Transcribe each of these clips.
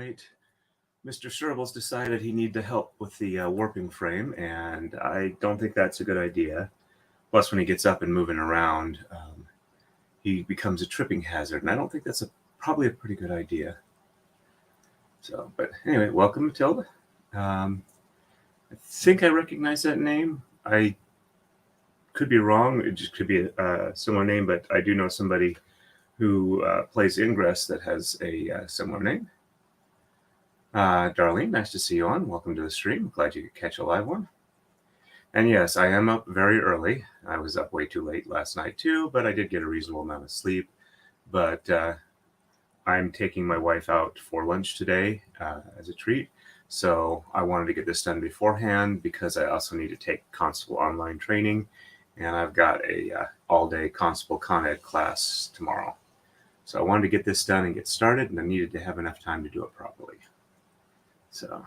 right. Mr. Serbal's decided he needs the help with the warping frame, and I don't think that's a good idea. Plus, when he gets up and moving around, he becomes a tripping hazard, and I don't think that's probably a pretty good idea. So, but anyway, welcome, Matilda. I think I recognize that name. I could be wrong. It just could be a similar name, but I do know somebody who plays Ingress that has a similar name. Darlene, nice to see you on. Welcome to the stream. Glad you could catch a live one. And yes, I am up very early. I was up way too late last night too, but I did get a reasonable amount of sleep. But I'm taking my wife out for lunch today as a treat. So I wanted to get this done beforehand because I also need to take Constable online training. And I've got a all-day Constable Con Ed class tomorrow. So I wanted to get this done and get started, and I needed to have enough time to do it properly. So,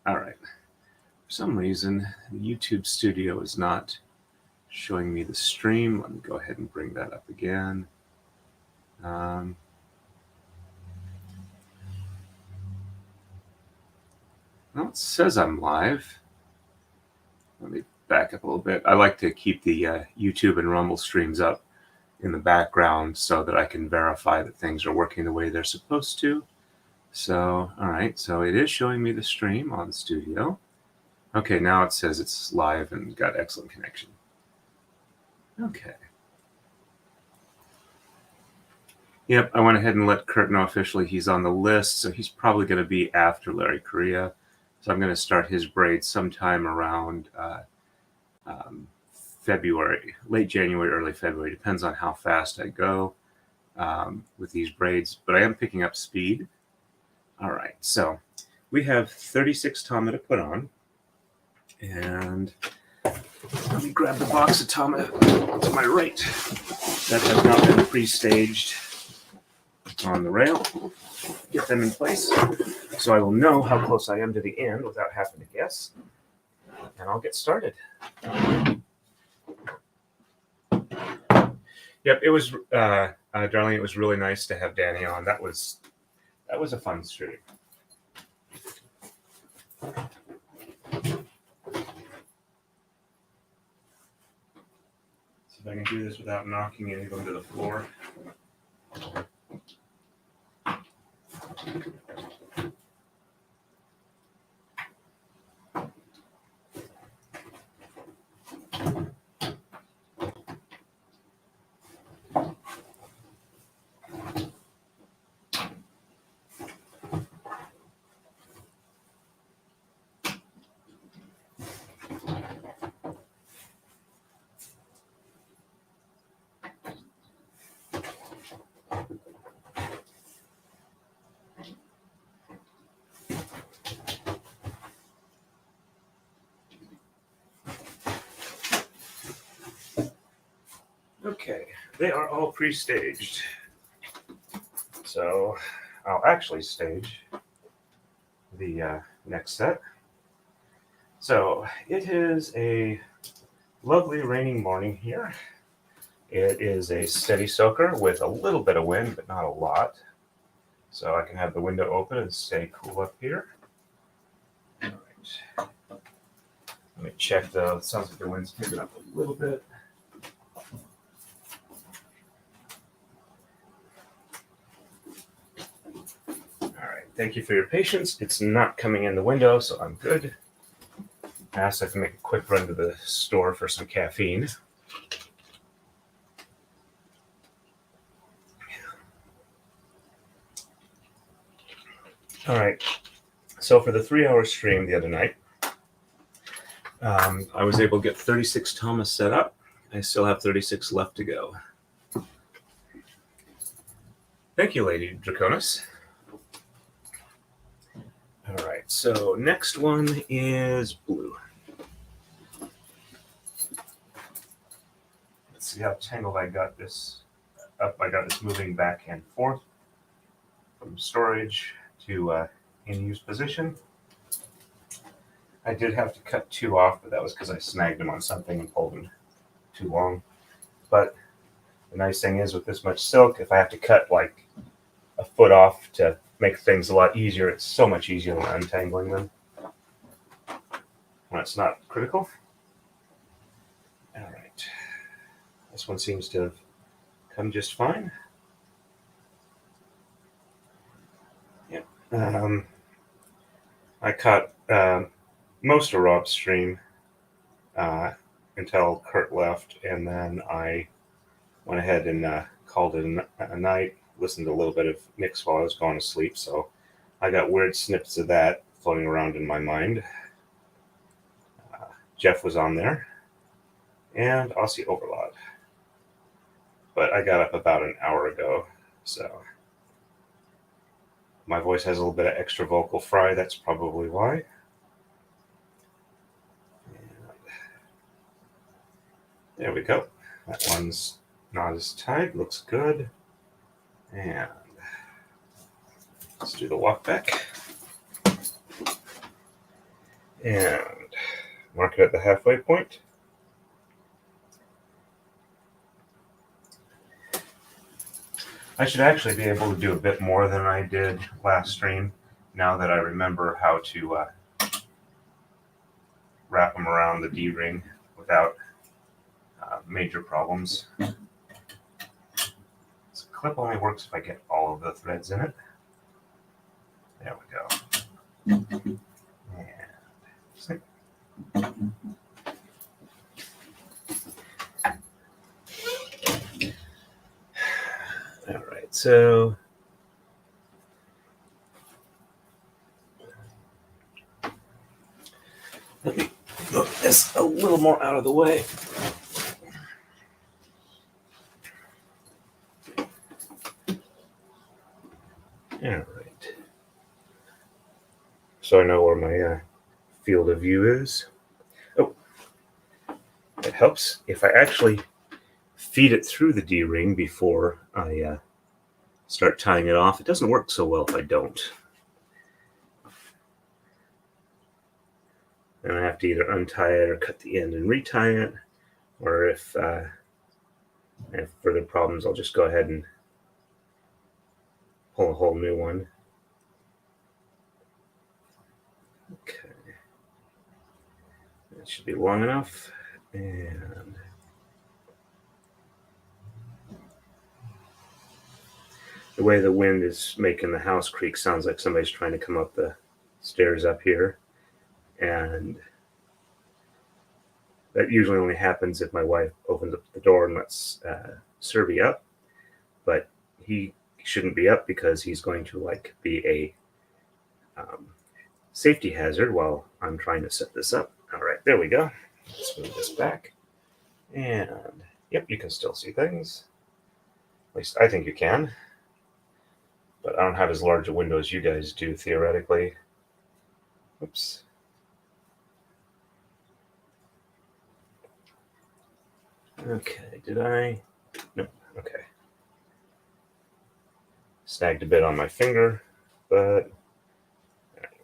all right. For some reason, the YouTube studio is not showing me the stream. Let me go ahead and bring that up again. No, it says I'm live. Let me back up a little bit. I like to keep the YouTube and Rumble streams up in the background so that I can verify that things are working the way they're supposed to. So, all right. So it is showing me the stream on Studio. Okay, now it says it's live and got excellent connection. Okay. Yep, I went ahead and let Kurt know officially he's on the list, so he's probably going to be after Clarie Cassan. So I'm going to start his braid sometime around February, late January, early February. Depends on how fast I go with these braids, but I am picking up speed. All right, so we have 36 tama to put on. And let me grab the box of tama to my right that have not been pre-staged on the rail. Get them in place so I will know how close I am to the end without having to guess. And I'll get started. Yep, it was, Darlene, it was really nice to have Dani on. That was a fun stream. If I can do this without knocking anything to the floor. Okay, they are all pre-staged. So I'll actually stage the next set. So it is a lovely raining morning here. It is a steady soaker with a little bit of wind, but not a lot. So I can have the window open and stay cool up here. All right. Let me check though. It sounds like the wind's picking up a little bit. Thank you for your patience. It's not coming in the window, so I'm good. I also have to make a quick run to the store for some caffeine. All right. So for the 3-hour stream the other night, I was able to get 36 tama set up. I still have 36 left to go. Thank you, Lady Draconis. All right, so next one is blue. Let's see how tangled I got this up. I got this moving back and forth from storage to in-use position. I did have to cut 2 off, but that was because I snagged them on something and pulled them too long. But the nice thing is with this much silk, if I have to cut like a foot off to make things a lot easier. It's so much easier than untangling them when it's not critical. All right. This one seems to have come just fine. Yep. I caught most of Rob's stream until Kurt left, and then I went ahead and called it a night, listened to a little bit of Nick's while I was going to sleep, so I got weird snippets of that floating around in my mind. Jeff was on there, and Aussie Overlord. But I got up about an hour ago, so my voice has a little bit of extra vocal fry, that's probably why. There we go. That one's not as tight, looks good. And let's do the walk back. And mark it at the halfway point. I should actually be able to do a bit more than I did last stream, now that I remember how to wrap them around the D-ring without major problems. This clip only works if I get all of the threads in it. There we go. And all right, so let me move this a little more out of the way. All right. So I know where my field of view is. Oh, it helps if I actually feed it through the D-ring before I start tying it off. It doesn't work so well if I don't. And I have to either untie it or cut the end and retie it, or if I have further problems, I'll just go ahead and pull a whole new one. Okay. That should be long enough. And the way the wind is making the house creak sounds like somebody's trying to come up the stairs up here. And that usually only happens if my wife opens up the door and lets Serby up. But he shouldn't be up because he's going to be a safety hazard while I'm trying to set this up. All right, there we go. Let's move this back. And yep, you can still see things. At least I think you can. But I don't have as large a window as you guys do, theoretically. Oops. Okay, did I? No, okay. Snagged a bit on my finger, but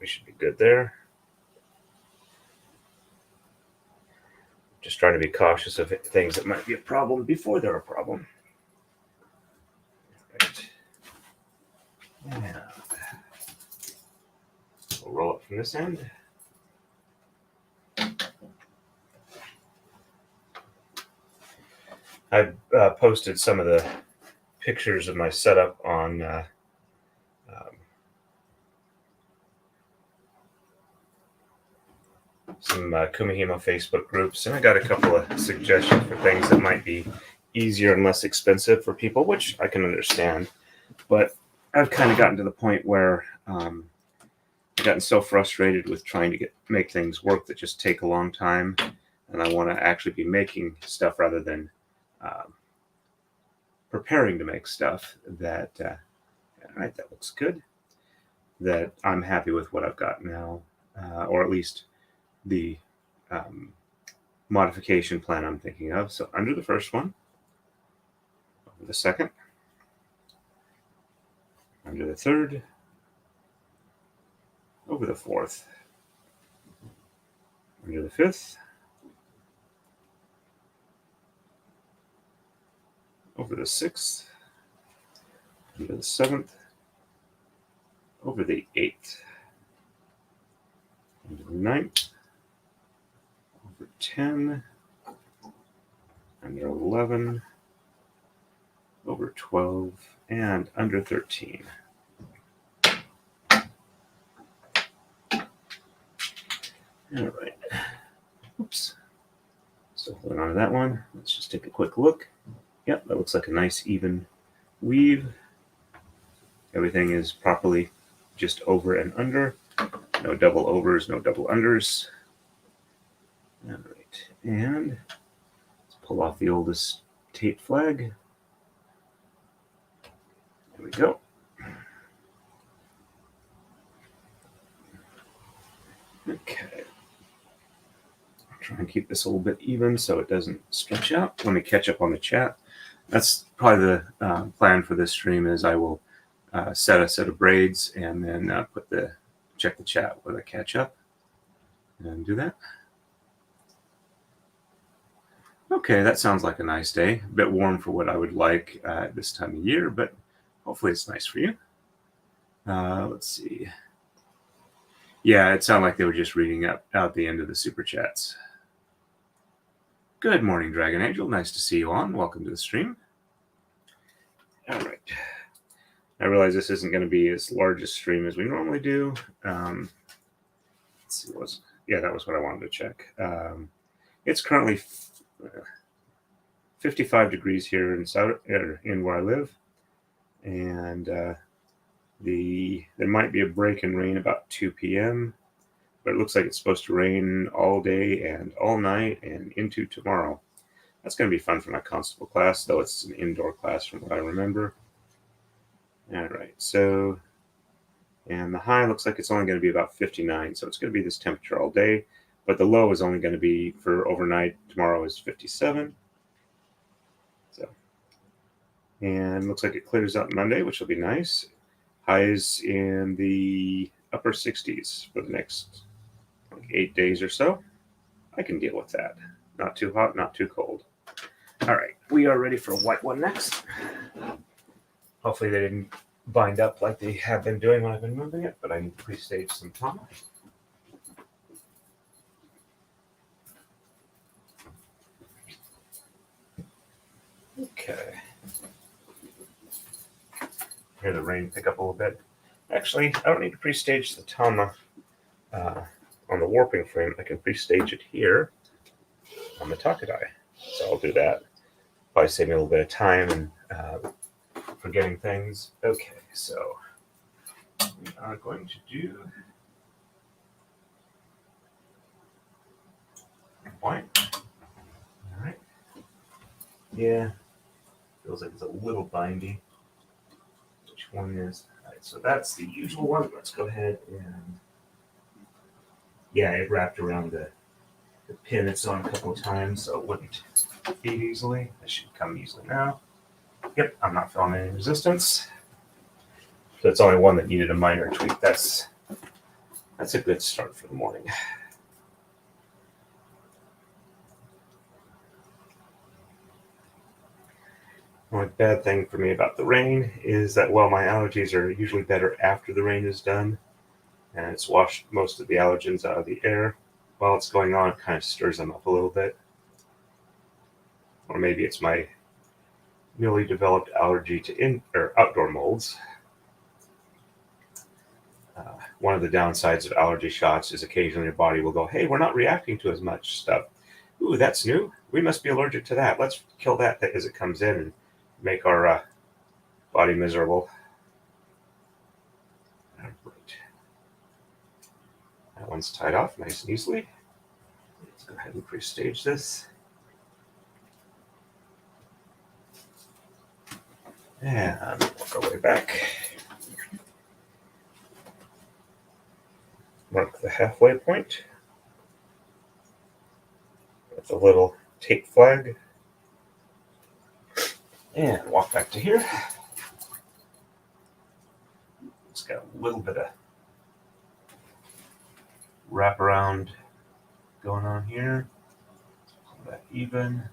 we should be good there. Just trying to be cautious of things that might be a problem before they're a problem. All right. And we'll roll up from this end. I've posted some of the pictures of my setup on some Kumihimo Facebook groups, and I got a couple of suggestions for things that might be easier and less expensive for people, which I can understand. But I've kind of gotten to the point where I've gotten so frustrated with trying to make things work that just take a long time, and I want to actually be making stuff rather than preparing to make stuff that, all right, that looks good, that I'm happy with what I've got now, or at least the modification plan I'm thinking of. So under the first one, over the second, under the third, over the fourth, under the fifth, over the sixth, under the seventh, over the 8th, under the 9th, over 10, under 11, over 12, and under 13. All right. Oops. Still holding on to that one. Let's just take a quick look. Yep, that looks like a nice even weave. Everything is properly just over and under. No double overs, no double unders. All right. And let's pull off the oldest tape flag. There we go. Okay. Try and keep this a little bit even so it doesn't stretch out. Let me catch up on the chat. That's probably the plan for this stream is I will set a set of braids and then check the chat with a catch up and do that. Okay, that sounds like a nice day. A bit warm for what I would like this time of year, but hopefully it's nice for you. Let's see. Yeah, it sounded like they were just reading out the end of the super chats. Good morning, Dragon Angel. Nice to see you on. Welcome to the stream. All right. I realize this isn't going to be as large a stream as we normally do. Let's see, that was what I wanted to check. It's currently 55 degrees here in where I live, and there might be a break in rain about 2 p.m., but it looks like it's supposed to rain all day and all night and into tomorrow. That's going to be fun for my constable class, though it's an indoor class from what I remember. All right, so, and the high looks like it's only going to be about 59, so it's going to be this temperature all day, but the low is only going to be for overnight. Tomorrow is 57. So, and looks like it clears up Monday, which will be nice. Highs in the upper 60s for the next 8 days or so. I can deal with that. Not too hot, not too cold. All right, we are ready for a white one next. Hopefully they didn't bind up like they have been doing when I've been moving it, but I need to pre-stage some Tama. Okay. Hear the rain pick up a little bit. Actually, I don't need to pre-stage the Tama on the warping frame. I can pre-stage it here on the Taka-Dai. So I'll do that. Probably save me a little bit of time and forgetting things. Okay, so we are going to do white. All right. Yeah, feels like it's a little bindy. Which one is? All right, so that's the usual one. Let's go ahead and it wrapped around the pin it's on a couple of times, so it wouldn't feed easily. It should come easily now. Yep, I'm not feeling any resistance. So it's only one that needed a minor tweak. That's a good start for the morning. The only bad thing for me about the rain is that, well, my allergies are usually better after the rain is done, and it's washed most of the allergens out of the air. While it's going on, it kind of stirs them up a little bit. Or maybe it's my newly developed allergy to outdoor molds. One of the downsides of allergy shots is occasionally your body will go, hey, we're not reacting to as much stuff. Ooh, that's new. We must be allergic to that. Let's kill that as it comes in and make our body miserable. All right. That one's tied off nice and easily. Let's go ahead and pre-stage this. And work our way back. Mark the halfway point with a little tape flag. And walk back to here. It's got a little bit of wraparound going on here. Pull that even.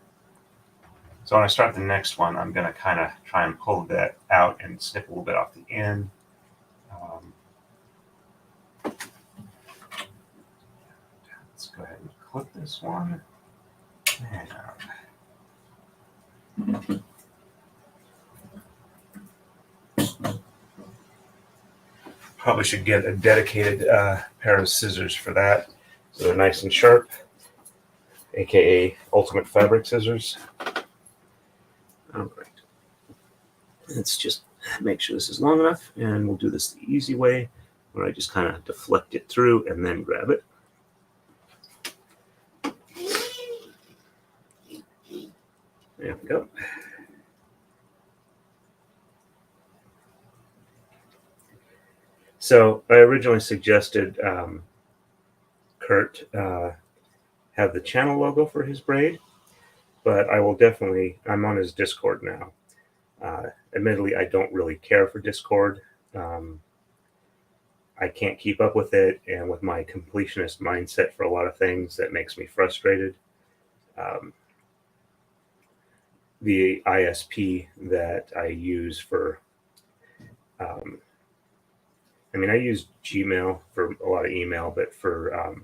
So when I start the next one, I'm going to kind of try and pull that out and snip a little bit off the end. go ahead and clip this one. Probably should get a dedicated pair of scissors for that, so they're nice and sharp, aka ultimate fabric scissors. All right. Let's just make sure this is long enough, and we'll do this the easy way, where I just kind of deflect it through and then grab it. There we go. So I originally suggested Kurt have the channel logo for his braid, but I will definitely, I'm on his Discord now. Admittedly, I don't really care for Discord. I can't keep up with it, and with my completionist mindset for a lot of things, that makes me frustrated. The ISP that I use for, I mean, I use Gmail for a lot of email, but for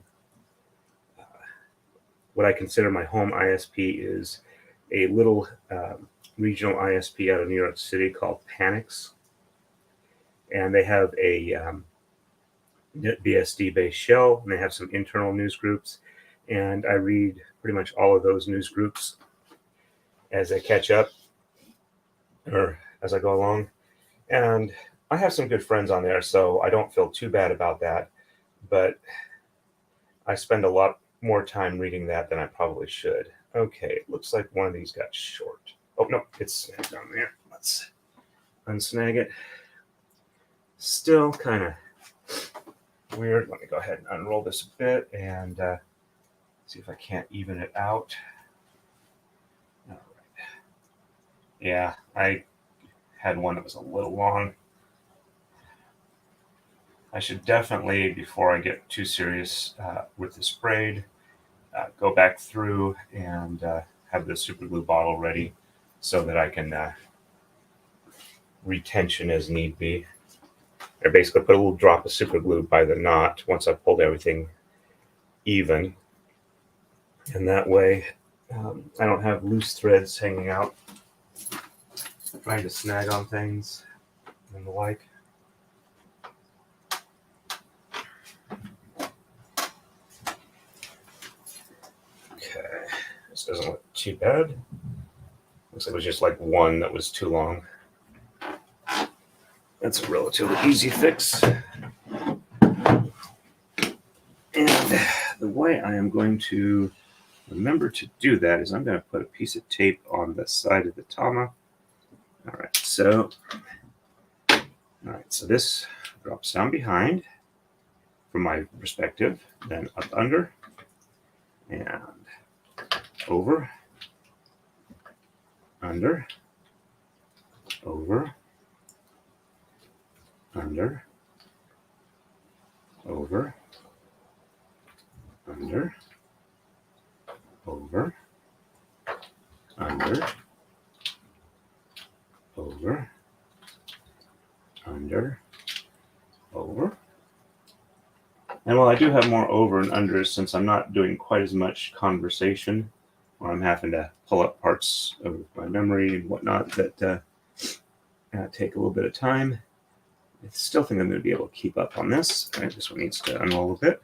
what I consider my home ISP is a little regional ISP out of New York City called Panics. And they have a BSD-based shell, and they have some internal news groups. And I read pretty much all of those news groups as I catch up or as I go along. And I have some good friends on there, so I don't feel too bad about that. But I spend a lot more time reading that than I probably should. Okay, it looks like one of these got short. Oh, no, it's snagged on there. Let's unsnag it. Still kind of weird. Let me go ahead and unroll this a bit and see if I can't even it out. All right. Yeah, I had one that was a little long. I should definitely, before I get too serious with this braid, go back through and have the super glue bottle ready so that I can retension as need be. I basically put a little drop of super glue by the knot once I've pulled everything even. And that way I don't have loose threads hanging out, trying to snag on things and the like. Okay, this doesn't look too bad. Looks like it was just like one that was too long. That's a relatively easy fix. And the way I am going to remember to do that is I'm going to put a piece of tape on the side of the tama. All right, so this drops down behind from my perspective, then up under and over, under, over, under, over, under, over, under, over, under, over. And while I do have more over and unders, since I'm not doing quite as much conversation, or I'm having to pull up parts of my memory and whatnot that take a little bit of time, I still think I'm going to be able to keep up on this. All right, this one needs to unroll a bit.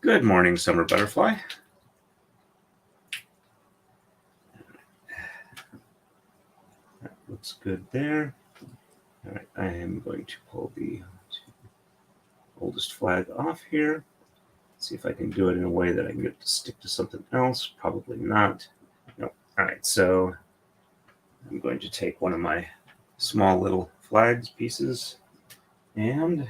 Good morning, summer butterfly. That looks good there. All right, I am going to pull the oldest flag off here. See if I can do it in a way that I can get it to stick to something else. Probably not. No. All right, so I'm going to take one of my small little flags pieces and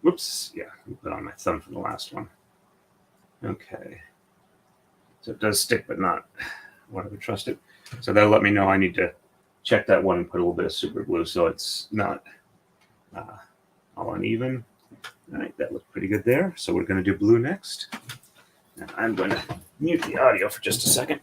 whoops, yeah, I put on my thumb from the last one. Okay, so it does stick, but not what I would trust it. So that'll let me know I need to check that one and put a little bit of super glue so it's not all uneven. All right, that looked pretty good there. So we're going to do blue next. And I'm going to mute the audio for just a second.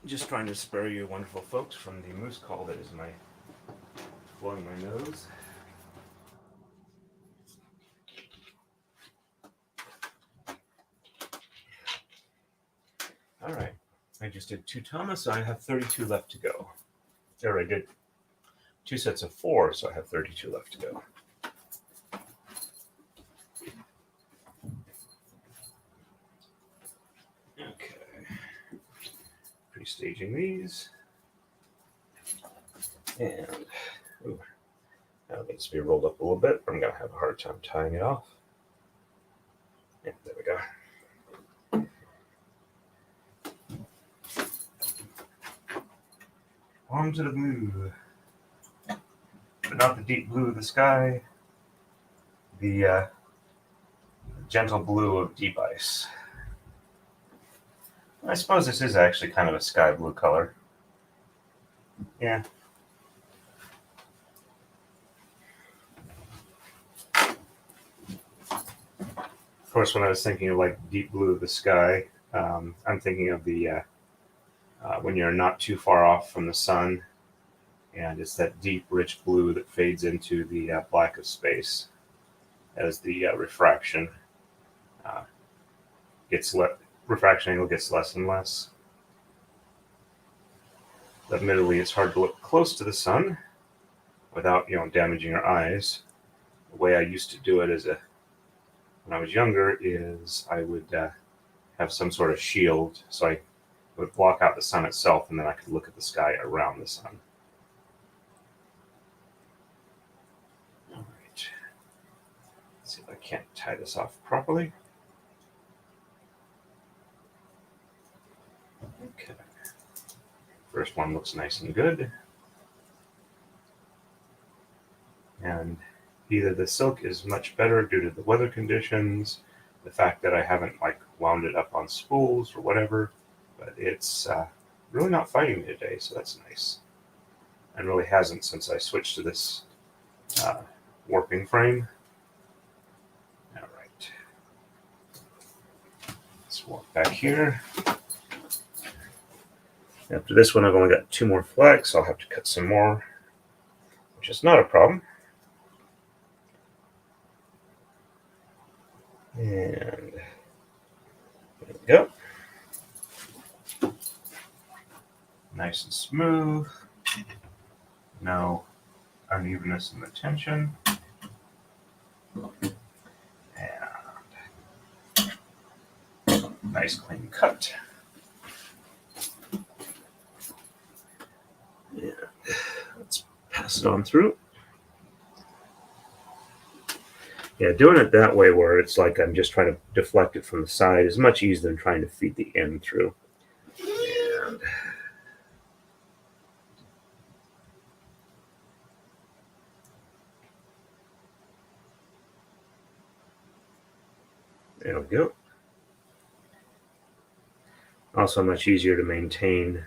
Just trying to spare you wonderful folks from the moose call that is blowing my nose. All right, I just did 2 tamas, so I have 32 left to go. There, I did 2 sets of 4, so I have 32 left to go. Okay, pre-staging these. And ooh, that needs to be rolled up a little bit. I'm going to have a hard time tying it off. Yeah, there we go. On to the blue. But not the deep blue of the sky. The gentle blue of deep ice. I suppose this is actually kind of a sky blue color. Yeah. Of course, when I was thinking of like deep blue of the sky, I'm thinking of the when you're not too far off from the sun, and it's that deep, rich blue that fades into the black of space as the refraction refraction angle gets less and less. Admittedly, it's hard to look close to the sun without, damaging your eyes. The way I used to do it when I was younger is I would have some sort of shield, so I would block out the sun itself, and then I could look at the sky around the sun. All right. Let's see if I can't tie this off properly. Okay. First one looks nice and good. And either the silk is much better due to the weather conditions, the fact that I haven't wound it up on spools or whatever, but it's really not fighting me today, so that's nice. And really hasn't since I switched to this warping frame. All right. Let's walk back here. After this one, I've only got 2 more flags, so I'll have to cut some more, which is not a problem. And there we go. Nice and smooth. No unevenness in the tension. And nice clean cut. And let's pass it on through. Yeah, doing it that way where it's like I'm just trying to deflect it from the side is much easier than trying to feed the end through. And there we go. Also much easier to maintain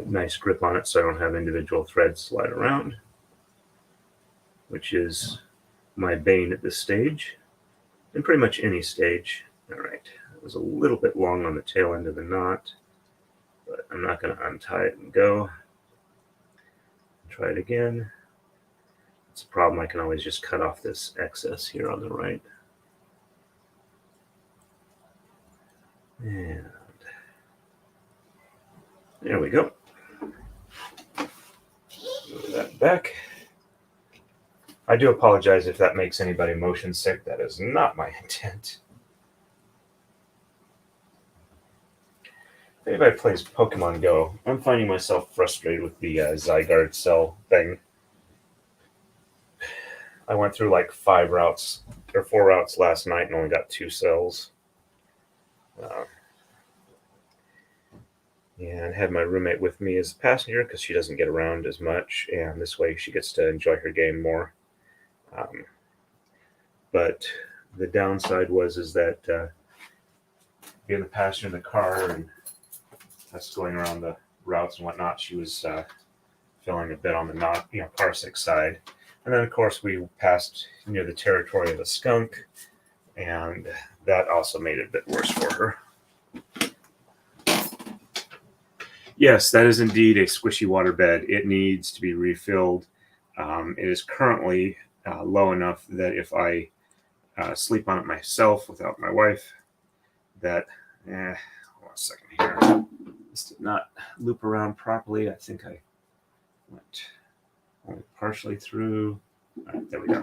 nice grip on it so I don't have individual threads slide around, which is my bane at this stage, and pretty much any stage. All right, it was a little bit long on the tail end of the knot, but I'm not going to untie it and go. Try it again. It's a problem. I can always just cut off this excess here on the right. And there we go. Move that back. I do apologize if that makes anybody motion sick. That is not my intent. If anybody plays Pokemon Go, I'm finding myself frustrated with the Zygarde cell thing. I went through like 4 routes last night and only got 2 cells. And had my roommate with me as a passenger because she doesn't get around as much, and this way she gets to enjoy her game more. But the downside is that being the passenger in the car and us going around the routes and whatnot, she was feeling a bit on the Parsec side. And then, of course, we passed near the territory of a skunk, and that also made it a bit worse for her. Yes, that is indeed a squishy water bed. It needs to be refilled. It is currently low enough that if I sleep on it myself without my wife, that, hold on a second here. This did not loop around properly. I think I went only partially through. All right, there we go.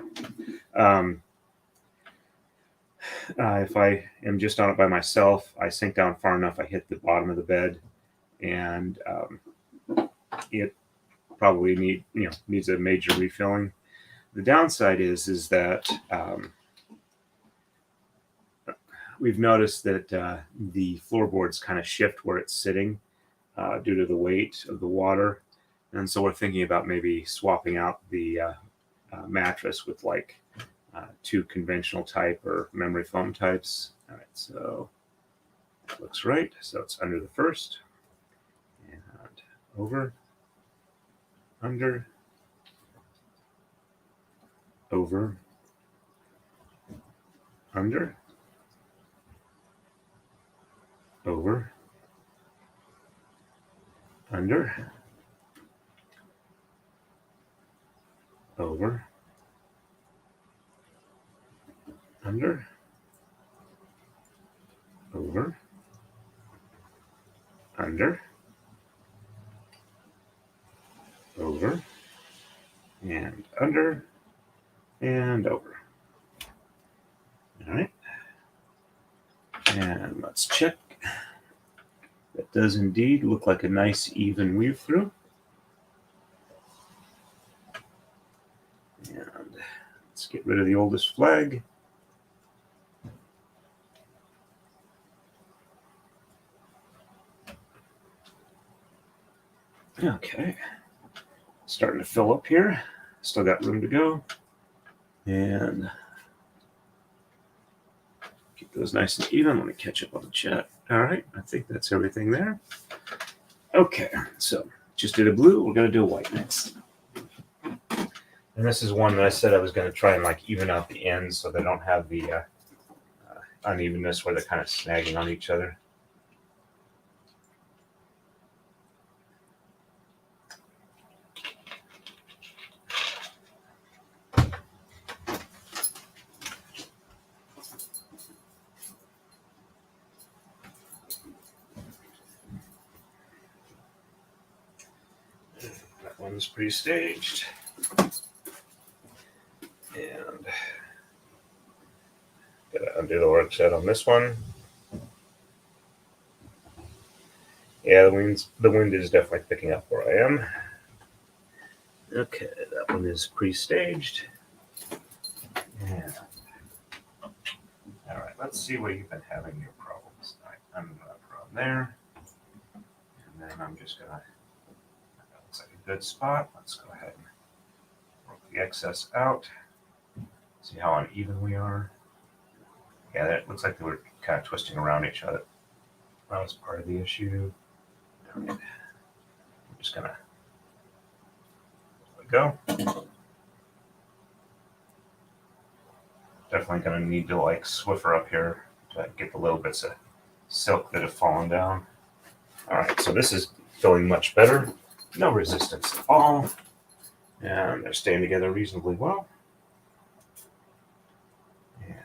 If I am just on it by myself, I sink down far enough, I hit the bottom of the bed, and it probably needs a major refilling. The downside is that we've noticed that the floorboards kind of shift where it's sitting due to the weight of the water, and so we're thinking about maybe swapping out the mattress with like 2 conventional type or memory foam types. All right, so that looks right. So it's under the first, and over, under, over, under, over, under, over, under, over, under, over, and under, and over. All right. And let's check. That does indeed look like a nice even weave through. And let's get rid of the oldest flag. Okay, starting to fill up here. Still got room to go. And keep those nice and even. Let me catch up on the chat. All right, I think that's everything there. Okay, so just did a blue. We're going to do a white next. And this is one that I said I was going to try and like even out the ends so they don't have the unevenness where they're kind of snagging on each other. That one's pre-staged. And gotta undo the work set on this one. Yeah, the wind is definitely picking up where I am. Okay, that one is pre-staged. Yeah. All right, let's see where you've been having your problems. I'm gonna put on there, and then I'm just gonna. That looks like a good spot. Let's go ahead and work the excess out. See how uneven we are. Yeah, that looks like they were kind of twisting around each other. That was part of the issue. All right. I'm just gonna let it go. Definitely gonna need to like Swiffer up here to get the little bits of silk that have fallen down. All right, so this is feeling much better. No resistance at all. And they're staying together reasonably well. And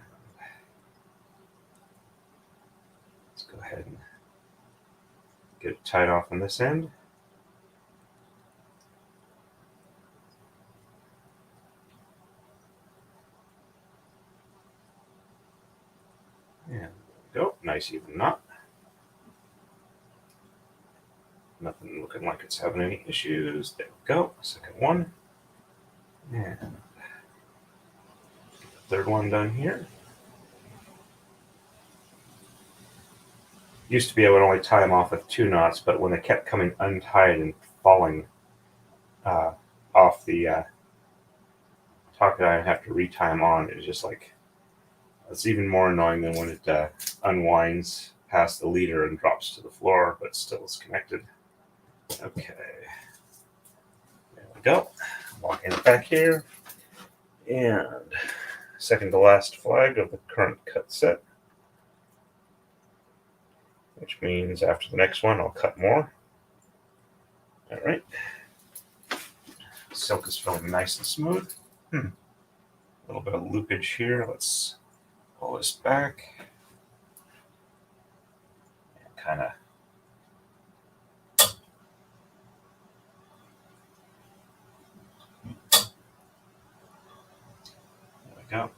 let's go ahead and get it tied off on this end. And there we go, nice even knot. Nothing looking like it's having any issues. There we go, second one. And the third one done here. Used to be able to only tie them off with 2 knots, but when they kept coming untied and falling off the Taka-Dai and have to retie them on, it's just like, it's even more annoying than when it unwinds past the leader and drops to the floor, but still is connected. Okay, there we go. Walking it back here, and second to last flag of the current cut set, which means after the next one I'll cut more. All right. Silk is feeling nice and smooth. A little bit of loopage here. Let's pull this back. And kind of go.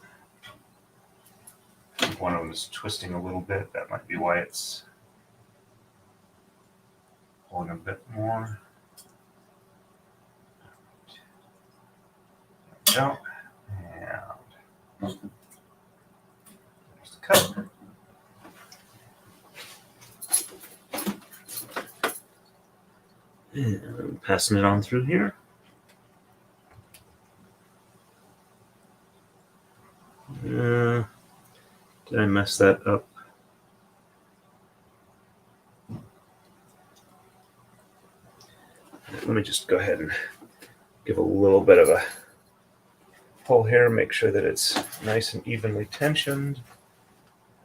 I think one of them is twisting a little bit. That might be why it's pulling a bit more. There we go. And there's the cut. And passing it on through here. Did I mess that up? Let me just go ahead and give a little bit of a pull here, make sure that it's nice and evenly tensioned.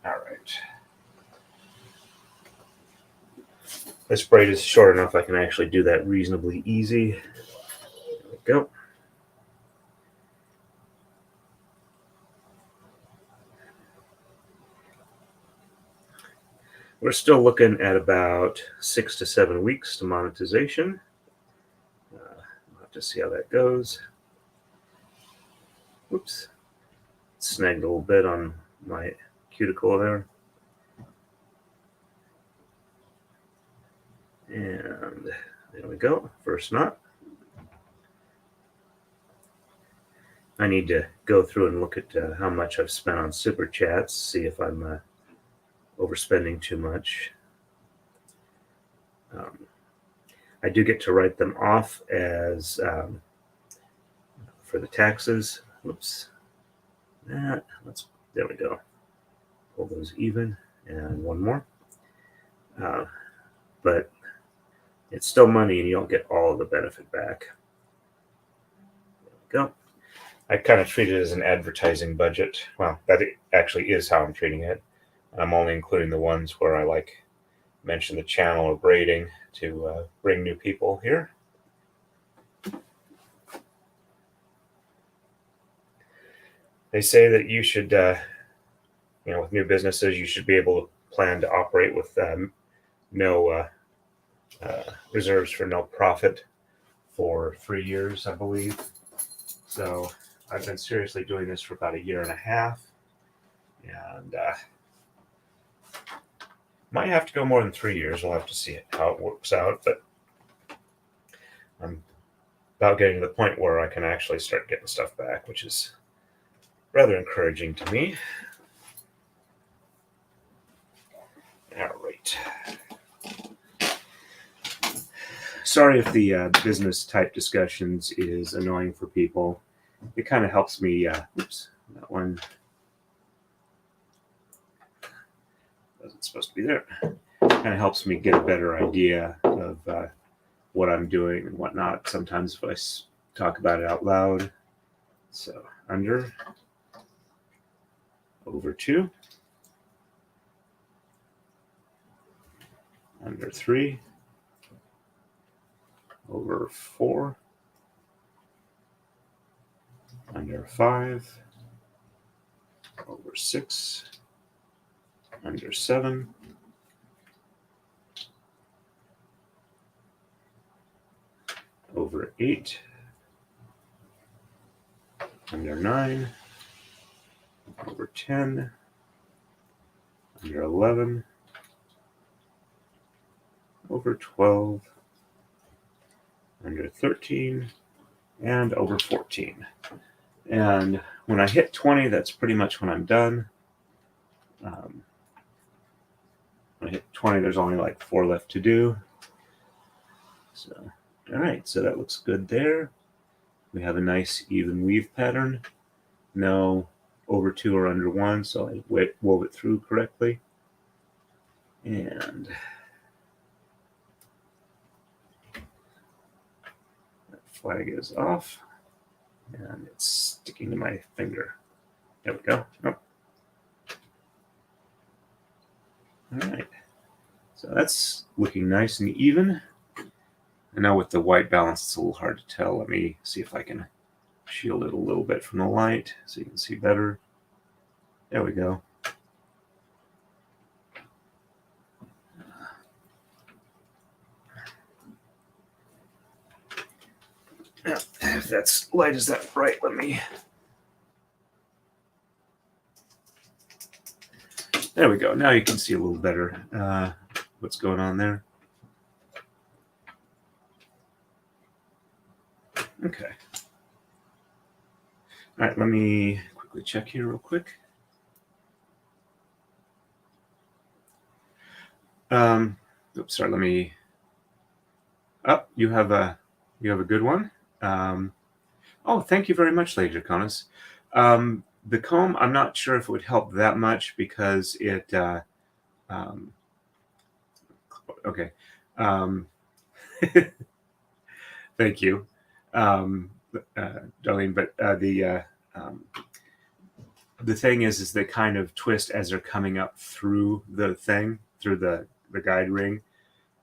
All right. This braid is short enough I can actually do that reasonably easy. There we go. We're still looking at about 6 to 7 weeks to monetization. We'll have to see how that goes. Whoops. Snagged a little bit on my cuticle there. And there we go. First knot. I need to go through and look at how much I've spent on super chats, see if I'm overspending too much. I do get to write them off as for the taxes. Whoops. There we go. Pull those even, and one more. But it's still money, and you don't get all of the benefit back. There we go. I kind of treat it as an advertising budget. Well, that actually is how I'm treating it. I'm only including the ones where I mention the channel or braiding to bring new people here. They say that you should, with new businesses, you should be able to plan to operate with no reserves for no profit for 3 years, I believe. So I've been seriously doing this for about 1.5 years, and might have to go more than 3 years. We'll have to see how it works out, but I'm about getting to the point where I can actually start getting stuff back, which is rather encouraging to me. All right. Sorry if the business type discussions is annoying for people. It kind of helps me. Oops, that one wasn't supposed to be there. Kind of helps me get a better idea of what I'm doing and whatnot. Sometimes if I talk about it out loud. So under, over 2, under 3, over 4, under 5, over 6, under 7, over 8, under 9, over 10, under 11, over 12, under 13, and over 14. And when I hit 20, that's pretty much when I'm done. When I hit 20, there's only 4 left to do. So, all right, so that looks good there. We have a nice even weave pattern. No over 2 or under 1, so I wove it through correctly. And that flag is off, and it's sticking to my finger. There we go. Oh. All right, so that's looking nice and even. And now with the white balance, it's a little hard to tell. Let me see if I can shield it a little bit from the light so you can see better. There we go. Now, if that's light is that bright, let me. There we go. Now you can see a little better what's going on there. Okay. All right, let me quickly check here real quick. Oops, sorry, let me. Oh, you have a good one. Oh, thank you very much, Lady Draconis. The comb, I'm not sure if it would help that much because it. Okay. Thank you, Darlene. But the thing is they kind of twist as they're coming up through the thing, through the guide ring.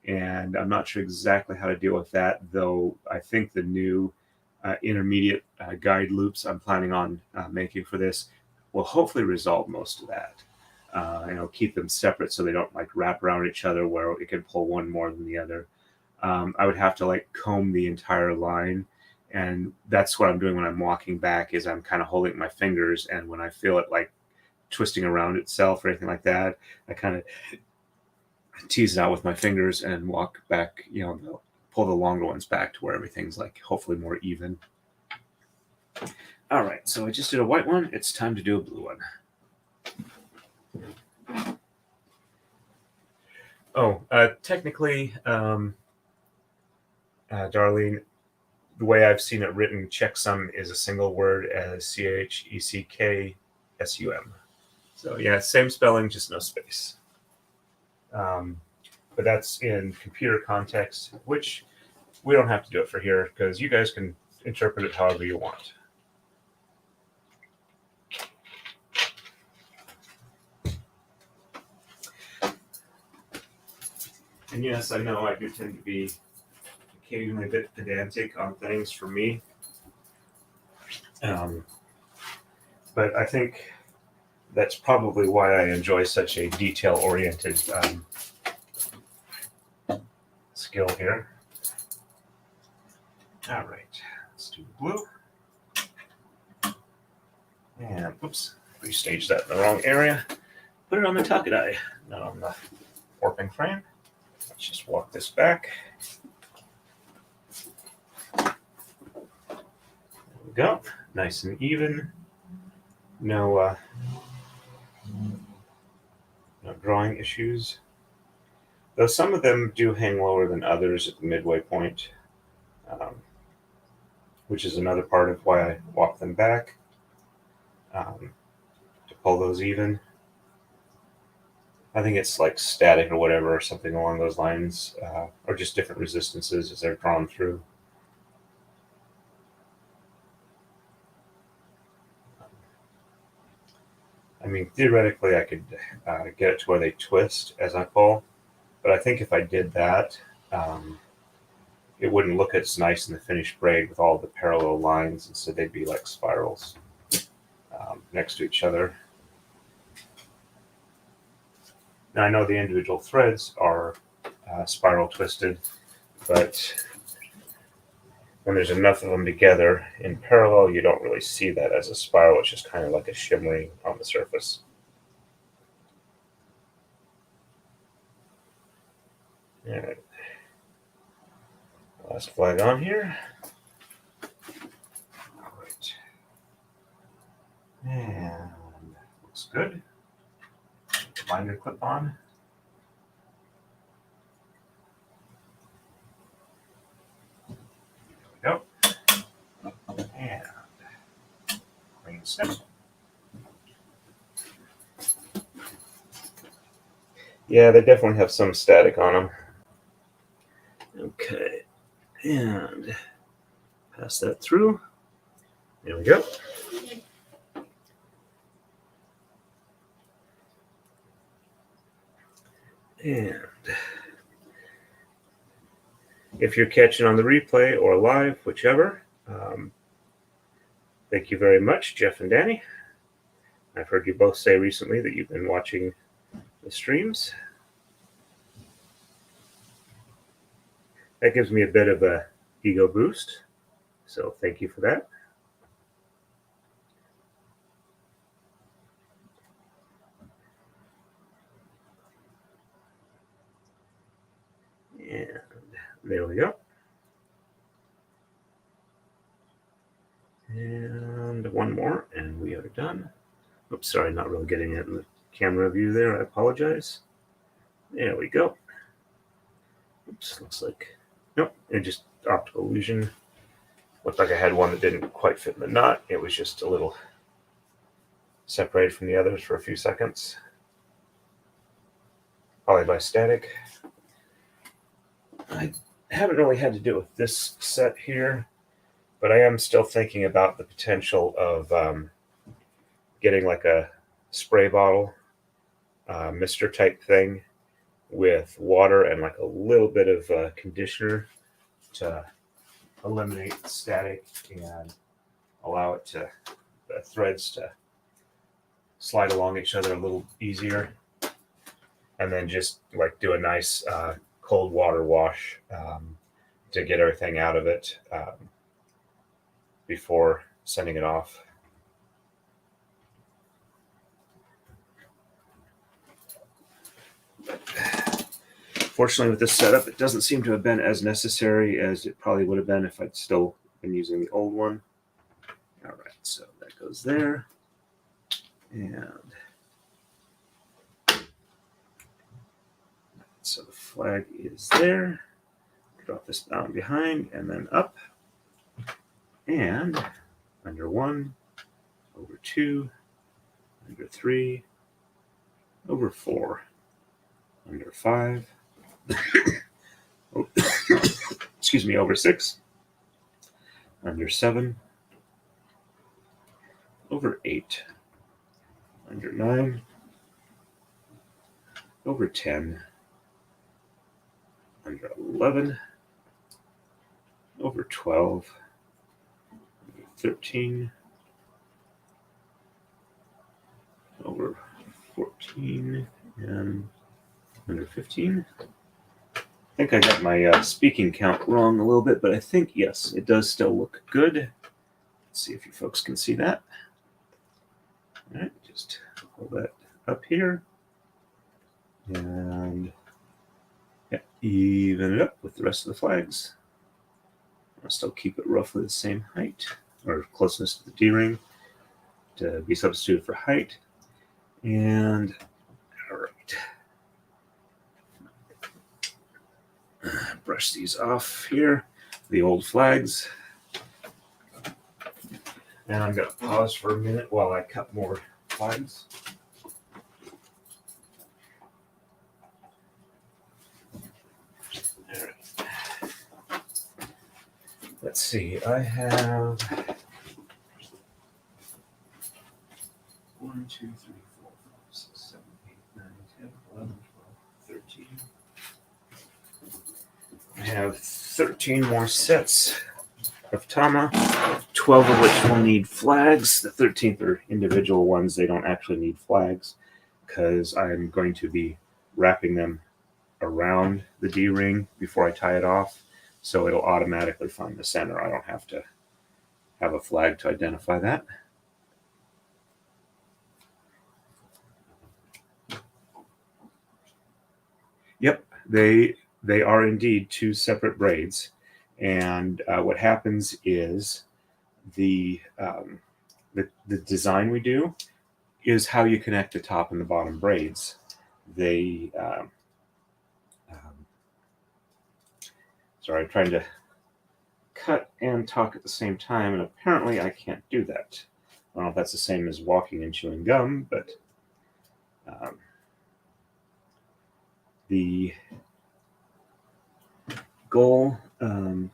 And I'm not sure exactly how to deal with that, though I think the new intermediate guide loops I'm planning on making for this will hopefully resolve most of that. Keep them separate so they don't like wrap around each other where it can pull one more than the other. I would have to like comb the entire line, and that's what I'm doing when I'm walking back is I'm kind of holding my fingers, and when I feel it like twisting around itself or anything like that, I kind of tease it out with my fingers and walk back, pull the longer ones back to where everything's like hopefully more even. All right, so I just did a white one. It's time to do a blue one. Oh, technically, Darlene, the way I've seen it written, checksum is a single word as CHECKSUM. So yeah, same spelling, just no space. But that's in computer context, which we don't have to do it for here because you guys can interpret it however you want. And yes, I know I do tend to be occasionally a bit pedantic on things for me. But I think that's probably why I enjoy such a detail-oriented skill here. All right, let's do the blue. And oops, restaged that in the wrong area. Put it on the Taka-Dai, not on the warping frame. Let's just walk this back. There we go, nice and even. No drawing issues. Though some of them do hang lower than others at the midway point, which is another part of why I walk them back to pull those even. I think it's like static or whatever, or something along those lines, or just different resistances as they're drawn through. I mean, theoretically, I could get it to where they twist as I pull, but I think if I did that, it wouldn't look as nice in the finished braid with all the parallel lines. Instead, they'd be like spirals next to each other. Now, I know the individual threads are spiral twisted, but when there's enough of them together in parallel, you don't really see that as a spiral. It's just kind of like a shimmering on the surface. All right. Last flag on here. All right. And looks good. Binder clip on. There we go. And green snip. Yeah, they definitely have some static on them. Okay, and pass that through. There we go. And if you're catching on the replay or live, whichever, thank you very much, Jeff and Dani. I've heard you both say recently that you've been watching the streams. That gives me a bit of a ego boost, so thank you for that. And there we go. And one more, and we are done. Oops, sorry, not really getting it in the camera view there. I apologize. There we go. Oops, looks like, nope, it just optical illusion. Looked like I had one that didn't quite fit in the knot. It was just a little separated from the others for a few seconds. Probably by static. I haven't really had to deal with this set here, but I am still thinking about the potential of getting like a spray bottle, mister type thing with water and like a little bit of conditioner to eliminate the static and allow it to, the threads to slide along each other a little easier. And then just like do a nice cold water wash to get everything out of it before sending it off. Fortunately, with this setup, it doesn't seem to have been as necessary as it probably would have been if I'd still been using the old one. All right, so that goes there. And so the flag is there. Drop this down behind and then up. And under 1, over 2, under 3, over 4, under 5, excuse me, over 6, under 7, over 8, under 9, over 10, under 11, over 12, under 13, over 14, and under 15. I think I got my speaking count wrong a little bit, but I think, yes, it does still look good. Let's see if you folks can see that. All right, just hold that up here. And yeah, even it up with the rest of the flags. I'll still keep it roughly the same height, or closeness to the D-ring to be substituted for height. And all right. Brush these off here, the old flags. And I'm going to pause for a minute while I cut more flags. All right. Let's see, I have 1, 2, 3, 4, 5, 6, 7, 8, 9, 10, 11, 12, 13. I have 13 more sets of tama, 12 of which will need flags. The 13th are individual ones. They don't actually need flags because I'm going to be wrapping them around the D-ring before I tie it off. So it'll automatically find the center. I don't have to have a flag to identify that. Yep, they are indeed 2 separate braids, and what happens is the design we do is how you connect the top and the bottom braids. They sorry, I'm trying to cut and talk at the same time, and apparently I can't do that. I don't know if that's the same as walking and chewing gum, but the goal, or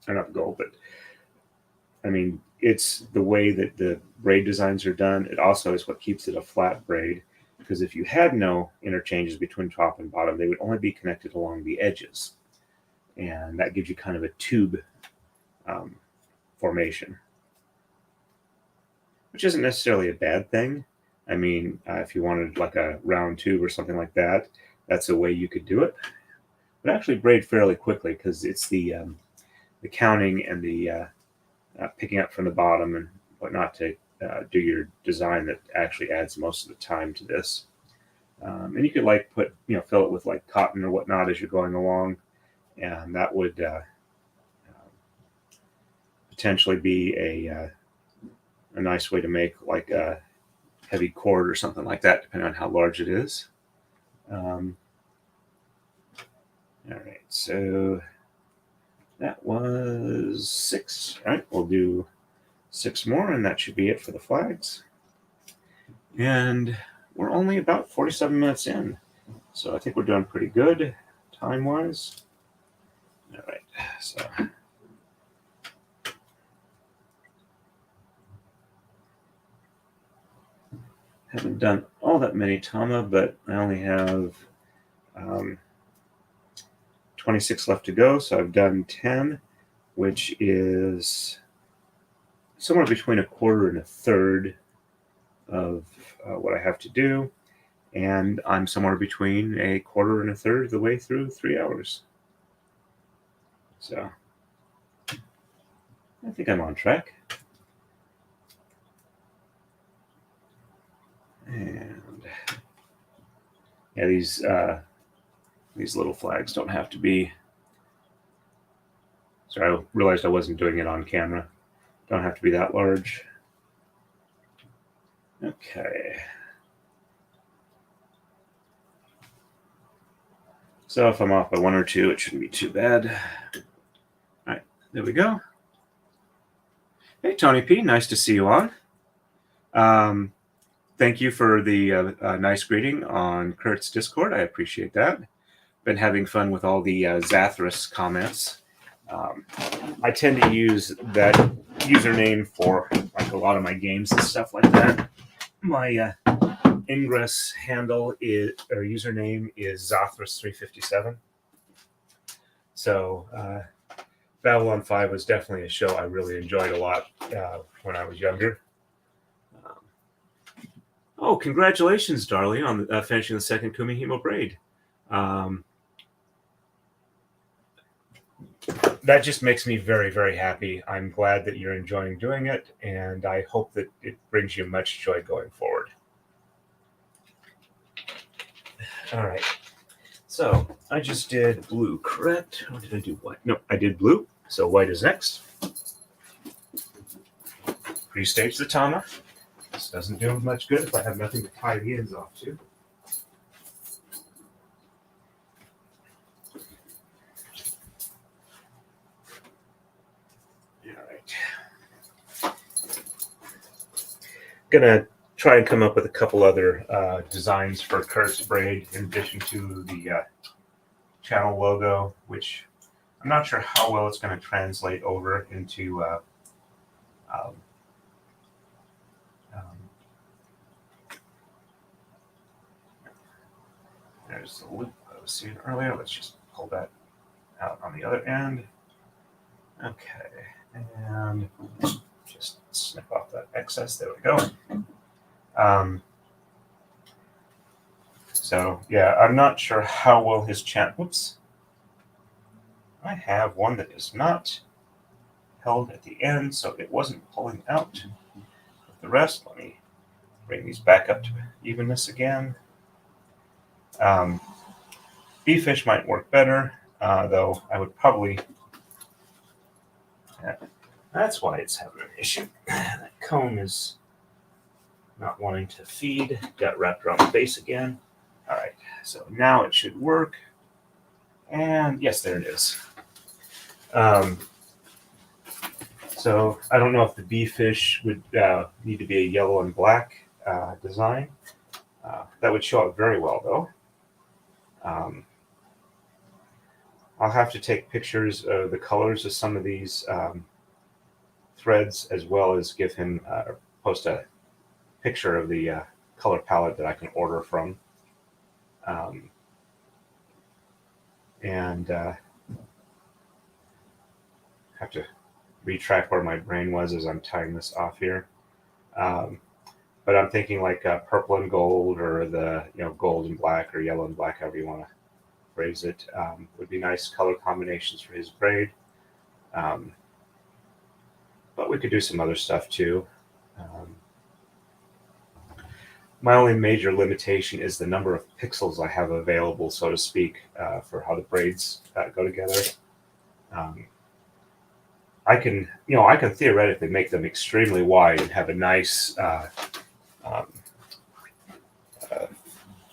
not goal, but I mean, it's the way that the braid designs are done. It also is what keeps it a flat braid, because if you had no interchanges between top and bottom, they would only be connected along the edges. and that gives you kind of a tube formation, which isn't necessarily a bad thing. I mean, if you wanted like a round tube or something like that, that's a way you could do it. But actually braid fairly quickly because it's the counting and the picking up from the bottom and whatnot to do your design that actually adds most of the time to this. And you could like put, fill it with like cotton or whatnot as you're going along, and that would potentially be a nice way to make like a heavy cord or something like that, depending on how large it is. All right, so that was 6. All right, we'll do 6 more, and that should be it for the flags. And we're only about 47 minutes in, so I think we're doing pretty good time-wise. All right, so haven't done all that many tama, but I only have 26 left to go, so I've done 10, which is somewhere between a quarter and a third of what I have to do, and I'm somewhere between a quarter and a third of the way through 3 hours. So I think I'm on track. And yeah, these little flags don't have to be. Sorry, I realized I wasn't doing it on camera. Don't have to be that large. Okay. So if I'm off by 1 or 2, it shouldn't be too bad. All right, there we go. Hey, Tony P, nice to see you on. Thank you for the nice greeting on Kurt's Discord. I appreciate that. Been having fun with all the Zathras comments. I tend to use that username for like a lot of my games and stuff like that. My Ingress handle is, or username is Zathras357. So Babylon 5 was definitely a show I really enjoyed a lot when I was younger. Oh, congratulations, Darley, on finishing the second Kumihimo braid. That just makes me very, very happy. I'm glad that you're enjoying doing it, and I hope that it brings you much joy going forward. All right. So I just did blue, correct? Or did I do white? No, I did blue. So white is next. Pre-stage the tama. This doesn't do much good if I have nothing to tie the ends off to. Gonna try and come up with a couple other designs for Kurt's braid in addition to the channel logo, which I'm not sure how well it's going to translate over into there's the loop I was seeing earlier. Let's just pull that out on the other end. Okay, and just snip off that excess. There we go. So yeah, I'm not sure how well his chat. Whoops. I have one that is not held at the end, so it wasn't pulling out with the rest. Let me bring these back up to evenness again. Beefish might work better, though I would probably. That's why it's having an issue. That comb is not wanting to feed. Got wrapped around the base again. All right, so now it should work. And yes, there it is. So I don't know if the beefish would need to be a yellow and black design. That would show up very well, though. I'll have to take pictures of the colors of some of these threads, as well as give him post a picture of the color palette that I can order from. have to retrack where my brain was as I'm tying this off here. But I'm thinking like purple and gold, or the gold and black, or yellow and black, however you want to phrase it, would be nice color combinations for his braid. But we could do some other stuff too. My only major limitation is the number of pixels I have available, so to speak, for how the braids go together. I can theoretically make them extremely wide and have a nice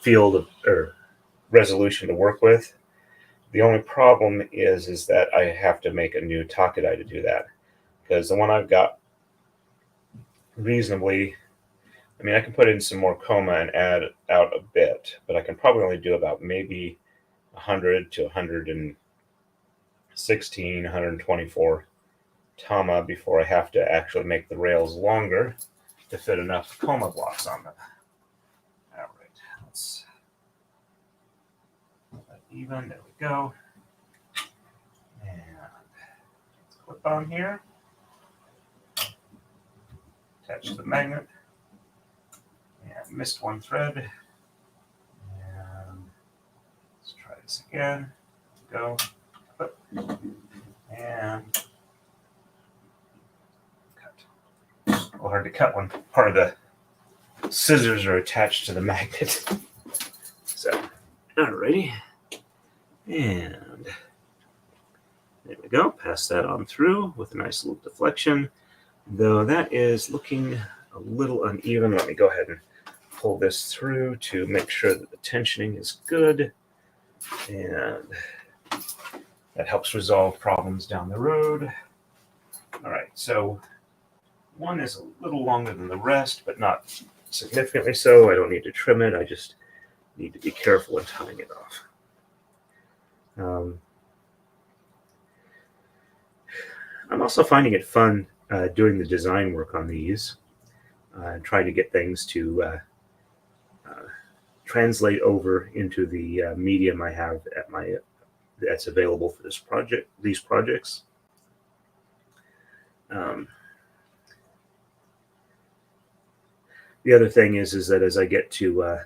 field or resolution to work with. The only problem is that I have to make a new Taka-Dai to do that, because the one I've got reasonably, I can put in some more coma and add out a bit, but I can probably only do about maybe 100 to 116, 124 tama before I have to actually make the rails longer to fit enough coma blocks on them. All right, let's put that even. There we go. And let's clip on here. Attach the magnet. And missed one thread. And let's try this again. Go. Clip. And cut. A little hard to cut when part of the scissors are attached to the magnet. So, alrighty. And there we go. Pass that on through with a nice little deflection. Though that is looking a little uneven. Let me go ahead and pull this through to make sure that the tensioning is good. And that helps resolve problems down the road. All right, so one is a little longer than the rest, but not significantly so. I don't need to trim it. I just need to be careful in tying it off. I'm also finding it fun doing the design work on these, trying to get things to translate over into the medium I have at that's available for this project. These projects. The other thing is that as I get to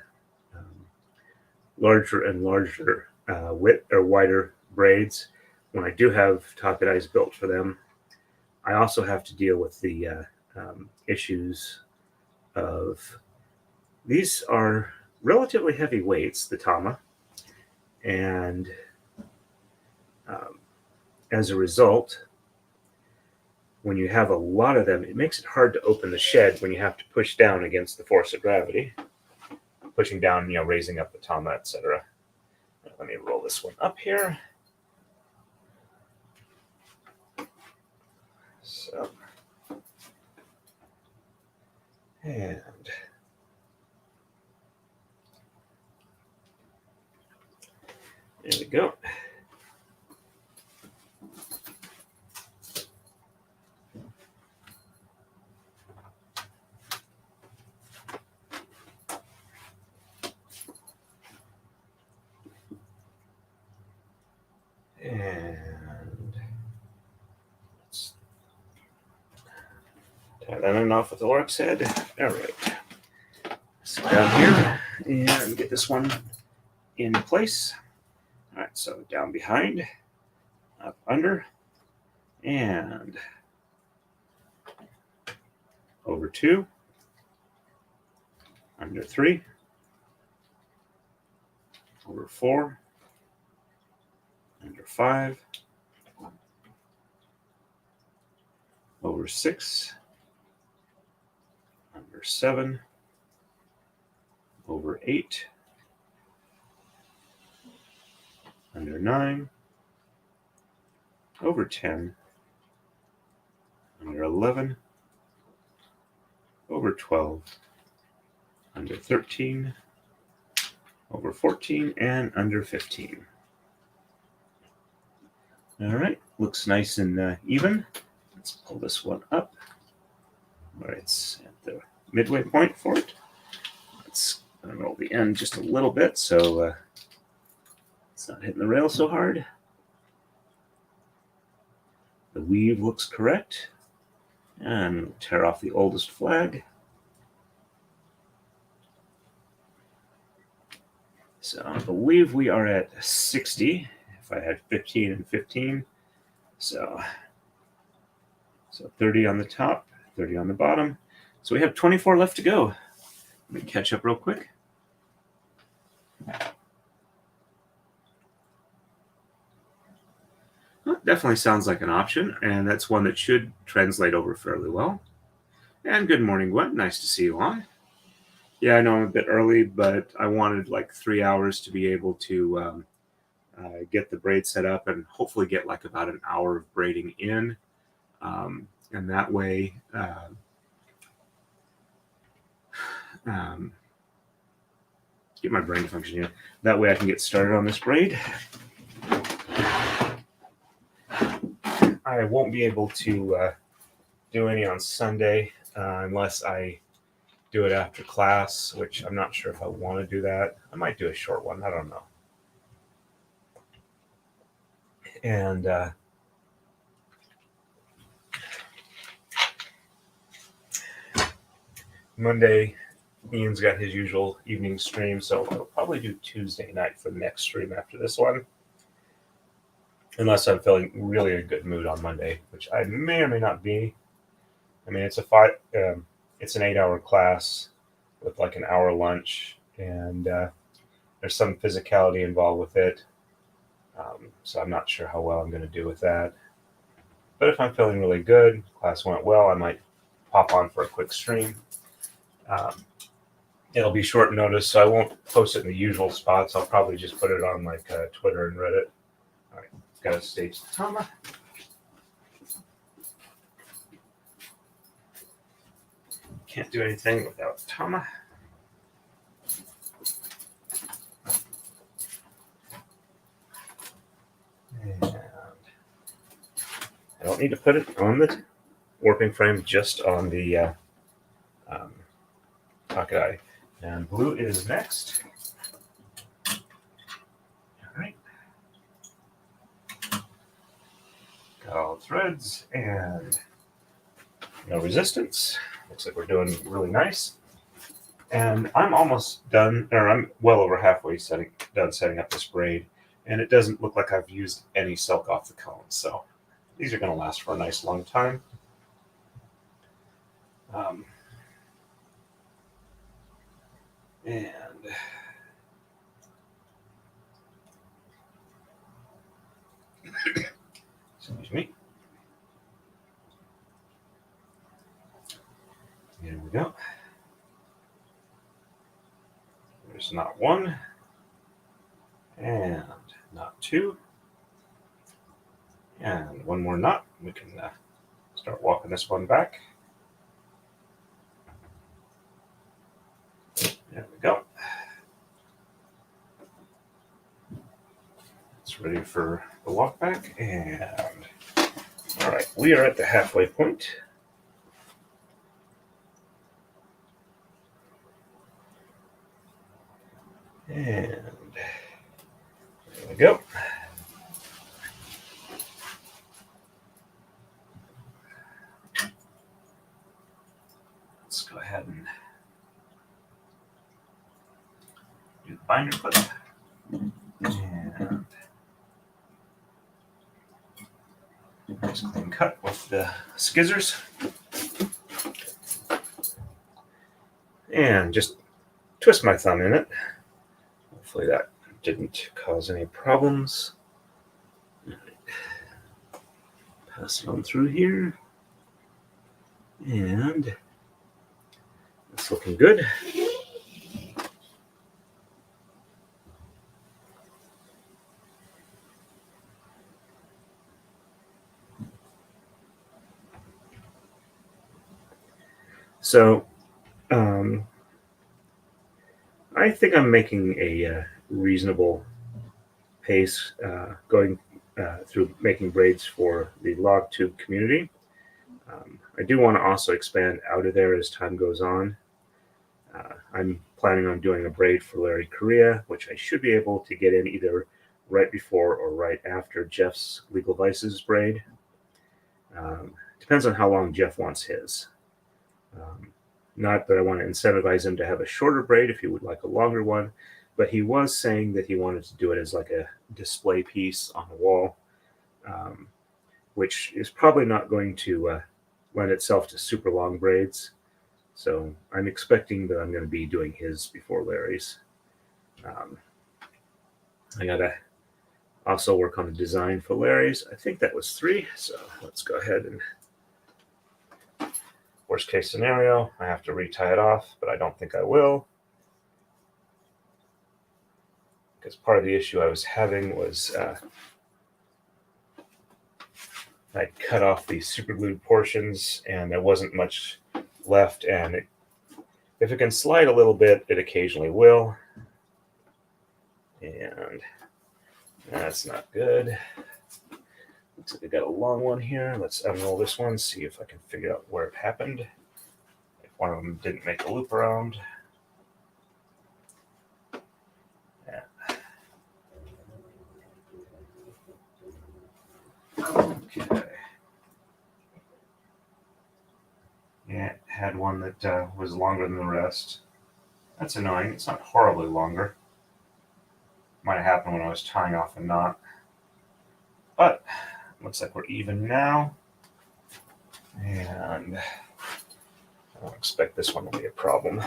larger and larger width or wider braids, when I do have Taka-Dais built for them, I also have to deal with the issues of, these are relatively heavy weights, the tama, and as a result, when you have a lot of them, it makes it hard to open the shed when you have to push down against the force of gravity, pushing down, raising up the tama, etc. Let me roll this one up here. So, and there we go. And let's tie that in off with the lark's head. All right. Sit down here and get this one in place. All right, so down behind, up under, and over 2, under 3, over 4, under 5, over 6, under 7, over 8, under 9, over 10, under 11, over 12, under 13, over 14, and under 15. All right, looks nice and even. Let's pull this one up. All right, it's at the midway point for it. Let's roll the end just a little bit so it's not hitting the rail so hard. The weave looks correct. And tear off the oldest flag. So I believe we are at 60. If I had 15 and 15. So 30 on the top, 30 on the bottom. So we have 24 left to go. Let me catch up real quick. Well, definitely sounds like an option, and that's one that should translate over fairly well. And good morning, Gwen. Nice to see you on. Yeah, I know I'm a bit early, but I wanted like 3 hours to be able to get the braid set up and hopefully get like about an hour of braiding in. And that way, get my brain to function here. That way I can get started on this braid. I won't be able to do any on Sunday unless I do it after class, which I'm not sure if I want to do that. I might do a short one. I don't know. And Monday, Ian's got his usual evening stream, so I'll probably do Tuesday night for the next stream after this one. Unless I'm feeling really a good mood on Monday, which I may or may not be. I mean, it's an 8-hour class with like an hour lunch, and there's some physicality involved with it. So I'm not sure how well I'm going to do with that. But if I'm feeling really good, class went well, I might pop on for a quick stream. It'll be short notice, so I won't post it in the usual spots. I'll probably just put it on like Twitter and Reddit. All right, got to stage the Tama. Can't do anything without Tama. And I don't need to put it on the warping frame, just on the Taka-Dai. And blue is next. All right. Got all the threads and no resistance. Looks like we're doing really nice. And I'm almost done, or I'm well over halfway done setting up this braid. And it doesn't look like I've used any silk off the cones. So these are going to last for a nice long time. And excuse me. Here we go. There's not one, and not two, and one more knot. We can start walking this one back. There we go. It's ready for the walk back, and all right, we are at the halfway point. And there we go. Let's go ahead and do the binder clip. And nice clean cut with the skizzers. And just twist my thumb in it. Hopefully that didn't cause any problems. All right. Pass it on through here. And it's looking good. So, I think I'm making a reasonable pace going through making braids for the log tube community. I do want to also expand out of there as time goes on. I'm planning on doing a braid for Clarie Cassan, which I should be able to get in either right before or right after Jeff's Legal Vices braid. Depends on how long Jeff wants his. Not that I want to incentivize him to have a shorter braid if he would like a longer one, but he was saying that he wanted to do it as like a display piece on the wall, which is probably not going to lend itself to super long braids. So I'm expecting that I'm going to be doing his before Larry's. I got to also work on the design for Larry's. I think that was 3, so let's go ahead and... Worst case scenario, I have to retie it off, but I don't think I will. Because part of the issue I was having was I cut off the superglued portions and there wasn't much left. And if it can slide a little bit, it occasionally will. And that's not good. Looks like I got a long one here. Let's unroll this one, see if I can figure out where it happened. If one of them didn't make a loop around. Yeah. Okay. Yeah, it had one that was longer than the rest. That's annoying. It's not horribly longer. Might have happened when I was tying off a knot. But looks like we're even now. And I don't expect this one to be a problem.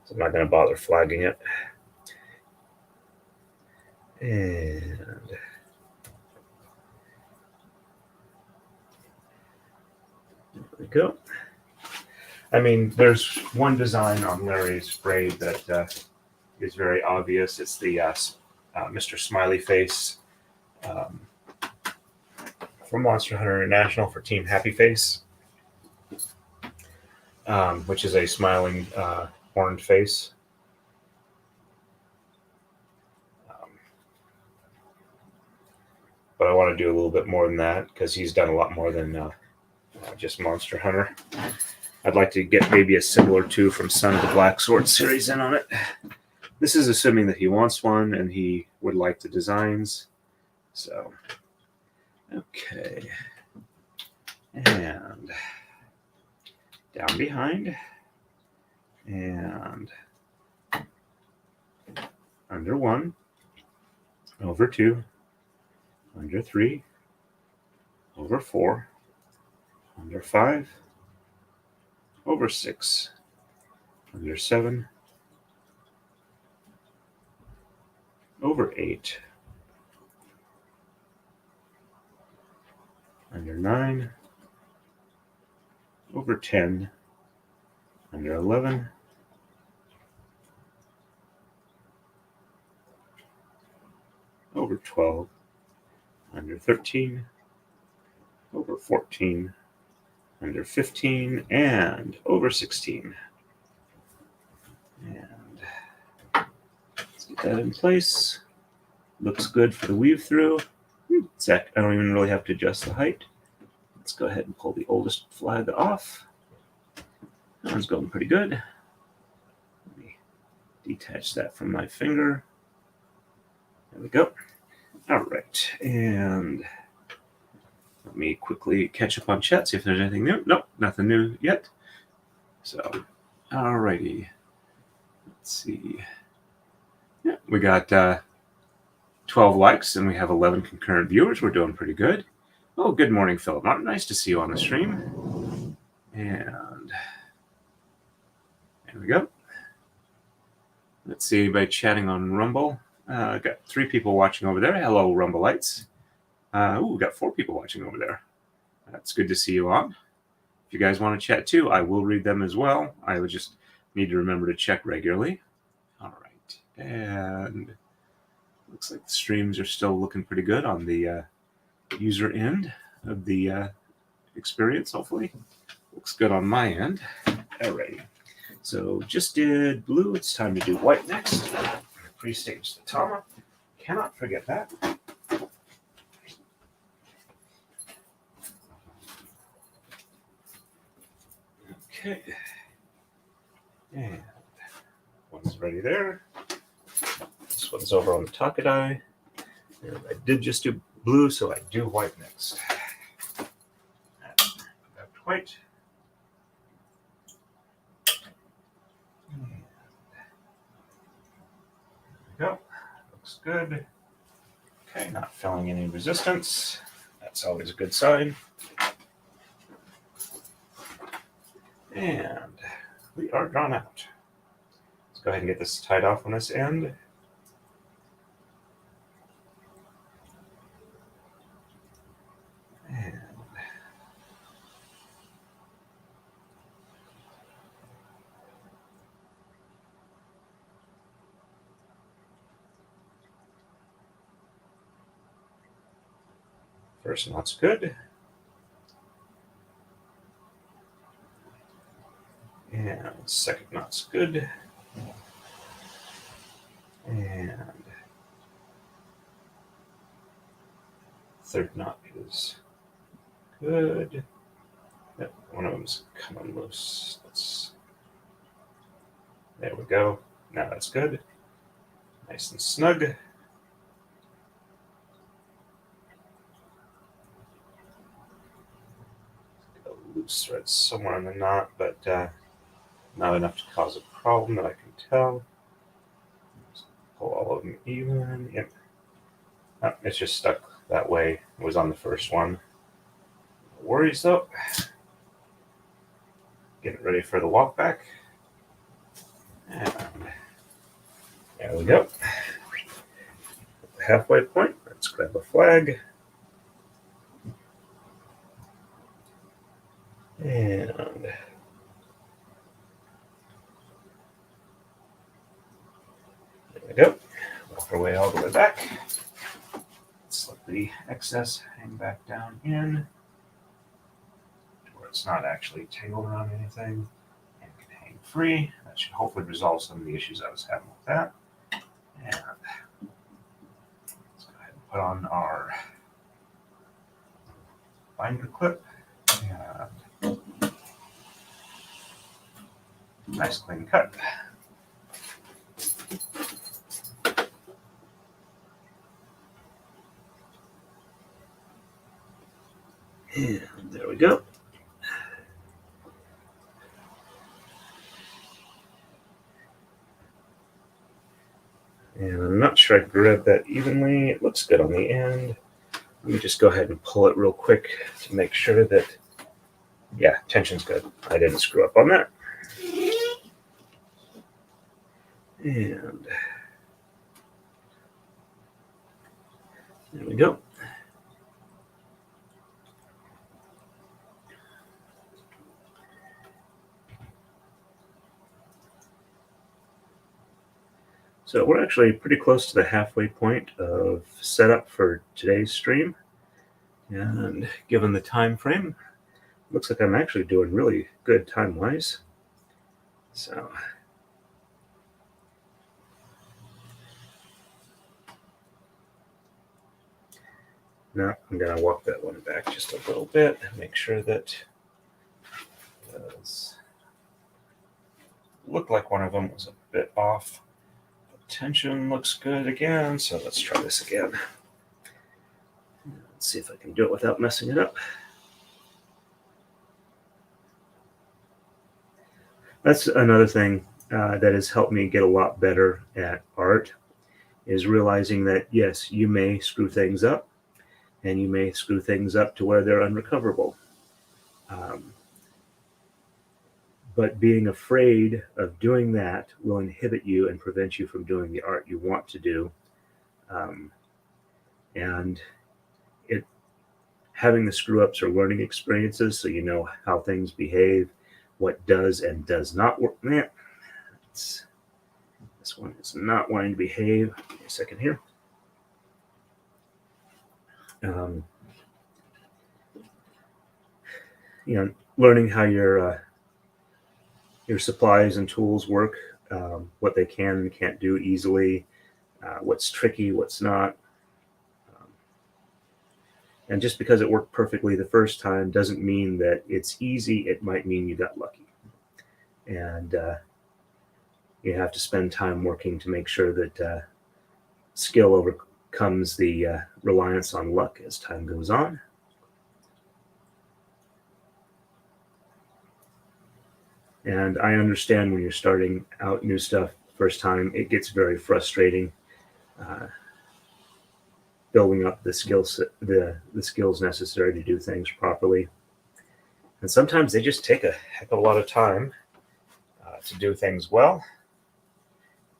So I'm not going to bother flagging it. And there we go. I mean, there's one design on Larry's braid that is very obvious. It's the Mr. Smiley Face from Monster Hunter International for Team Happy Face, which is a smiling horned face. But I want to do a little bit more than that because he's done a lot more than just Monster Hunter. I'd like to get maybe a similar to from Son of the Black Sword series in on it. This is assuming that he wants one and he would like the designs. So, okay. And down behind. And under 1. Over 2. Under 3. Over 4. Under 5. Over 6. Under 7. Over 8. Under 9. Over 10. Under 11. Over 12. Under 13. Over 14. Under 15. And over 16. And let's get that in place. Looks good for the weave through. Zach, I don't even really have to adjust the height. Let's go ahead and pull the oldest flag off. That one's going pretty good. Let me detach that from my finger. There we go. All right. And let me quickly catch up on chat, see if there's anything new. Nope, nothing new yet. So, all righty. Let's see. Yeah, we got 12 likes and we have 11 concurrent viewers. We're doing pretty good. Oh, good morning, Philip. Nice to see you on the stream. And there we go. Let's see anybody chatting on Rumble. I got 3 people watching over there. Hello, Rumbleites. We got 4 people watching over there. That's good to see you on. If you guys want to chat too, I will read them as well. I would just need to remember to check regularly. All right. And looks like the streams are still looking pretty good on the user end of the experience, hopefully. Looks good on my end. All right. So just did blue. It's time to do white next. Pre-stage the Tama. Cannot forget that. Okay. And one's ready there. This one's over on the Taka-Dai. And I did just do blue, so I do white next. quite. There we go. Looks good. Okay, not feeling any resistance. That's always a good sign. And we are drawn out. Let's go ahead and get this tied off on this end. And first knot's good. And second knot's good. And third knot is good. Yep, one of them's coming loose. There we go. Now that's good. Nice and snug. A loose thread somewhere in the knot, but not enough to cause a problem that I can tell. Just pull all of them even. Yep. Oh, it's just stuck that way. It was on the first one. No worries though. Getting ready for the walk back. And there we go. The halfway point. Let's grab a flag. And there we go. Walk our way all the way back. Let's let the excess hang back down in to where it's not actually tangled around anything and can hang free. That should hopefully resolve some of the issues I was having with that. And let's go ahead and put on our binder clip. And nice clean cut. And there we go. And I'm not sure I grabbed that evenly. It looks good on the end. Let me just go ahead and pull it real quick to make sure that, yeah, tension's good. I didn't screw up on that. And there we go. So we're actually pretty close to the halfway point of setup for today's stream. And given the time frame, looks like I'm actually doing really good time-wise. So now I'm going to walk that one back just a little bit and make sure that it does look like one of them was a bit off. Tension looks good again, so let's try this again. Let's see if I can do it without messing it up. That's another thing that has helped me get a lot better at art, is realizing that, yes, you may screw things up, and you may screw things up to where they're unrecoverable. But being afraid of doing that will inhibit you and prevent you from doing the art you want to do. And having the screw-ups are learning experiences, so you know how things behave, what does and does not work. This one is not wanting to behave. Give me a second here. Learning how your supplies and tools work, what they can and can't do easily, what's tricky, what's not. And just because it worked perfectly the first time doesn't mean that it's easy. It might mean you got lucky. And you have to spend time working to make sure that skill overcomes the reliance on luck as time goes on. And I understand when you're starting out new stuff first time, it gets very frustrating building up the skills necessary to do things properly. And sometimes they just take a heck of a lot of time to do things well.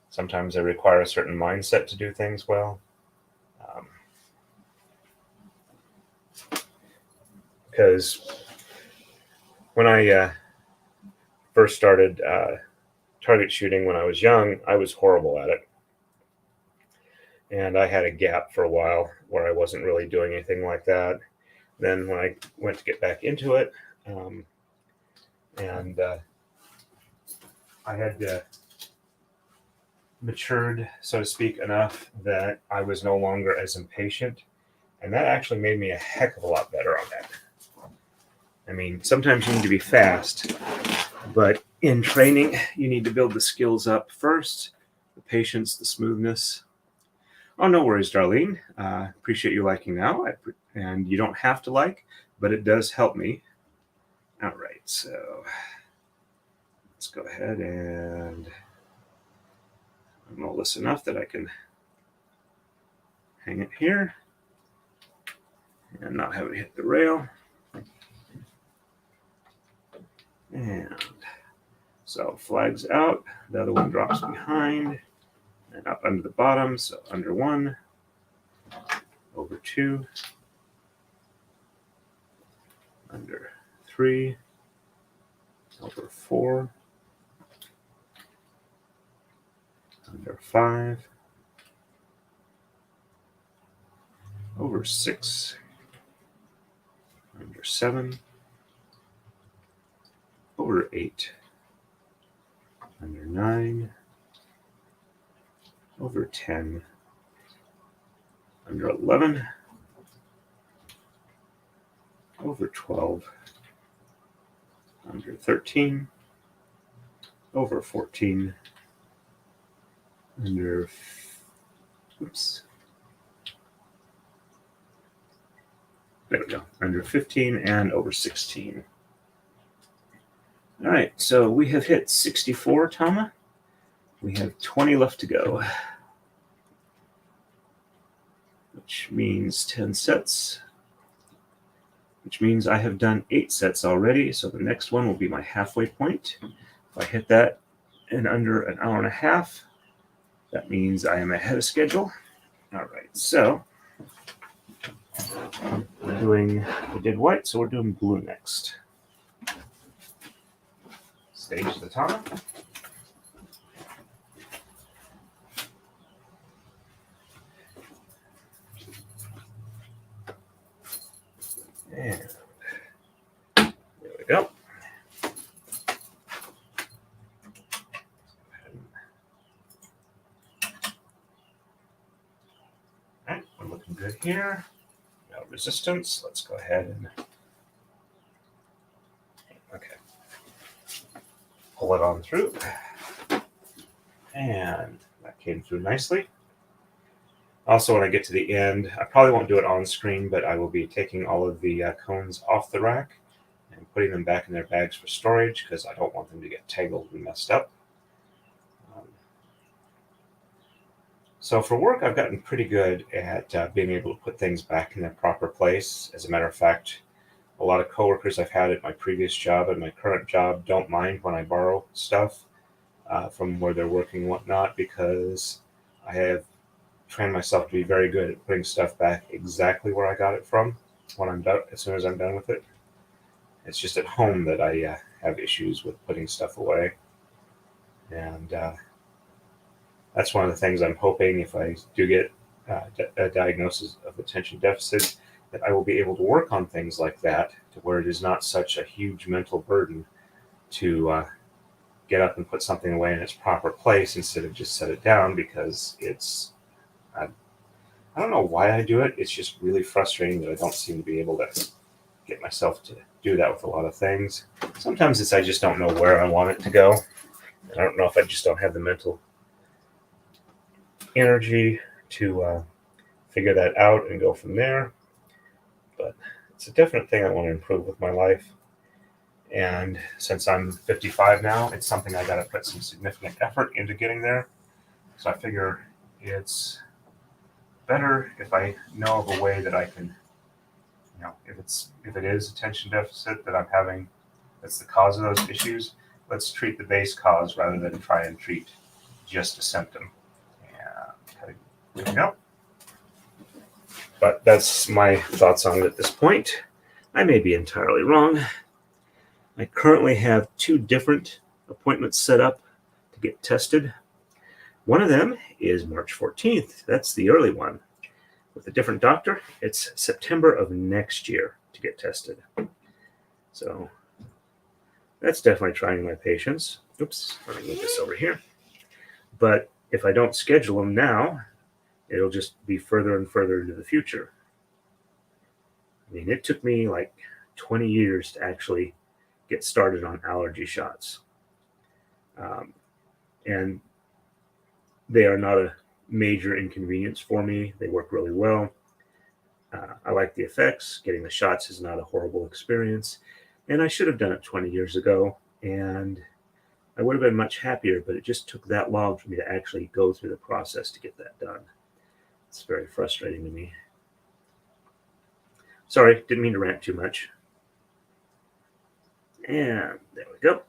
Sometimes they require a certain mindset to do things well. Because when I first started target shooting when I was young, I was horrible at it. And I had a gap for a while where I wasn't really doing anything like that. Then when I went to get back into it, I had matured, so to speak, enough that I was no longer as impatient. And that actually made me a heck of a lot better on that. I mean, sometimes you need to be fast, but in training, you need to build the skills up first, the patience, the smoothness. Oh, no worries, Darlene. Appreciate you liking now. And you don't have to like, but it does help me. All right, so let's go ahead and I'm all this enough that I can hang it here and not have it hit the rail. And so flags out, the other one drops behind and up under the bottom. So under 1, over 2, under 3, over 4, under 5, over 6, under 7, over 8, under 9, over 10, under 11, over 12, under 13, over 14, under, there we go, under 15, and over 16. All right, so we have hit 64, Tama. We have 20 left to go, which means 10 sets, which means I have done 8 sets already, so the next one will be my halfway point. If I hit that in under an hour and a half, that means I am ahead of schedule. All right, so we did white, so we're doing blue next. Stage the Tama. And there we go. All right, we're looking good here. No resistance. Let's go ahead and pull it on through. And that came through nicely. Also, when I get to the end, I probably won't do it on screen, but I will be taking all of the cones off the rack and putting them back in their bags for storage because I don't want them to get tangled and messed up. So for work, I've gotten pretty good at being able to put things back in their proper place. As a matter of fact, a lot of coworkers I've had at my previous job and my current job don't mind when I borrow stuff from where they're working and whatnot, because I have trained myself to be very good at putting stuff back exactly where I got it from when I'm done, as soon as I'm done with it. It's just at home that I have issues with putting stuff away. And that's one of the things I'm hoping, if I do get a diagnosis of attention deficit, that I will be able to work on things like that to where it is not such a huge mental burden to get up and put something away in its proper place instead of just set it down, because it's, I don't know why I do it. It's just really frustrating that I don't seem to be able to get myself to do that with a lot of things. Sometimes it's I just don't know where I want it to go. I don't know if I just don't have the mental energy to figure that out and go from there. But it's a definite thing I want to improve with my life. And since I'm 55 now, it's something I got to put some significant effort into getting there. So I figure it's better if I know of a way that I can, if it is attention deficit that I'm having, that's the cause of those issues. Let's treat the base cause rather than try and treat just a symptom. There we go. But that's my thoughts on it at this point. I may be entirely wrong. I currently have 2 different appointments set up to get tested. One of them is March 14th. That's the early one. With a different doctor, it's September of next year to get tested. So that's definitely trying my patience. Oops, let me move this over here. But if I don't schedule them now, it'll just be further and further into the future. I mean, it took me like 20 years to actually get started on allergy shots. And they are not a major inconvenience for me. They work really well. I like the effects. Getting the shots is not a horrible experience. And I should have done it 20 years ago, and I would have been much happier, but it just took that long for me to actually go through the process to get that done. It's very frustrating to me. Sorry, didn't mean to rant too much. And there we go.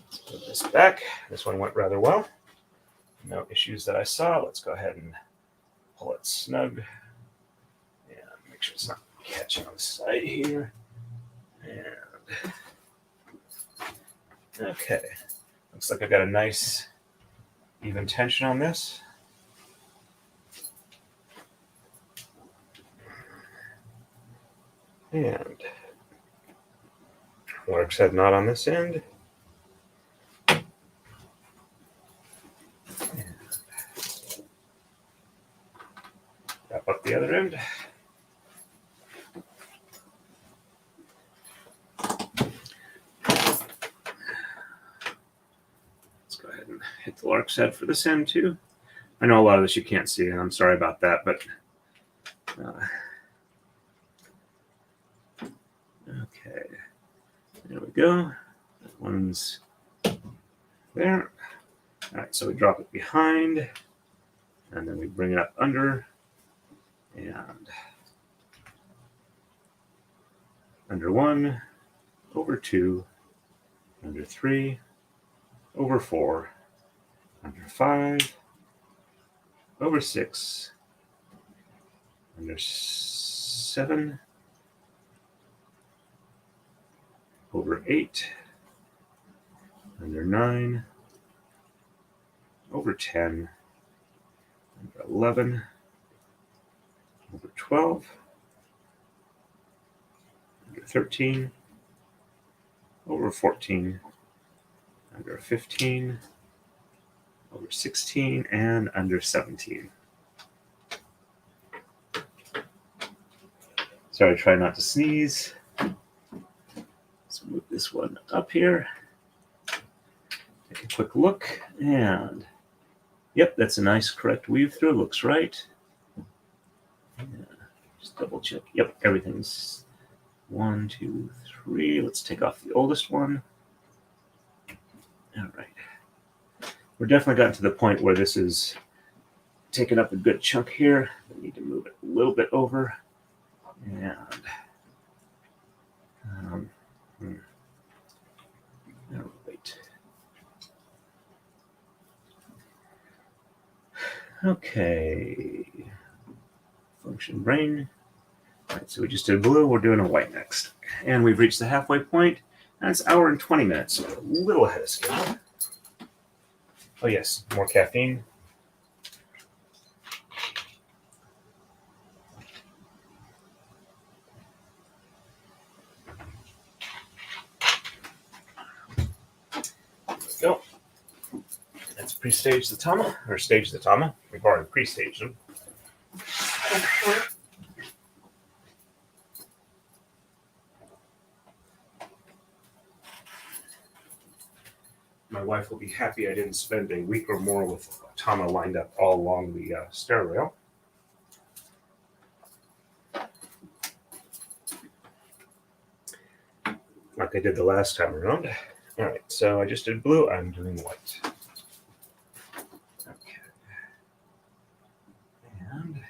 Let's put this back. This one went rather well. No issues that I saw. Let's go ahead and pull it snug. And make sure it's not catching on the side here. And okay. Looks like I got a nice even tension on this. And water head knot on this end. Wrap up the other end. Let's go ahead and hit the lark's head for this end too. I know a lot of this you can't see, and I'm sorry about that, but okay, there we go. That one's there. All right, so we drop it behind, and then we bring it up under, and under 1, over 2, under 3, over 4, under 5, over 6, under 7, over 8, under 9, over 10, under 11, over 12, under 13, over 14, under 15, over 16, and under 17. Sorry, try not to sneeze. Let's move this one up here. Take a quick look, and yep, that's a nice correct weave through. Looks right. Yeah, just double check. Yep, everything's 1, 2, 3. Let's take off the oldest one. All right. We're definitely gotten to the point where this is taking up a good chunk here. We need to move it a little bit over. And oh, wait. Okay. Function brain. All right, so we just did blue. We're doing a white next. And we've reached the halfway point. And it's 1 hour and 20 minutes. So a little ahead of schedule. Oh, yes. More caffeine. There we go. Let's pre-stage the tama, or stage the tama. We've already pre-staged them. My wife will be happy I didn't spend a week or more with tama lined up all along the stair rail. I'm like I did the last time around. All right, so I just did blue. I'm doing white. Okay. And there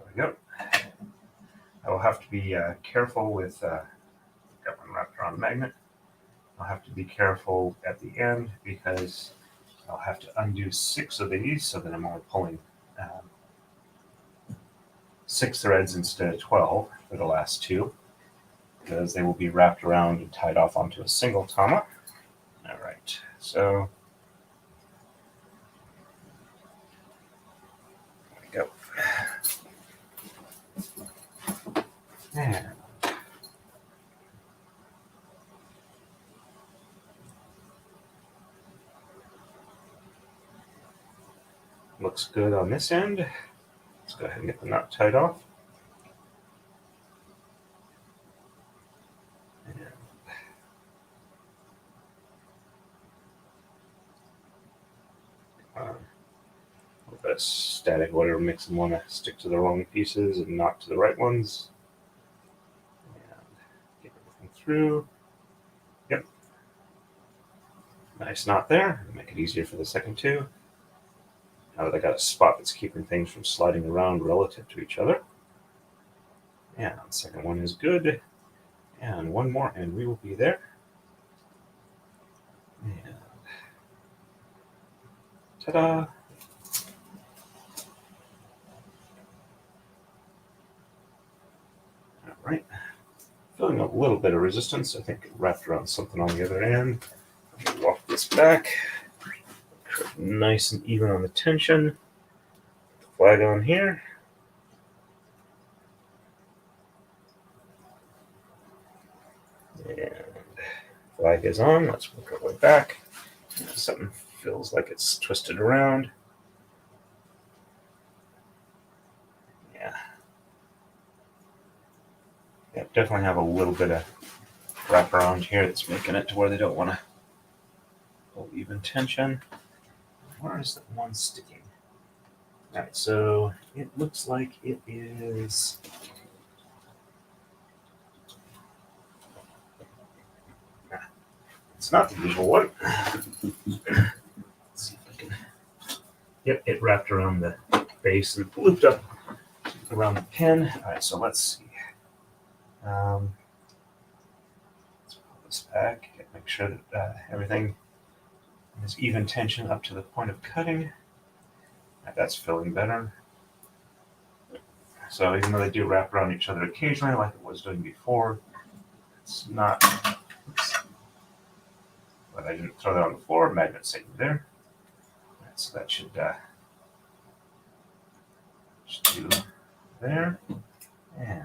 we go. I will have to be careful with, got one wrapped around the magnet. I'll have to be careful at the end because I'll have to undo 6 of these so that I'm only pulling 6 threads instead of 12 for the last 2, because they will be wrapped around and tied off onto a single tama. All right, so there we go. And looks good on this end. Let's go ahead and get the knot tied off. A little bit of static, whatever makes them want to stick to the wrong pieces and not to the right ones. And get everything through. Yep. Nice knot there. Make it easier for the second 2. Now that I got a spot that's keeping things from sliding around relative to each other. And the second one is good. And one more, and we will be there. And ta-da! All right. Feeling a little bit of resistance. I think it wrapped around something on the other end. Walk this back. Nice and even on the tension. Put the flag on here. And flag is on. Let's work our way back. Something feels like it's twisted around. Yeah. Yeah, definitely have a little bit of wrap around here that's making it to where they don't want to pull even tension. Where is that one sticking? All right, so it looks like it is. It's not the usual one. Let's see if I can. Yep, it wrapped around the base and looped up around the pin. All right, so let's see. Let's pull this back. Make sure that everything is even tension up to the point of cutting. That's filling better. So even though they do wrap around each other occasionally, like it was doing before, it's not. Oops. But I didn't throw that on the floor. Magnet sitting there. Right, so that should do there. And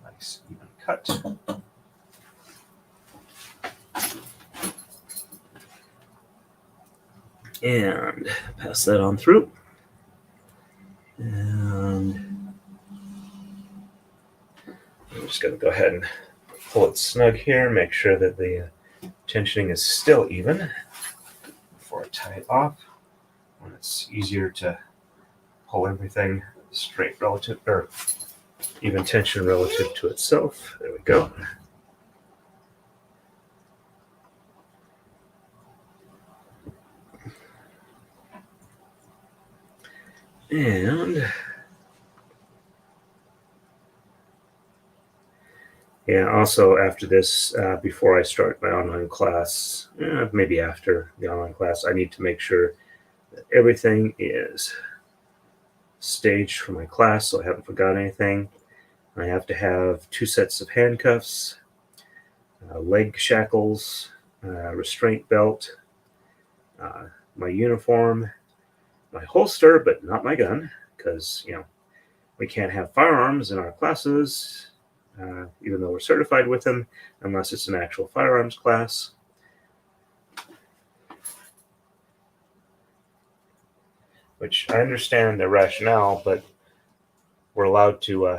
nice even cut. And pass that on through. And I'm just going to go ahead and pull it snug here, make sure that the tensioning is still even before I tie it off. And it's easier to pull everything straight relative, or even tension relative to itself. There we go. And yeah, also after this, before I start my online class, maybe after the online class, I need to make sure that everything is staged for my class so I haven't forgotten anything. I have to have 2 sets of handcuffs, leg shackles, restraint belt, my uniform, my holster, but not my gun, because, we can't have firearms in our classes, even though we're certified with them, unless it's an actual firearms class. Which I understand the rationale, but we're allowed to,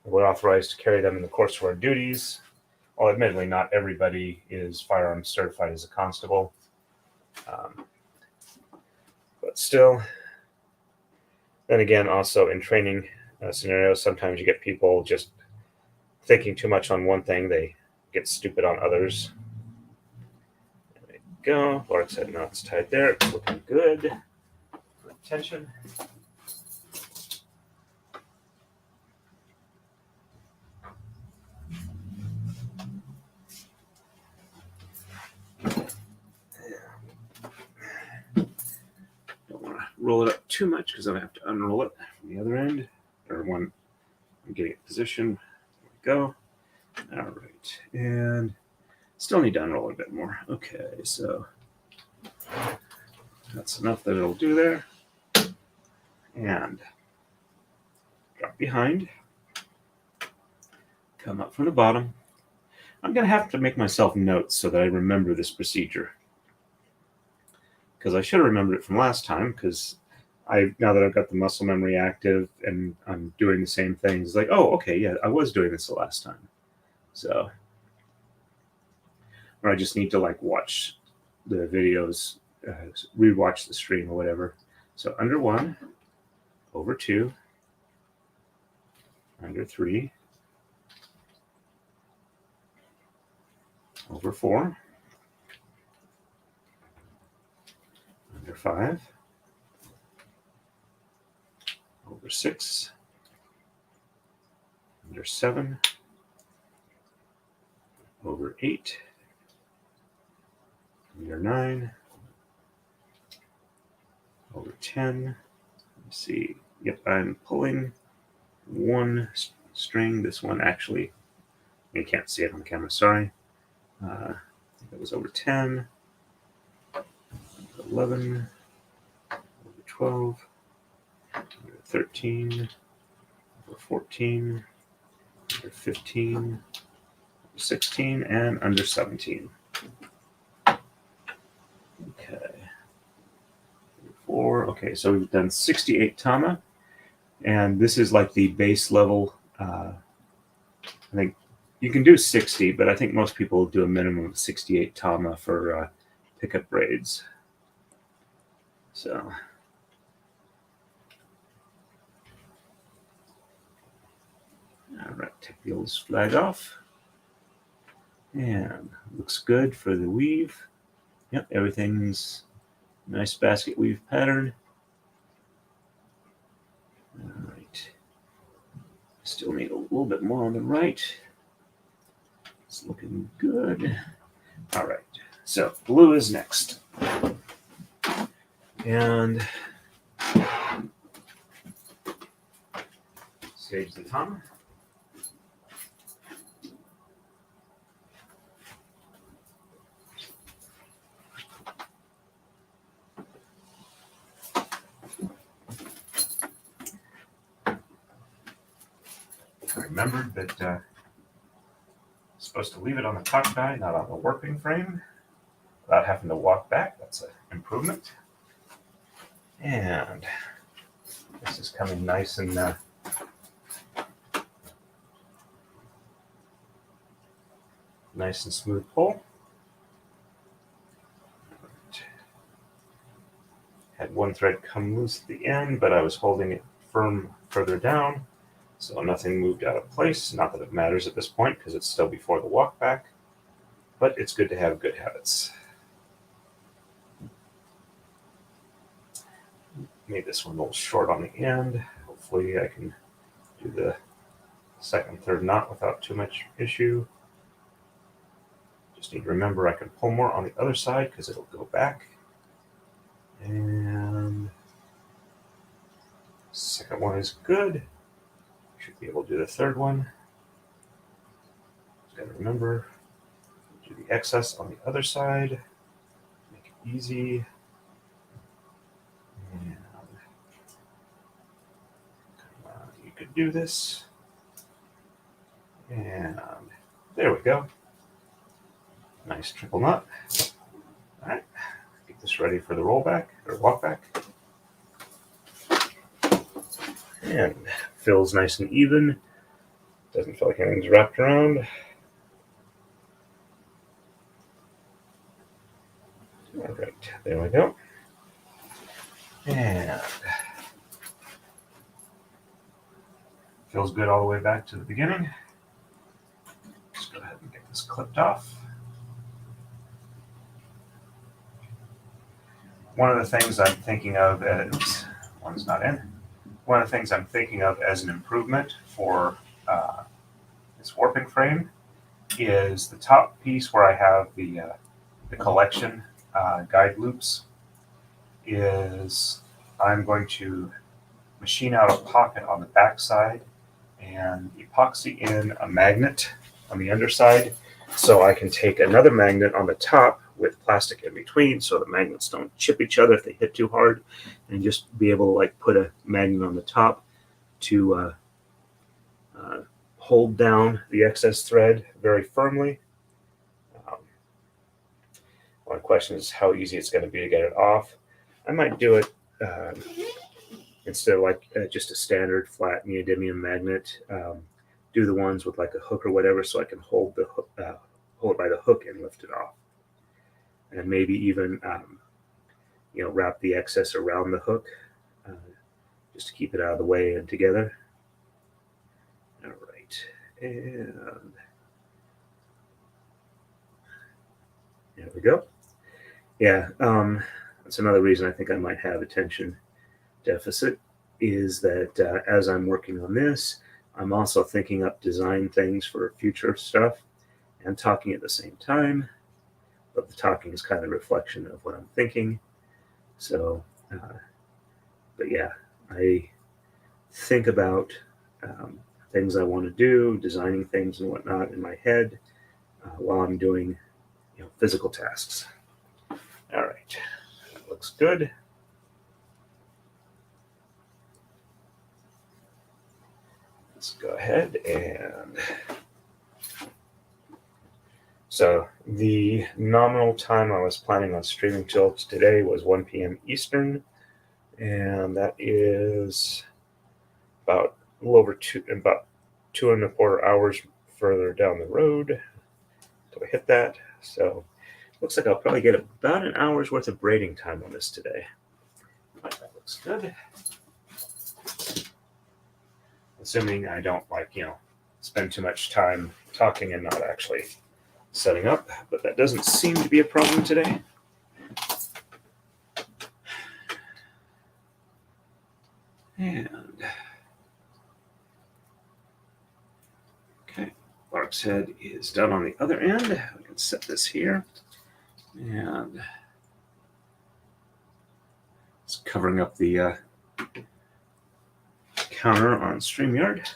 we're authorized to carry them in the course of our duties. Well, admittedly, not everybody is firearms certified as a constable. But still, then again, also in training scenarios, sometimes you get people just thinking too much on one thing, they get stupid on others. There we go. Lark said, no, it's tied there. It's looking good. Good tension. Don't want to roll it up too much because I have to unroll it from the other end, or when I'm getting it positioned. There we go. All right, and still need to unroll it a bit more. Okay, so that's enough that it'll do there. And drop behind, come up from the bottom. I'm going to have to make myself notes so that I remember this procedure, because I should have remembered it from last time, because now that I've got the muscle memory active and I'm doing the same things, it's like, oh, okay, yeah, I was doing this the last time. So, or I just need to like watch the videos, rewatch the stream or whatever. So under 1, over 2, under 3, over 4, under 5, over 6, under 7, over 8, under 9, over 10. Let's see. Yep, I'm pulling one string. This one actually, you can't see it on the camera, sorry. I think that was over 10, 11, over 12, over 13, over 14, under 15, under 16, and under 17. Okay. 4. Okay, so we've done 68 tama, and this is like the base level. I think you can do 60, but I think most people do a minimum of 68 tama for pickup braids. So, all right, take the old flag off, and looks good for the weave. Yep, everything's nice basket weave pattern. All right, still need a little bit more on the right. It's looking good. All right, so blue is next. And stage the tama. I remembered that I'm supposed to leave it on the Taka-Dai, not on the working frame, without having to walk back. That's an improvement. And this is coming nice and nice and smooth pull. Right. Had one thread come loose at the end, but I was holding it firm further down, so nothing moved out of place. Not that it matters at this point because it's still before the walk back, but it's good to have good habits. Made this one a little short on the end. Hopefully I can do the second, third knot without too much issue. Just need to remember I can pull more on the other side because it'll go back. And second one is good. Should be able to do the third one. Just gotta remember, do the excess on the other side. Make it easy. And you could do this. And there we go. Nice triple knot. All right, get this ready for the rollback or walk back. And fills nice and even. Doesn't feel like anything's wrapped around. All right, there we go. And feels good all the way back to the beginning. this clipped off. One of the things I'm thinking of as one's not in. One of the things I'm thinking of as an improvement for this warping frame is the top piece where I have the collection guide loops. Is I'm going to machine out a pocket on the back side and epoxy in a magnet on the underside, so I can take another magnet on the top with plastic in between so the magnets don't chip each other if they hit too hard, and just be able to like put a magnet on the top to hold down the excess thread very firmly. One question is how easy it's going to be to get it off. I might do it instead of like just a standard flat neodymium magnet. Do the ones with like a hook or whatever, so I can hold the hold it by the hook and lift it off, and maybe even wrap the excess around the hook just to keep it out of the way and together. All right, and there we go. Yeah, that's another reason I think I might have attention deficit, is that as I'm working on this, I'm also thinking up design things for future stuff and talking at the same time, but the talking is kind of a reflection of what I'm thinking. So, but yeah, I think about things I want to do, designing things and whatnot in my head while I'm doing physical tasks. All right, that looks good. Let's go ahead and so the nominal time I was planning on streaming till today was 1 p.m. Eastern, and that is about a little over about 2.25 hours further down the road till I hit that. So looks like I'll probably get about an hour's worth of braiding time on this today. That looks good. Assuming I don't spend too much time talking and not actually setting up, but that doesn't seem to be a problem today. And okay, Lark's head is done on the other end. We can set this here, and it's covering up the counter on StreamYard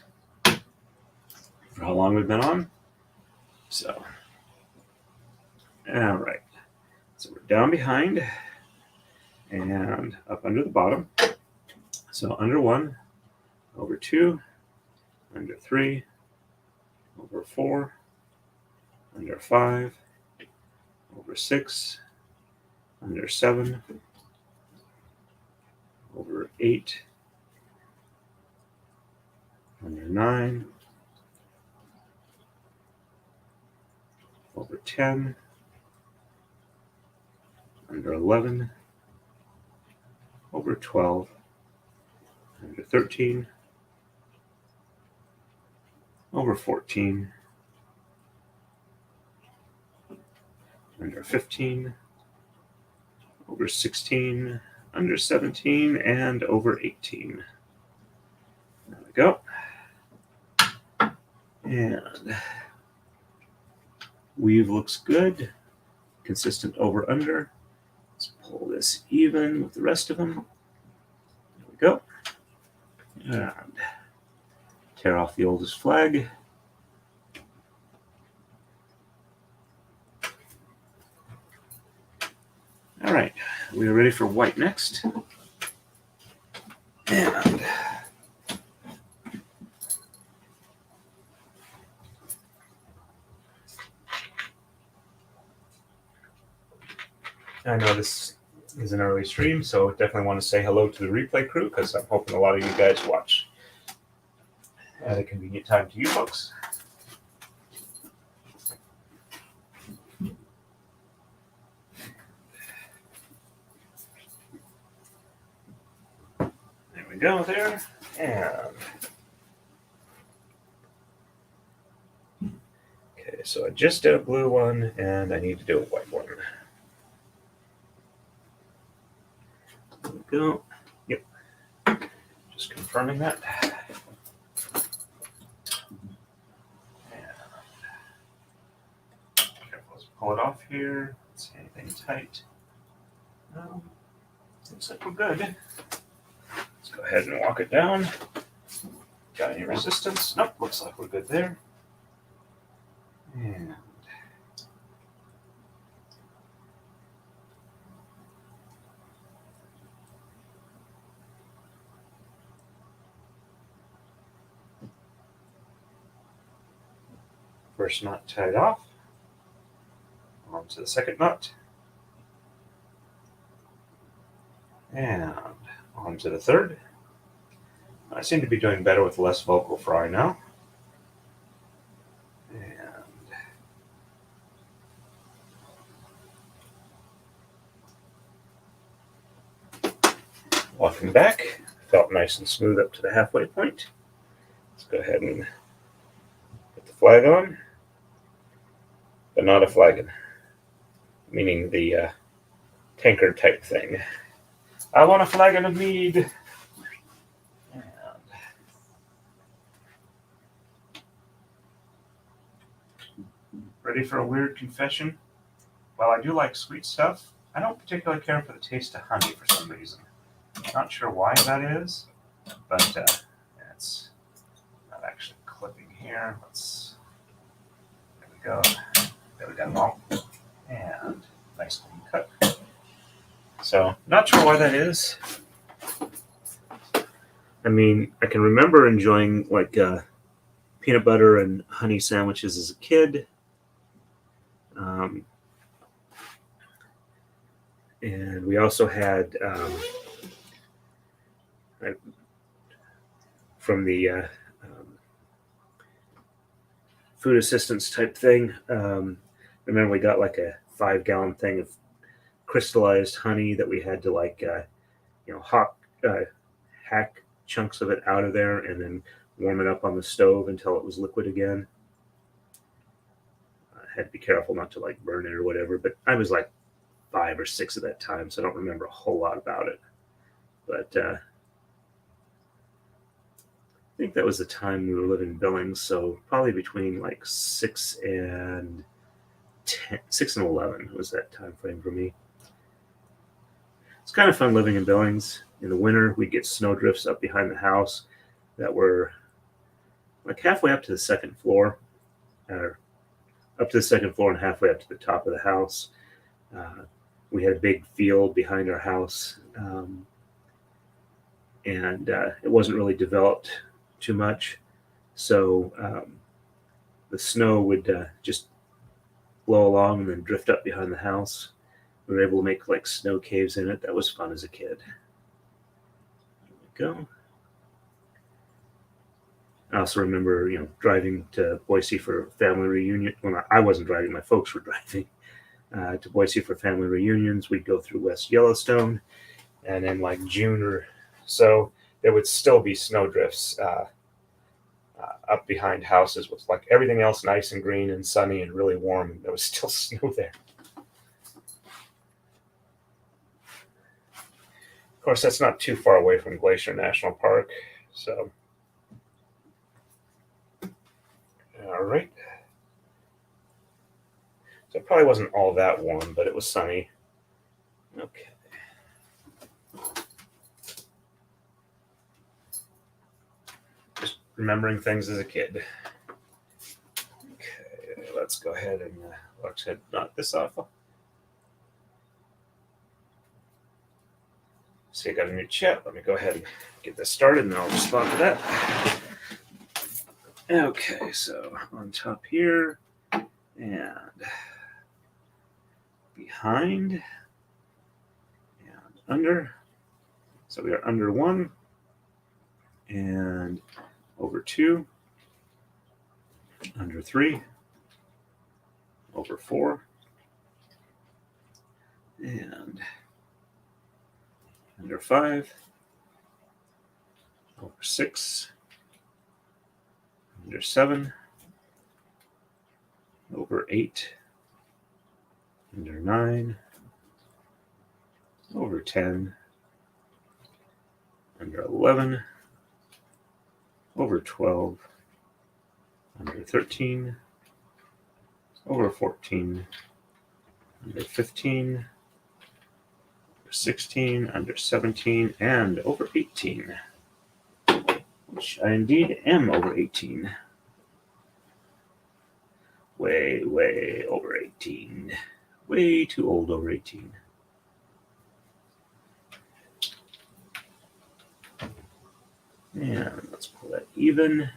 for how long we've been on. So, all right. So we're down behind and up under the bottom. So under 1, over 2, under 3, over 4, under 5, over 6, under 7, over 8, under 9, over 10, under 11, over 12, under 13, over 14, under 15, over 16, under 17, and over 18. There we go. And weave looks good. Consistent over under. Let's pull this even with the rest of them. There we go. And tear off the oldest flag. All right, we are ready for white next. And I know this is an early stream, so definitely want to say hello to the replay crew, because I'm hoping a lot of you guys watch at a convenient time to you folks. There we go there. And okay, so I just did a blue one, and I need to do a white one. There we go. Yep. Just confirming that. Careful as we pull it off here. Let's see anything tight. No. Looks like we're good. Let's go ahead and walk it down. Got any resistance? Nope, looks like we're good there. And first knot tied off. On to the second knot. And on to the third. I seem to be doing better with less vocal fry now. And walking back, felt nice and smooth up to the halfway point. Let's go ahead and put the flag on, but not a flagon, meaning the tanker type thing. I want a flagon of mead. And ready for a weird confession? While I do like sweet stuff, I don't particularly care for the taste of honey for some reason. Not sure why that is, but it's not actually clipping here. There we go. There we go. And nice clean cut. So, not sure why that is. I mean, I can remember enjoying like peanut butter and honey sandwiches as a kid. And we also had from the food assistance type thing. Remember, we got like a 5-gallon thing of crystallized honey that we had to like, hack chunks of it out of there and then warm it up on the stove until it was liquid again. I had to be careful not to like burn it or whatever, but I was like 5 or 6 at that time, so I don't remember a whole lot about it. But I think that was the time we were living in Billings, so probably between like 6 and 11 was that time frame for me. It's kind of fun living in Billings. In the winter, we'd get snowdrifts up behind the house that were like halfway up to the second floor, or up to the second floor and halfway up to the top of the house. We had a big field behind our house, and it wasn't really developed too much. So the snow would just blow along and then drift up behind the house. We were able to make like snow caves in it. That was fun as a kid. There we go. I also remember, driving to Boise for family reunion. Well, I wasn't driving; my folks were driving to Boise for family reunions. We'd go through West Yellowstone, and in like June or so, there would still be snowdrifts up behind houses with like everything else nice and green and sunny and really warm, and there was still snow there. Of course, that's not too far away from Glacier National Park, so. All right. So it probably wasn't all that warm, but it was sunny. Okay. Just remembering things as a kid. Okay, let's go ahead and knock this off. See, I got a new chat. Let me go ahead and get this started, and then I'll respond to that. Okay, so on top here, and behind, and under. So we are under 1, and over 2, under 3, over 4, and under 5, over 6, under 7, over 8, under 9, over 10, under 11, over 12, under 13, over 14, under 15, over 16, under 17, and over 18, which I indeed am over 18. Way over 18. Way too old over 18. And let's pull that even.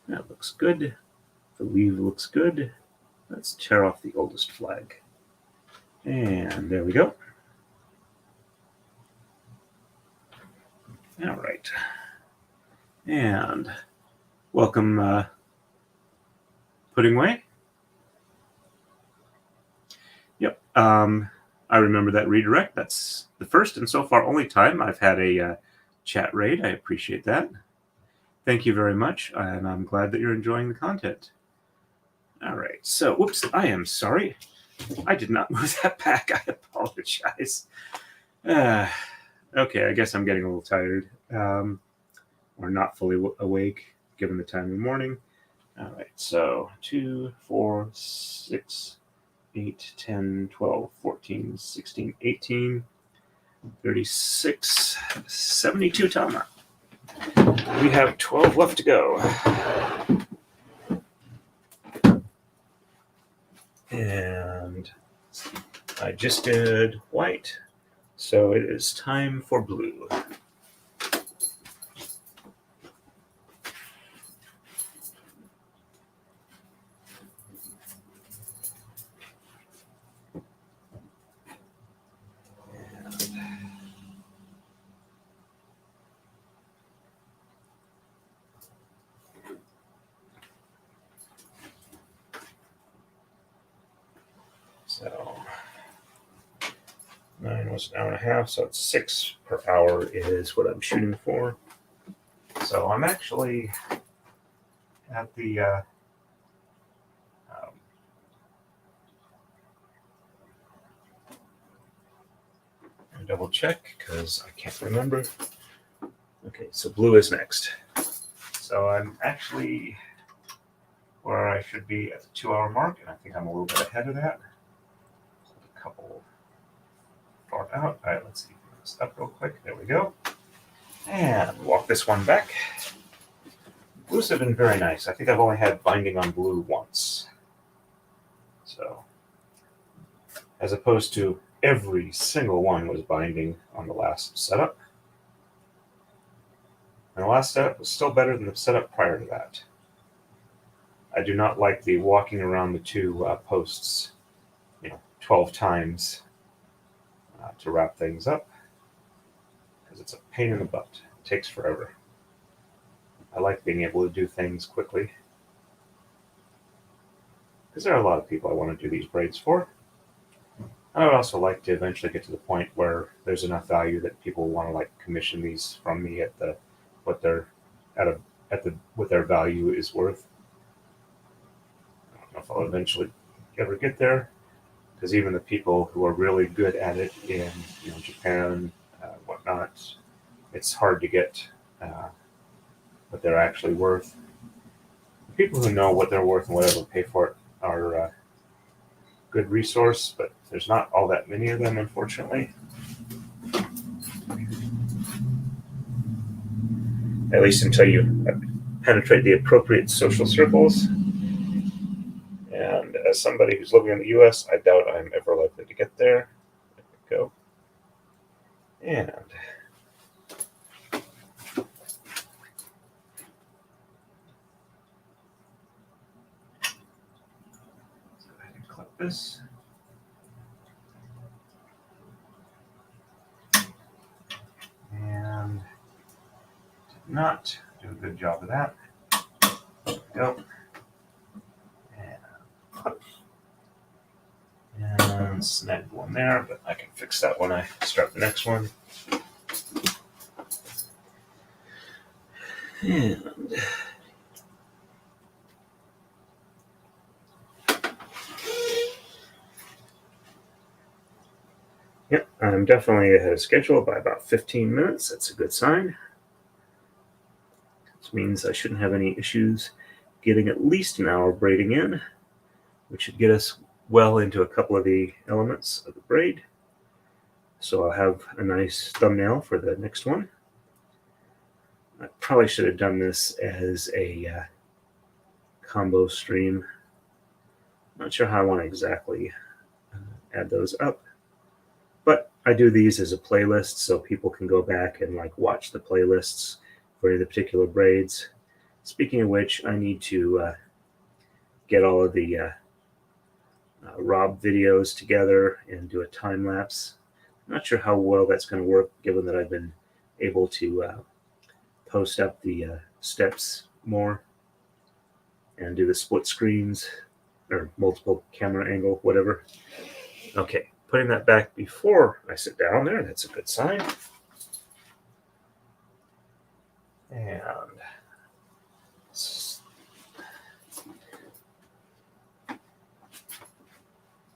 That looks good. The weave looks good. Let's tear off the oldest flag. And there we go. All right. And welcome, Pudding Way. Yep. I remember that redirect. That's the first and so far only time I've had a chat raid. I appreciate that. Thank you very much, and I'm glad that you're enjoying the content. All right. So, whoops, I am sorry. I did not move that back. I apologize. Okay, I guess I'm getting a little tired, or not fully awake, given the time of the morning. All right, so 2, 4, 6, 8, 10, 12, 14, 16, 18, 36, 72 Tama. We have 12 left to go. And I just did white, so it is time for blue. So 9 was an hour and a half, so it's 6 per hour is what I'm shooting for. So I'm actually at the double check because I can't remember. Okay, so blue is next. So I'm actually where I should be at the 2-hour mark, and I think I'm a little bit ahead of that. A couple far out. All right, let's see this up real quick. There we go. And walk this one back. Blues have been very nice. I think I've only had binding on blue once. So, as opposed to every single one was binding on the last setup. And the last setup was still better than the setup prior to that. I do not like the walking around the two posts, 12 times to wrap things up, because it's a pain in the butt. It takes forever. I like being able to do things quickly, because there are a lot of people I want to do these braids for. And I would also like to eventually get to the point where there's enough value that people want to commission these from me at what their value is worth. I don't know if I'll eventually ever get there, because even the people who are really good at it in Japan, whatnot, it's hard to get what they're actually worth. The people who know what they're worth and whatever pay for it are a good resource, but there's not all that many of them, unfortunately. At least until you penetrate the appropriate social circles. And as somebody who's living in the U.S., I doubt I'm ever likely to get there. There we go. And so I can clip this. And did not do a good job of that. There we go. And snagged one there, but I can fix that when I start the next one. And I'm definitely ahead of schedule by about 15 minutes. That's a good sign. This means I shouldn't have any issues getting at least an hour braiding in, which should get us well into a couple of the elements of the braid. So I'll have a nice thumbnail for the next one. I probably should have done this as a combo stream. Not sure how I want to exactly add those up, but I do these as a playlist so people can go back and like watch the playlists for the particular braids. Speaking of which, I need to get all of the Rob videos together and do a time lapse. Not sure how well that's going to work given that I've been able to post up the steps more and do the split screens or multiple camera angle, whatever. Okay, putting that back before I sit down there, that's a good sign. And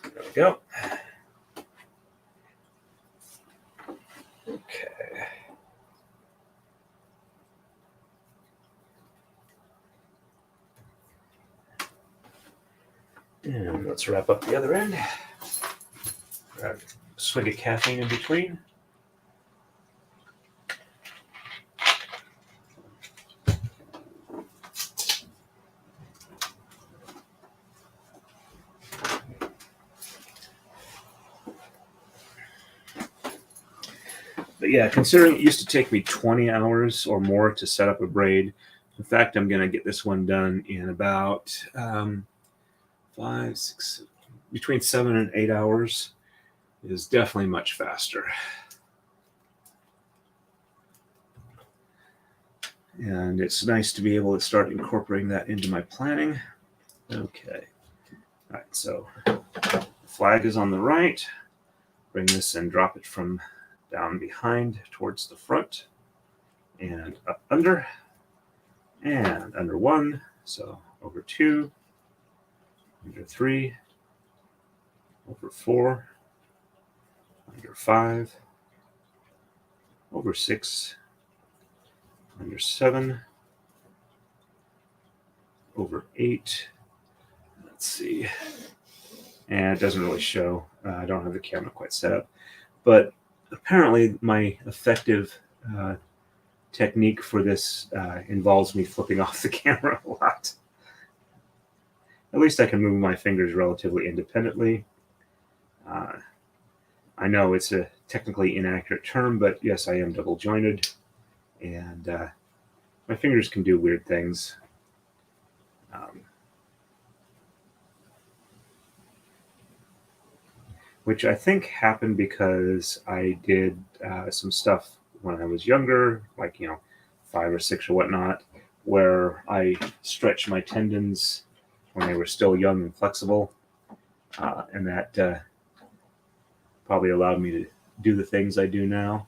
there we go. Okay. And let's wrap up the other end. Grab a swig of caffeine in between. But yeah, considering it used to take me 20 hours or more to set up a braid, in fact, I'm going to get this one done in about 5, 6, between 7 and 8 hours. It is definitely much faster. And it's nice to be able to start incorporating that into my planning. Okay. All right, so the flag is on the right. Bring this and drop it from down behind towards the front and up under and under 1. So over 2, under 3, over 4, under 5, over 6, under 7, over 8. Let's see. And it doesn't really show. I don't have the camera quite set up. But apparently my effective technique for this involves me flipping off the camera a lot. At least I can move my fingers relatively independently. I know it's a technically inaccurate term, but yes, I am double jointed. And my fingers can do weird things. Which I think happened because I did some stuff when I was younger, like, 5 or 6 or whatnot, where I stretched my tendons when they were still young and flexible. And that probably allowed me to do the things I do now.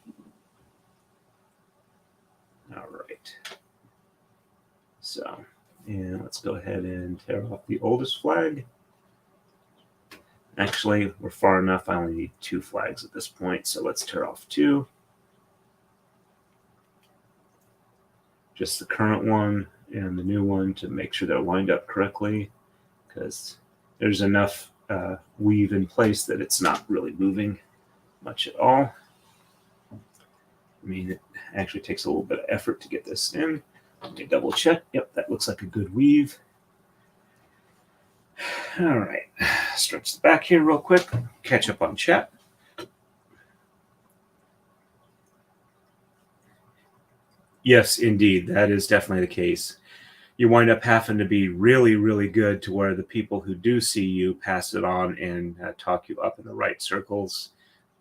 All right. So, and let's go ahead and tear off the oldest flag. Actually, we're far enough. I only need 2 flags at this point, so let's tear off 2. Just the current one and the new one to make sure they're lined up correctly, because there's enough weave in place that it's not really moving much at all. I mean, it actually takes a little bit of effort to get this in. Let me double check. Yep, that looks like a good weave. All right, stretch the back here real quick, catch up on chat. Yes, indeed, that is definitely the case. You wind up having to be really, really good to where the people who do see you pass it on and talk you up in the right circles.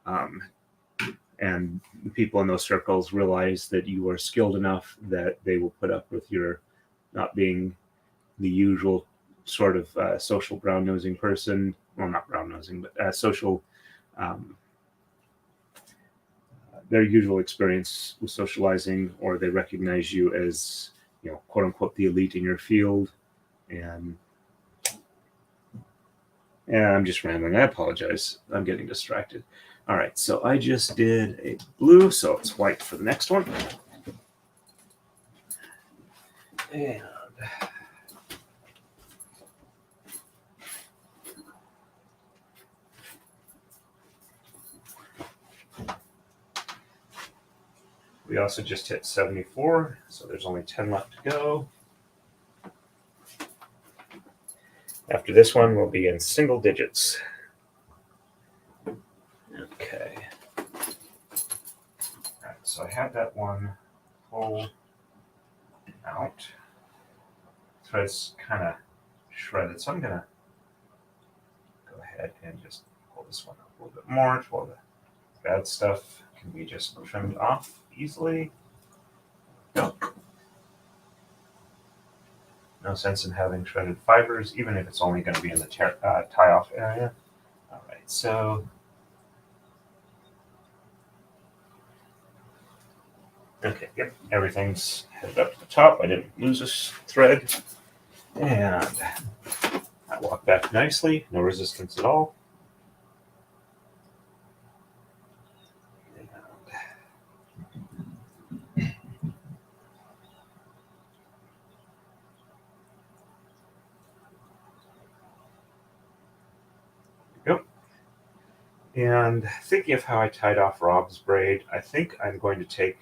And the people in those circles realize that you are skilled enough that they will put up with your not being the usual sort of social brown-nosing person. Well, not brown-nosing, but social, their usual experience with socializing, or they recognize you as, quote unquote, the elite in your field. And I'm just rambling. I apologize. I'm getting distracted. All right, so I just did a blue, so it's white for the next one. And we also just hit 74, so there's only 10 left to go. After this one, we'll be in single digits. Okay. All right, so I have that one pulled out. Thread's kind of shredded, so I'm going to go ahead and just pull this one up a little bit more to all the bad stuff can be just trimmed off easily. No sense in having shredded fibers, even if it's only going to be in the tie-off area. All right, so okay, yep, everything's headed up to the top. I didn't lose this thread. And I walk back nicely, no resistance at all. And thinking of how I tied off Rob's braid, I think I'm going to take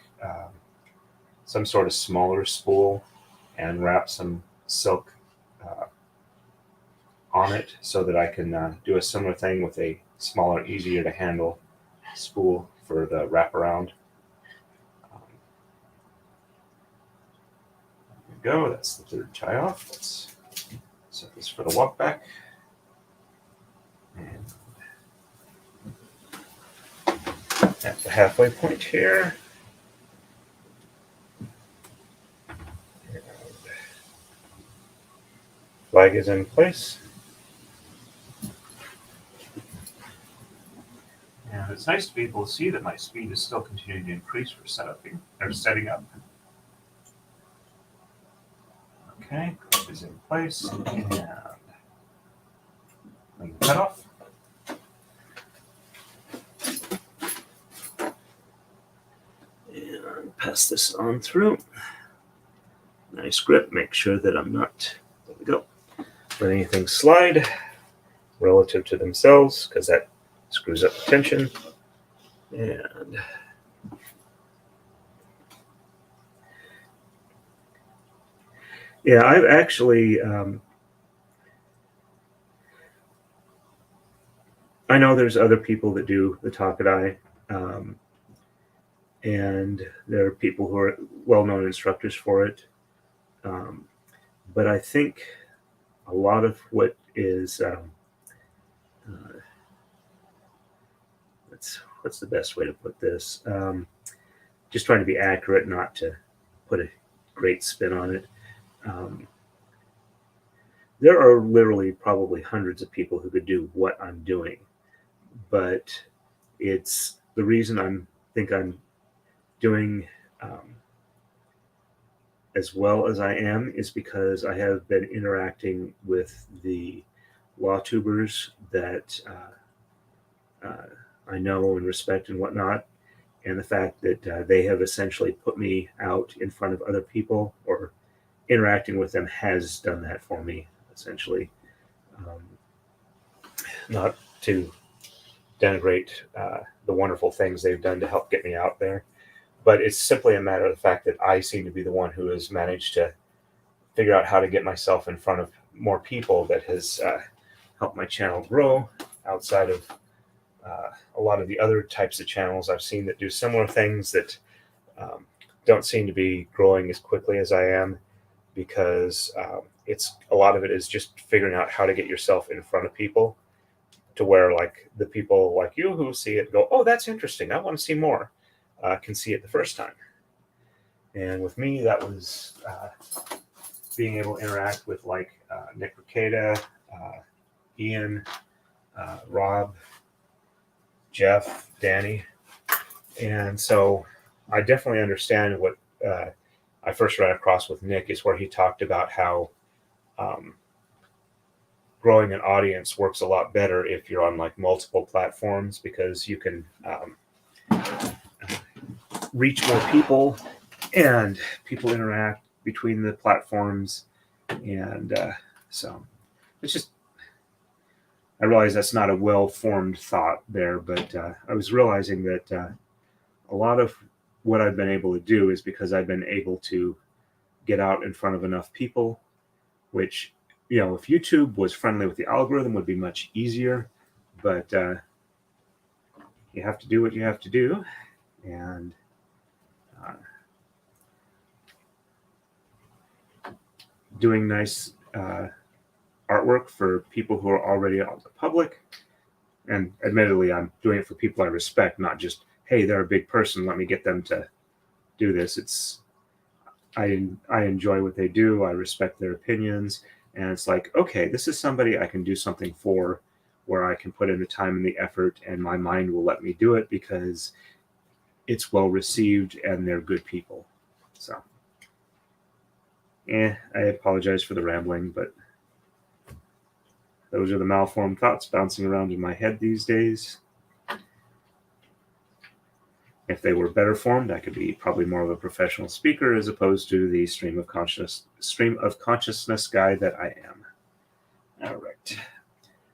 some sort of smaller spool and wrap some silk on it so that I can do a similar thing with a smaller, easier to handle spool for the wraparound. There we go, that's the third tie off. Let's set this for the walk back. And at the halfway point here. And flag is in place. And it's nice to be able to see that my speed is still continuing to increase for setting up. Okay, clip is in place, and bring the cut off. And pass this on through. Nice grip, make sure that I'm not, there we go, let anything slide relative to themselves, because that screws up the tension. And yeah, I've actually, I know there's other people that do the Taka-Dai, and there are people who are well-known instructors for it. But I think a lot of what is, what's the best way to put this? Just trying to be accurate, not to put a great spin on it. There are literally probably hundreds of people who could do what I'm doing, but it's the reason I think I'm doing as well as I am is because I have been interacting with the law tubers that I know and respect and whatnot, and the fact that they have essentially put me out in front of other people, or interacting with them has done that for me, essentially. Not to denigrate the wonderful things they've done to help get me out there, but it's simply a matter of the fact that I seem to be the one who has managed to figure out how to get myself in front of more people that has helped my channel grow outside of a lot of the other types of channels I've seen that do similar things that don't seem to be growing as quickly as I am, because it's a lot of it is just figuring out how to get yourself in front of people to where, like, the people like you who see it go, oh, that's interesting, I want to see more, can see it the first time. And with me, that was being able to interact with, like, Nick Ricada, Ian, Rob, Jeff, Dani. And so I definitely understand what I first ran across with Nick is where he talked about how growing an audience works a lot better if you're on like multiple platforms, because you can reach more people and people interact between the platforms. And so it's just, I realize that's not a well-formed thought there, but I was realizing that a lot of what I've been able to do is because I've been able to get out in front of enough people, which, you know, if YouTube was friendly with the algorithm, would be much easier. But you have to do what you have to do. And doing nice artwork for people who are already out in the public. And admittedly, I'm doing it for people I respect, not just, hey, they're a big person, let me get them to do this. I enjoy what they do. I respect their opinions. And it's like, okay, this is somebody I can do something for, where I can put in the time and the effort, and my mind will let me do it because it's well received and they're good people. So, I apologize for the rambling, but those are the malformed thoughts bouncing around in my head these days. If they were better formed, I could be probably more of a professional speaker as opposed to the stream of consciousness guy that I am. All right,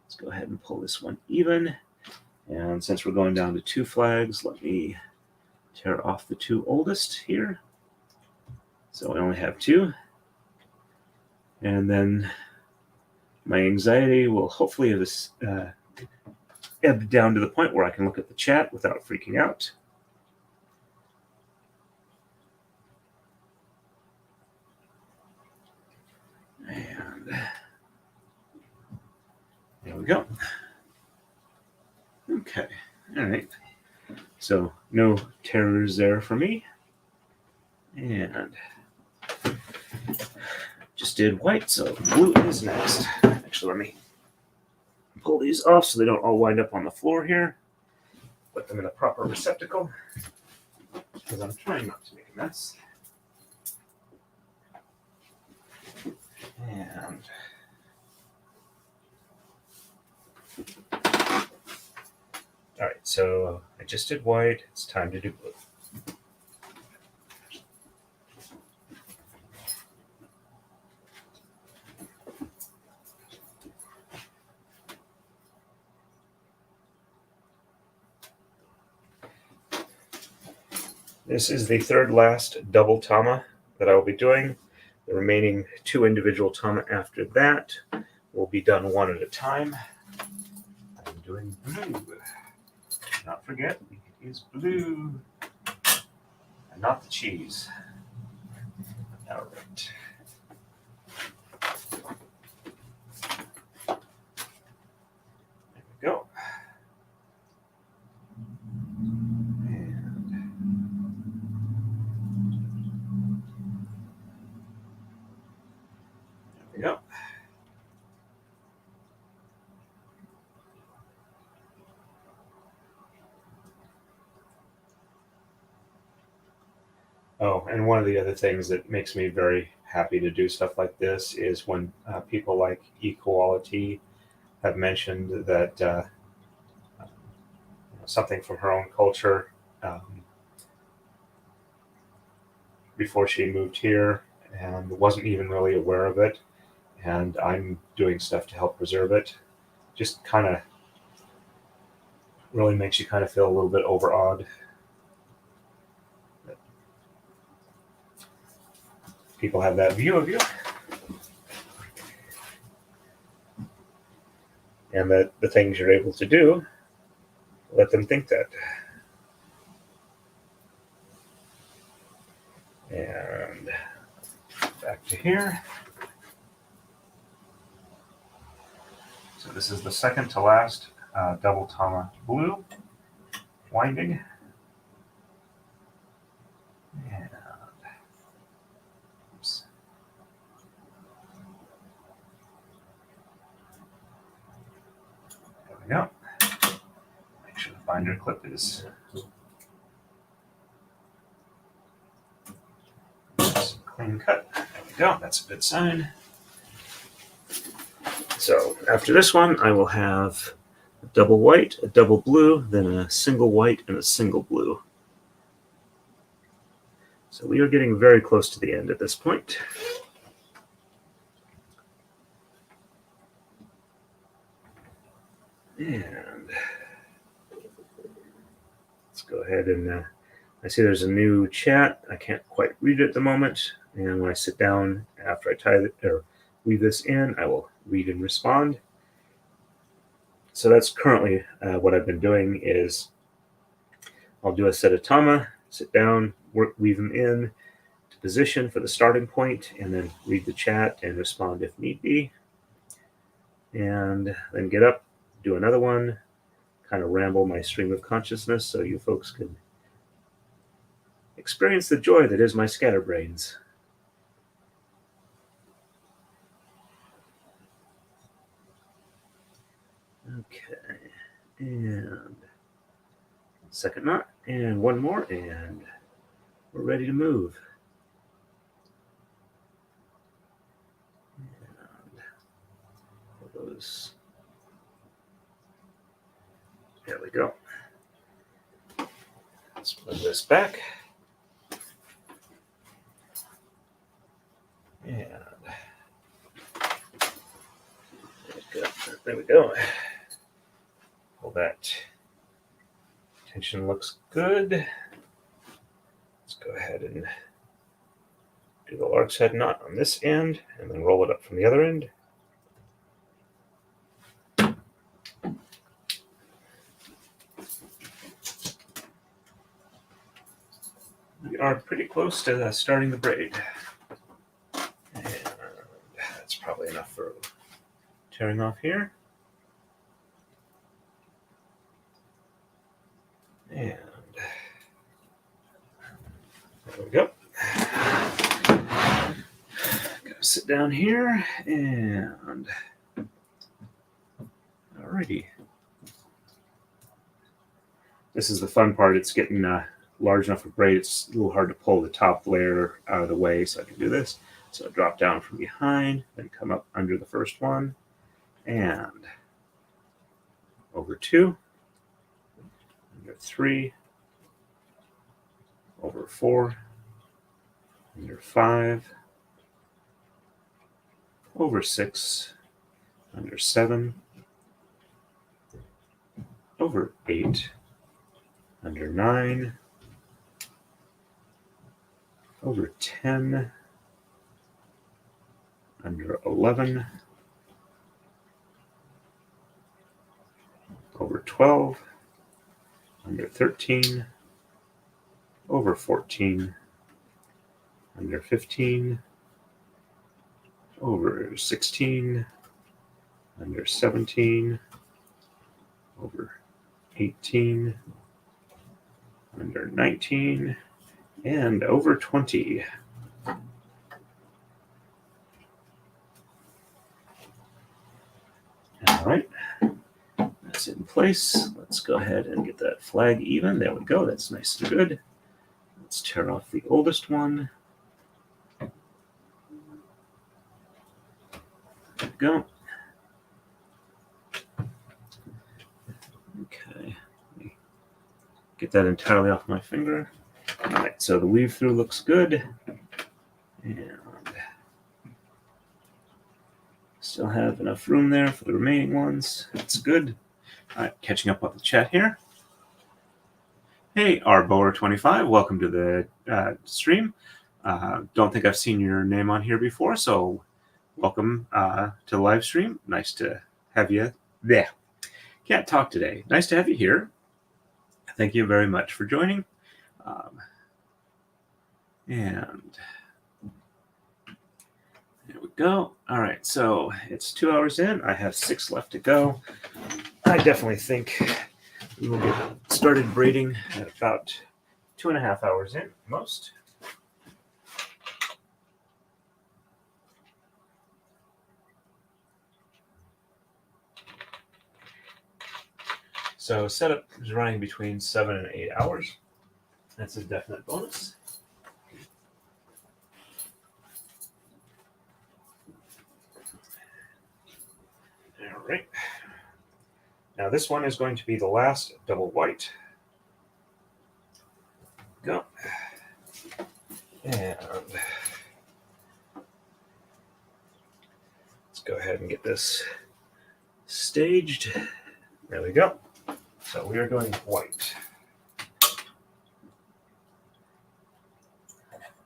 let's go ahead and pull this one even. And since we're going down to 2 flags, let me tear off the 2 oldest here. So we only have 2. And then my anxiety will hopefully have ebbed down to the point where I can look at the chat without freaking out. And there we go. Okay, all right. So no terrors there for me. And just did white, so blue is next. Actually, let me pull these off so they don't all wind up on the floor here. Put them in a proper receptacle, because I'm trying not to make a mess. And all right, so I just did white. It's time to do blue. This is the third last double tama that I will be doing. The remaining 2 individual tama after that will be done one at a time. I'm doing blue. Do not forget, it is blue and not the cheese. All right. There we go. Yep. Oh, and one of the other things that makes me very happy to do stuff like this is when people like Equality have mentioned that something from her own culture before she moved here and wasn't even really aware of it. And I'm doing stuff to help preserve it. Just kind of really makes you kind of feel a little bit overawed. People have that view of you. And that the things you're able to do, let them think that. And back to here. So this is the second to last double tama blue winding. And oops. There we go. Make sure the binder clip is clean cut. There we go. That's a good sign. so after this one, I will have a double white, a double blue, then a single white, and a single blue. So we are getting very close to the end at this point. And let's go ahead and I see there's a new chat. I can't quite read it at the moment. And when I sit down after I tie it or weave this in, I will read and respond. So that's currently what I've been doing is I'll do a set of tama, sit down, weave them in to position for the starting point, and then read the chat and respond if need be. And then get up, do another one, kind of ramble my stream of consciousness so you folks can experience the joy that is my scatterbrains. Okay, and second knot, and one more, and we're ready to move. And those, there we go. Let's move this back. And there we go. Well, that tension looks good. Let's go ahead and do the lark's head knot on this end and then roll it up from the other end. We are pretty close to starting the braid. And that's probably enough for tearing off here. And there we go. Gotta sit down here and alrighty. This is the fun part. It's getting large enough for braid. It's a little hard to pull the top layer out of the way, so I can do this. So I drop down from behind, then come up under the first one, and over 2, under 3, over 4, under 5, over 6, under 7, over 8, under 9, over 10, under 11, over 12, under 13, over 14, under 15, over 16, under 17, over 18, under 19, and over 20. All right, that's in place. Let's go ahead and get that flag even. There we go. That's nice and good. Let's tear off the oldest one. There we go. Okay, let me get that entirely off my finger. All right, so the weave through looks good. And still have enough room there for the remaining ones. That's good. All right, catching up with the chat here. Hey, Arbower25, welcome to the stream. Don't think I've seen your name on here before, so welcome to the live stream. Nice to have you there. Can't talk today. Nice to have you here. Thank you very much for joining. And there we go. All right, so it's 2 hours in. I have 6 left to go. I definitely think we will get started braiding at about 2.5 hours in, most. So setup is running between 7 and 8 hours. That's a definite bonus. Now this one is going to be the last double white. Go. And let's go ahead and get this staged. There we go. So we are doing white.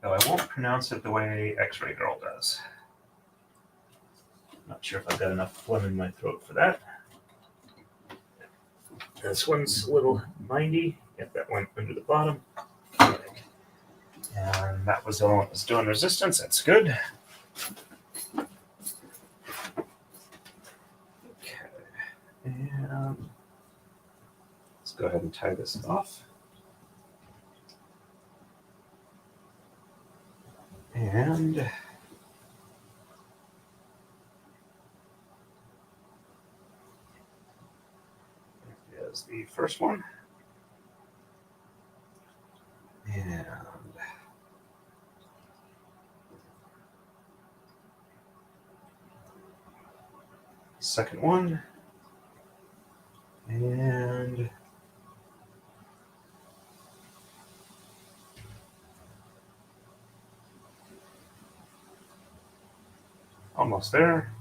Though I won't pronounce it the way X-Ray Girl does. Not sure if I've got enough phlegm in my throat for that. This one's a little mindy. Get that one under the bottom. And that was the one that was doing resistance. That's good. Okay. And let's go ahead and tie this off. And there's the first one. And second one. And almost there.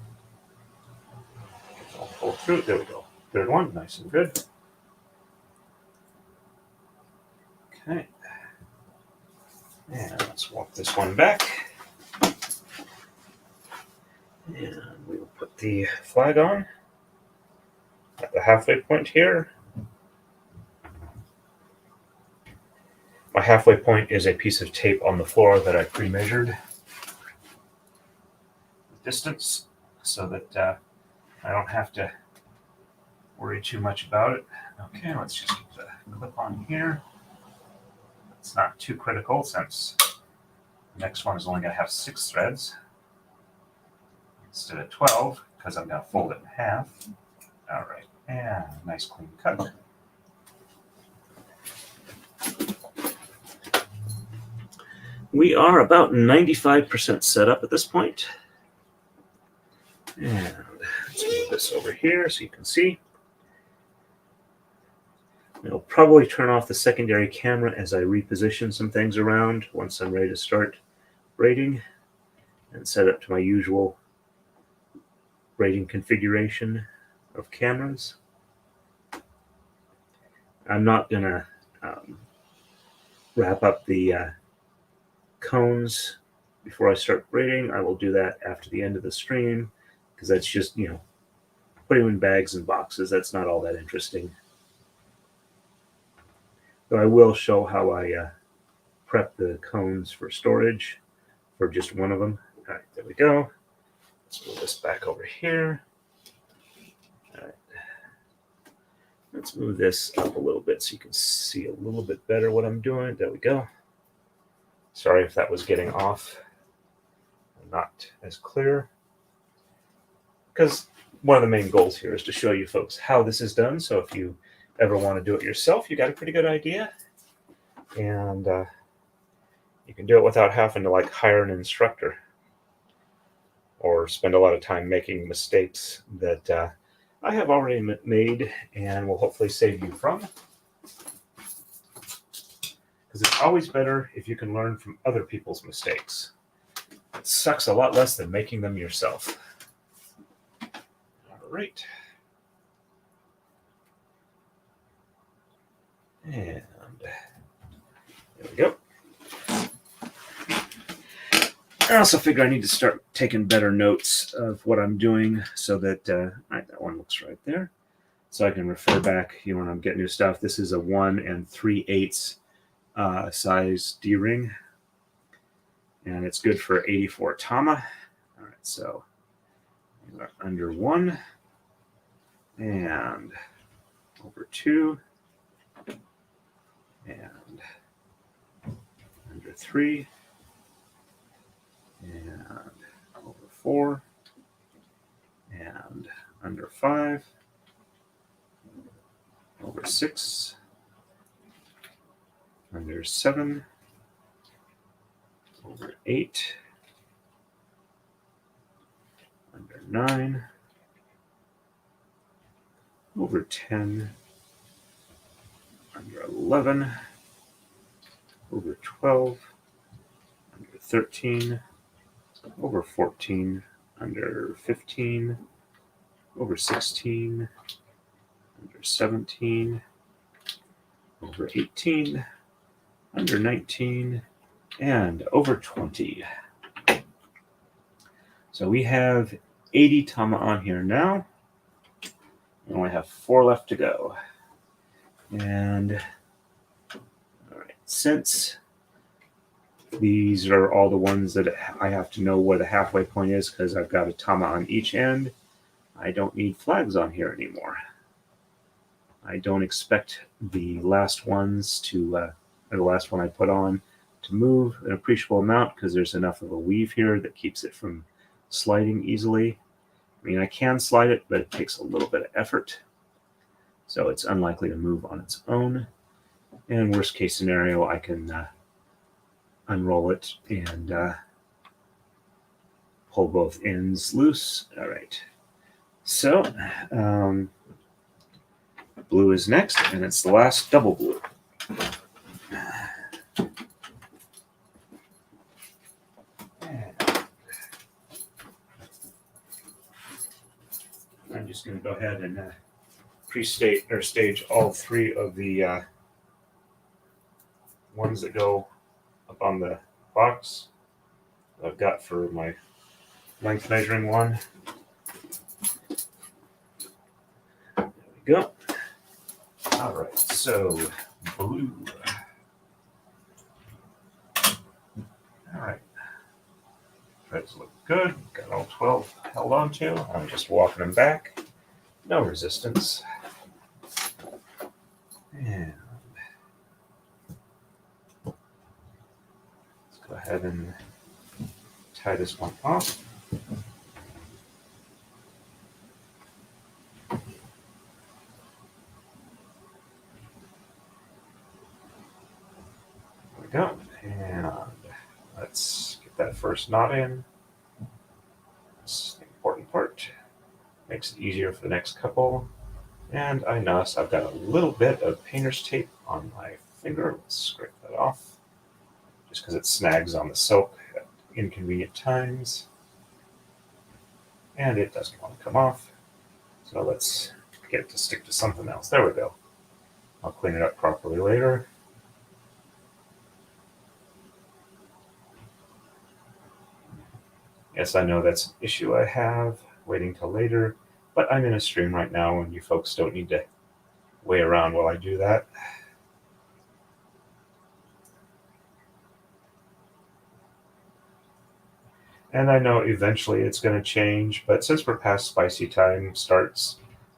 I'll pull through. There we go. Third one, nice and good. Okay. And let's walk this one back. And we will put the flag on at the halfway point here. My halfway point is a piece of tape on the floor that I pre-measured the distance so that I don't have to worry too much about it. Okay, let's just get the clip on here. It's not too critical since the next one is only going to have 6 threads instead of 12 because I'm going to fold it in half. All right, and nice clean cut. We are about 95% set up at this point. And let's move this over here so you can see. I'll probably turn off the secondary camera as I reposition some things around once I'm ready to start braiding and set up to my usual braiding configuration of cameras. I'm not going to wrap up the cones before I start braiding. I will do that after the end of the stream because that's just, putting them in bags and boxes. That's not all that interesting. So I will show how I prep the cones for storage for just one of them. All right, there we go. Let's move this back over here. All right. Let's move this up a little bit so you can see a little bit better what I'm doing. There we go. Sorry if that was getting off, not as clear. Because one of the main goals here is to show you folks how this is done. So if you ever want to do it yourself, you got a pretty good idea. And you can do it without having to hire an instructor or spend a lot of time making mistakes that I have already made and will hopefully save you from. Because it's always better if you can learn from other people's mistakes. It sucks a lot less than making them yourself. All right. And there we go. I also figure I need to start taking better notes of what I'm doing so that that one looks right there. So I can refer back, when I'm getting new stuff. This is a 1 3/8 size D-ring. And it's good for 84 tama. All right, so we're under 1 and over 2 and under 3 and over 4 and under 5 over 6 under 7 over 8 under 9 over 10, under 11, over 12, under 13, over 14, under 15, over 16, under 17, over 18, under 19, and over 20. So we have 80 tama on here now. We only have 4 left to go. And all right, since these are all the ones that I have to know where the halfway point is because I've got a tama on each end, I don't need flags on here anymore. I don't expect the last ones to, or the last one I put on, to move an appreciable amount because there's enough of a weave here that keeps it from sliding easily. I mean, I can slide it, but it takes a little bit of effort. So it's unlikely to move on its own. And worst case scenario, I can unroll it and pull both ends loose. All right. So blue is next, and it's the last double blue. I'm just going to go ahead and stage all 3 of the ones that go up on the box that I've got for my length measuring one. There we go. All right, so blue. All right. Threads look good. Got all 12 held onto. I'm just walking them back. No resistance. And let's go ahead and tie this one off. There we go. And let's get that first knot in. That's the important part. Makes it easier for the next couple. And I notice I've got a little bit of painter's tape on my finger. Let's scrape that off. Just because it snags on the silk at inconvenient times. And it doesn't want to come off. So let's get it to stick to something else. There we go. I'll clean it up properly later. Yes, I know that's an issue I have, waiting till later, but I'm in a stream right now and you folks don't need to wait around while I do that. And I know eventually it's going to change, but since we're past spicy time starts,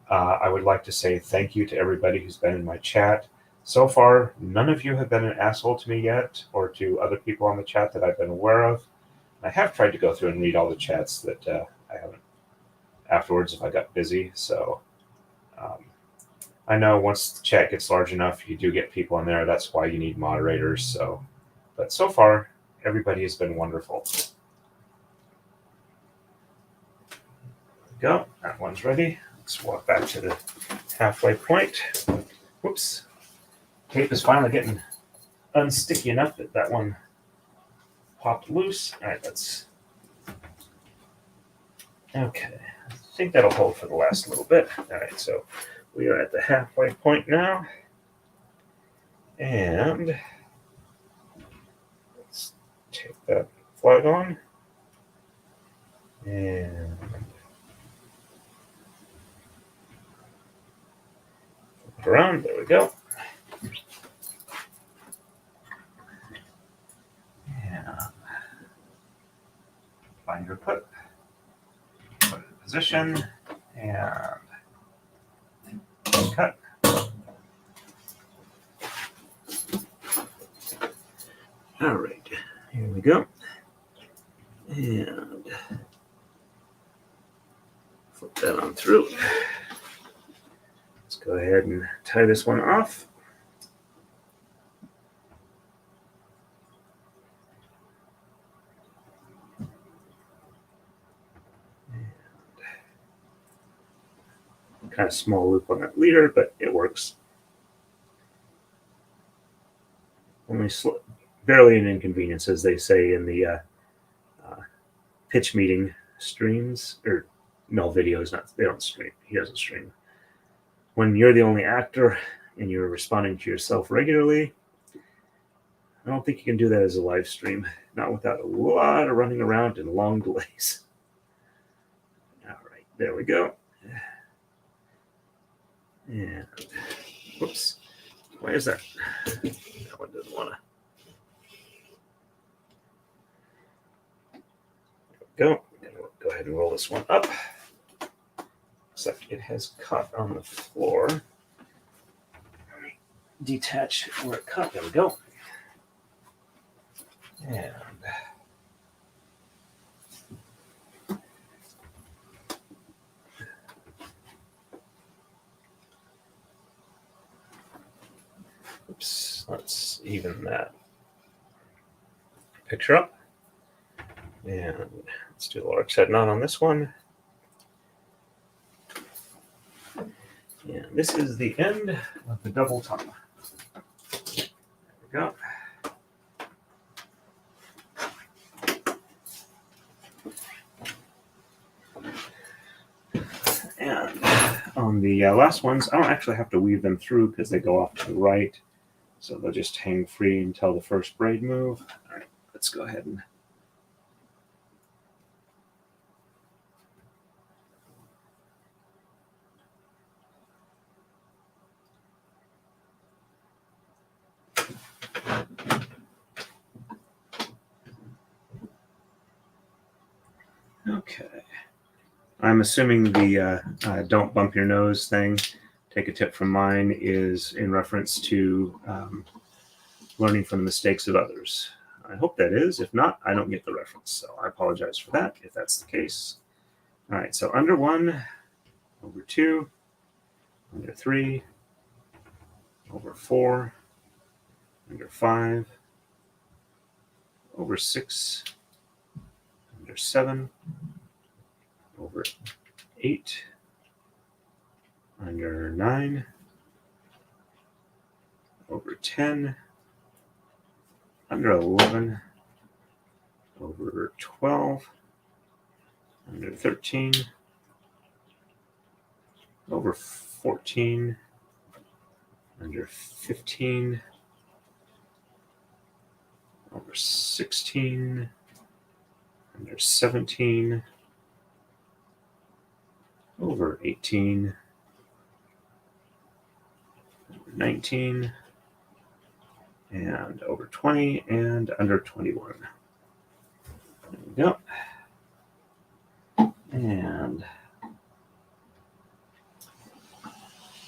I would like to say thank you to everybody who's been in my chat. So far, none of you have been an asshole to me yet, or to other people on the chat that I've been aware of. I have tried to go through and read all the chats that I haven't afterwards if I got busy. So I know once the chat gets large enough, you do get people in there. That's why you need moderators. So, but so far, everybody has been wonderful. Go. That one's ready. Let's walk back to the halfway point. Whoops. Tape is finally getting unsticky enough that that one popped loose. All right, let's. Okay. I think that'll hold for the last little bit. All right, so we are at the halfway point now. And let's take that flag on. And flip it around. There we go. And find your put it in position, and cut. All right, here we go. And flip that on through. Let's go ahead and tie this one off. kind of small loop on that leader, but it works. Only barely an inconvenience, as they say in the pitch meeting streams, or no, videos. Not they don't stream. He doesn't stream. When you're the only actor and you're responding to yourself regularly, I don't think you can do that as a live stream, not without a lot of running around and long delays. All right, there we go. And whoops, why is that? That one doesn't want to. There we go. Go ahead and roll this one up. Looks like it has caught on the floor. Let me detach where it caught. There we go. And oops, let's even that picture up. And let's do the lark's head knot on this one. And this is the end of the double top. There we go. And on the last ones, I don't actually have to weave them through because they go off to the right. So they'll just hang free until the first braid move. All right, let's go ahead and okay. I'm assuming the don't bump your nose thing, take a tip from mine, is in reference to learning from the mistakes of others. I hope that is. If not, I don't get the reference. So I apologize for that if that's the case. All right, so under 1, over 2, under 3, over 4, under 5, over 6, under 7, over 8, under 9, over 10, under 11, over 12, under 13, over 14, under 15, over 16, under 17, over 18, over 19, and over 20, and under 21. There we go. And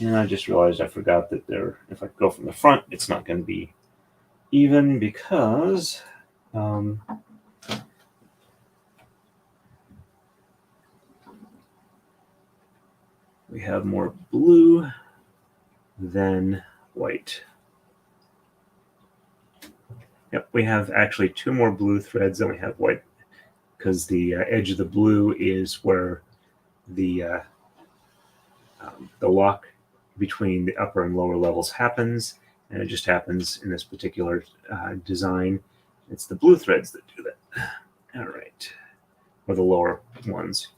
I just realized I forgot that if I go from the front, it's not going to be even because we have more blue than white. Yep, we have actually 2 more blue threads than we have white, because the edge of the blue is where the lock between the upper and lower levels happens, and it just happens in this particular design. It's the blue threads that do that. All right, or the lower ones.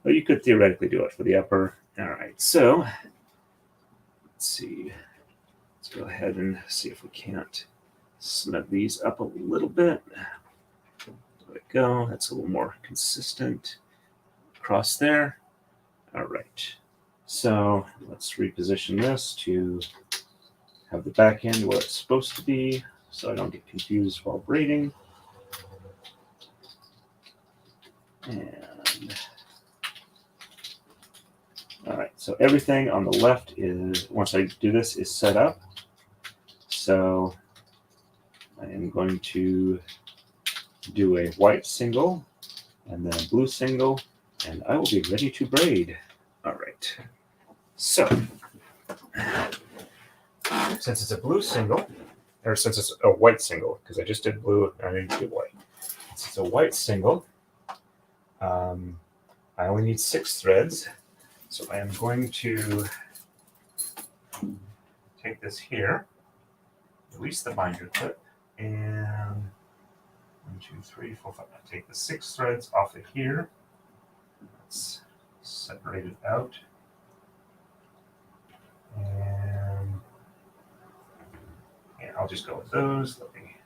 But you could theoretically do it for the upper. All right, so let's see. Let's go ahead and see if we can't snug these up a little bit. There we go. That's a little more consistent across there. All right. So let's reposition this to have the back end where it's supposed to be so I don't get confused while braiding. And all right, so everything on the left is, once I do this, is set up. So I am going to do a white single and then a blue single, and I will be ready to braid. All right. So since it's a blue single, or since it's a white single, because I just did blue and I didn't do white. Since it's a white single, I only need 6 threads. So I am going to take this here, release the binder clip, and 1, 2, 3, 4, 5. I take the 6 threads off of here. Let's separate it out. And I'll just go with those. Let me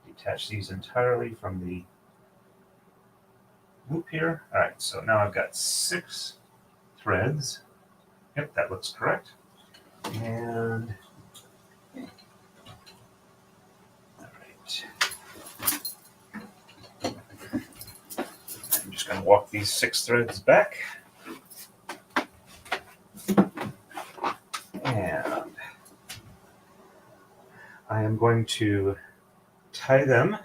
detach these entirely from the loop here. All right, so now I've got 6 threads. Yep, that looks correct. And all right, I'm just going to walk these 6 threads back. And I am going to tie them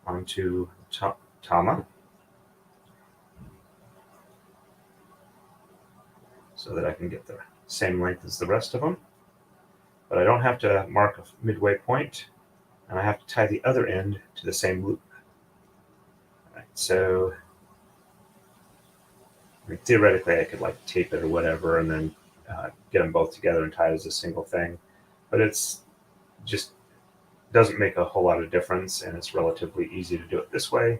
onto tama so that I can get the same length as the rest of them. But I don't have to mark a midway point, and I have to tie the other end to the same loop. All right, so I mean, theoretically I could like tape it or whatever and then get them both together and tie it as a single thing, but it's just doesn't make a whole lot of difference, and it's relatively easy to do it this way.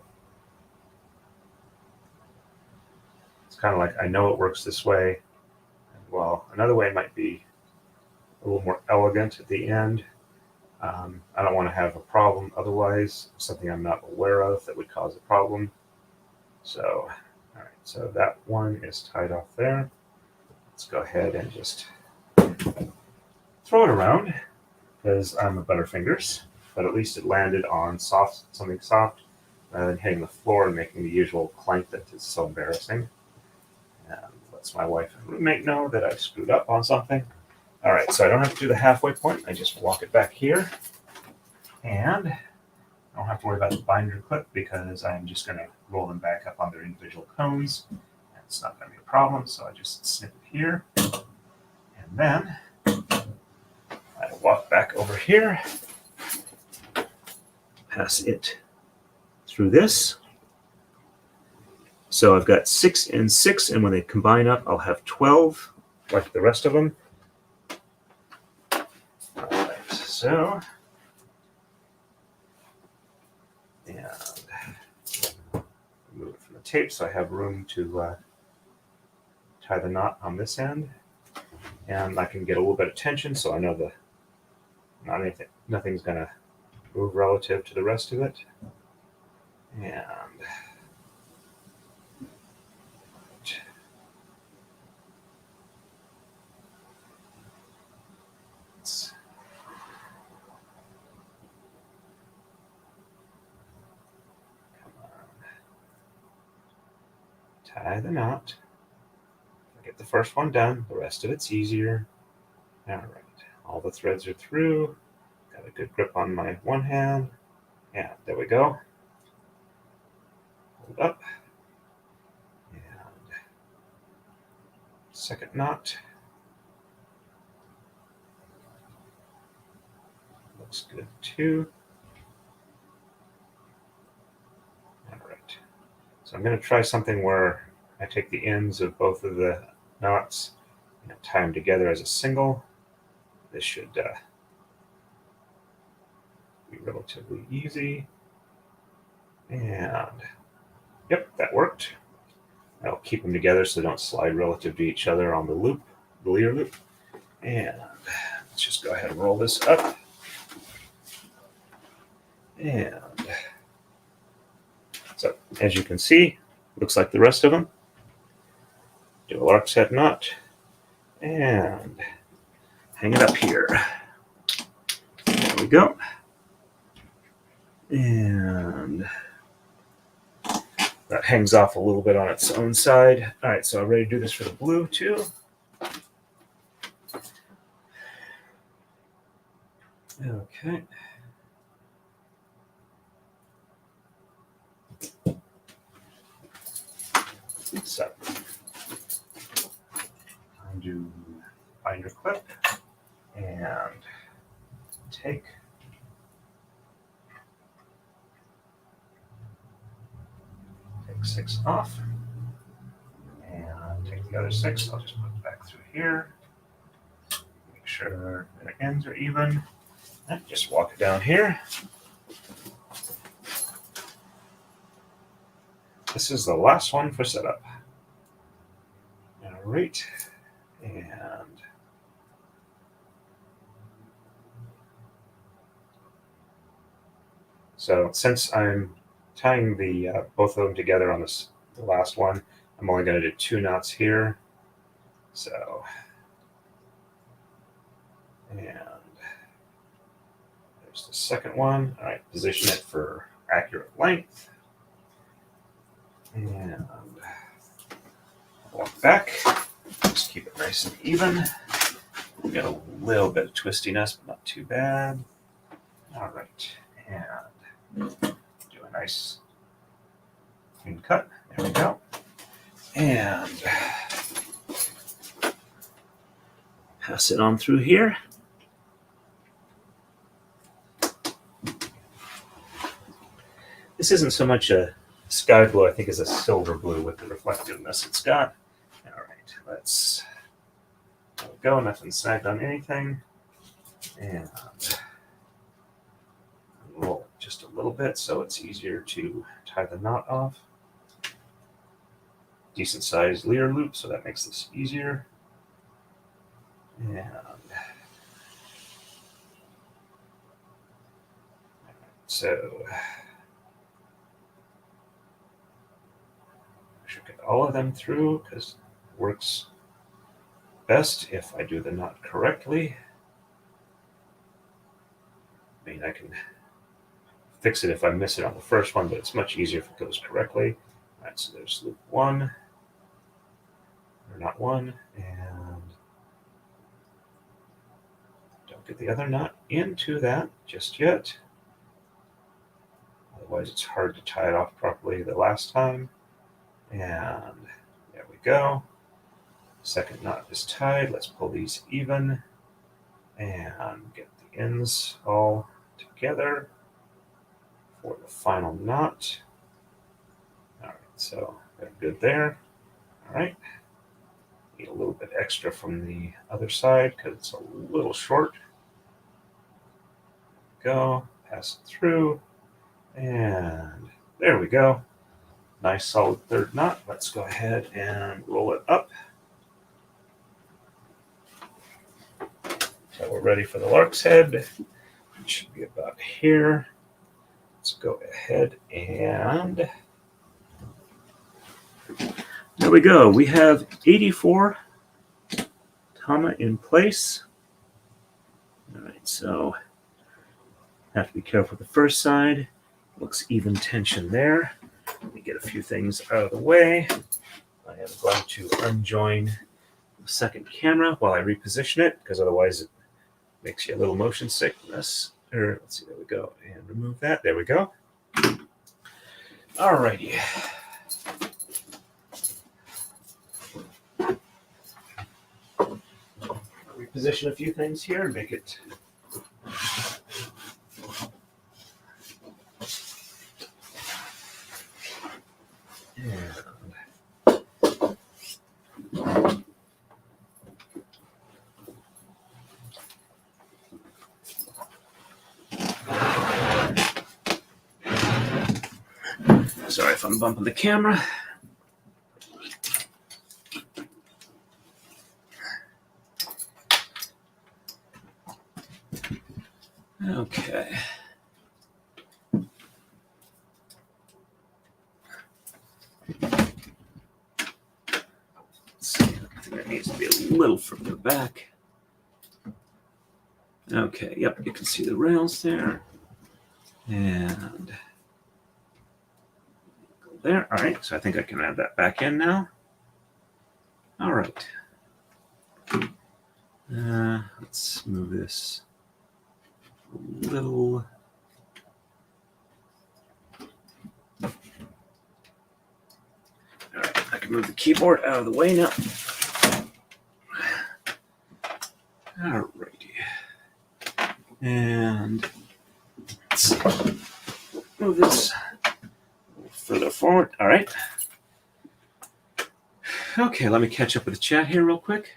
It's kind of like I know it works this way. Well, another way might be a little more elegant at the end. I don't want to have a problem otherwise, something I'm not aware of that would cause a problem. So, all right, so that one is tied off there. Let's go ahead and just throw it around because I'm a butterfingers, but at least it landed on something soft rather than hitting the floor and making the usual clank that is so embarrassing. And lets my wife and roommate know that I screwed up on something. All right, so I don't have to do the halfway point. I just walk it back here, and I don't have to worry about the binder clip because I'm just going to roll them back up on their individual cones. And it's not going to be a problem, so I just snip it here, and then I walk back over here, pass it through this. So I've got 6 and 6, and when they combine up, I'll have 12, like the rest of them. All right, so, and move it from the tape so I have room to tie the knot on this end, and I can get a little bit of tension so I know nothing's going to move relative to the rest of it. And tie the knot. Get the first one done. The rest of it's easier. All right. All the threads are through. Got a good grip on my one hand. Yeah, there we go. Hold up. And second knot. Looks good too. All right. So I'm going to try something where I take the ends of both of the knots and tie them together as a single. This should be relatively easy. And yep, that worked. I'll keep them together so they don't slide relative to each other on the loop, the leader loop. And let's just go ahead and roll this up. And so as you can see, looks like the rest of them. Do a lark's head knot and hang it up here. There we go. And that hangs off a little bit on its own side. All right, so I'm ready to do this for the blue too. Okay. So undo binder clip and take 6 off and take the other 6. I'll just put it back through here. Make sure their ends are even. And just walk it down here. This is the last one for setup. All right. And so since I'm tying the both of them together on the last one, I'm only going to do 2 knots here. So, and there's the second one. All right, position it for accurate length. And walk back. Just keep it nice and even. We got a little bit of twistiness, but not too bad. All right, and do a nice clean cut. There we go. And pass it on through here. This isn't so much a sky blue, I think, as a silver blue with the reflectiveness it's got. All right, let's go. Nothing snagged on anything. And roll it just a little bit so it's easier to tie the knot off. Decent sized leer loop, so that makes this easier. And so I should get all of them through because it works best if I do the knot correctly. I mean, I can fix it if I miss it on the first one, but it's much easier if it goes correctly. All right, so there's loop 1, or not 1, and don't get the other knot into that just yet. Otherwise, it's hard to tie it off properly the last time. And there we go. Second knot is tied. Let's pull these even and get the ends all together for the final knot. All right, so they're good there. All right. Need a little bit extra from the other side because it's a little short. Go, pass it through, and there we go. Nice solid third knot. Let's go ahead and roll it up. So we're ready for the lark's head. It should be about here. Let's go ahead and there we go. We have 84 tama in place. All right, so have to be careful with the first side. Looks even tension there. Let me get a few things out of the way. I am going to unjoin the second camera while I reposition it, because otherwise it makes you a little motion sickness. Or let's see, there we go. And remove that. There we go. Alrighty. Reposition a few things here and make it sorry if I'm bumping the camera. Okay. Let's see. I think that needs to be a little further back. Okay, yep, you can see the rails there. And go there. All right, so I think I can add that back in now. All right. Let's move this a little. All right, I can move the keyboard out of the way now. All righty. And let's move this a little further forward. All right. Okay, let me catch up with the chat here real quick.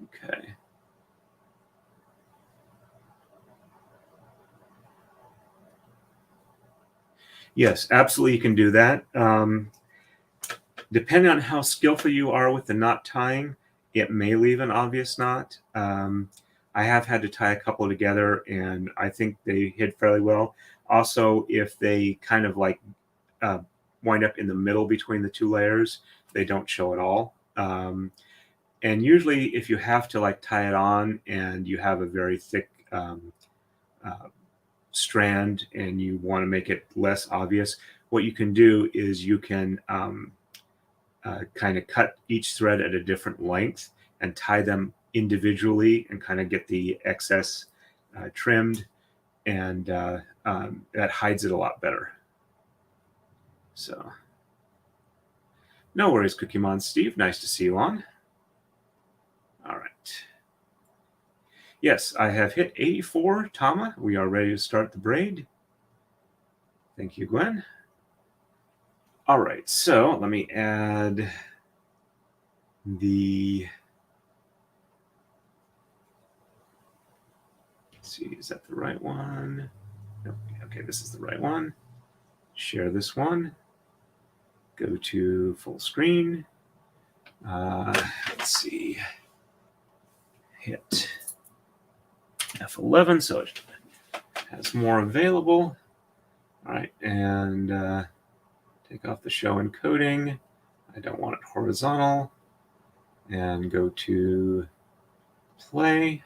Okay. Yes, absolutely you can do that. Depending on how skillful you are with the knot tying, it may leave an obvious knot. I have had to tie a couple together, and I think they hid fairly well. Also, if they kind of like wind up in the middle between the two layers, they don't show at all. And usually, if you have to like tie it on and you have a very thick strand and you want to make it less obvious, what you can do is you can kind of cut each thread at a different length and tie them individually and kind of get the excess trimmed, and that hides it a lot better. So no worries, Cookie Steve. Nice to see you on. All right. Yes, I have hit 84, Tama. We are ready to start the braid. Thank you, Gwen. All right, so let me add the, let's see, is that the right one? Nope. Okay, this is the right one. Share this one. Go to full screen. Let's see. Hit F11 so it has more available. All right, and take off the show encoding. I don't want it horizontal. And go to play.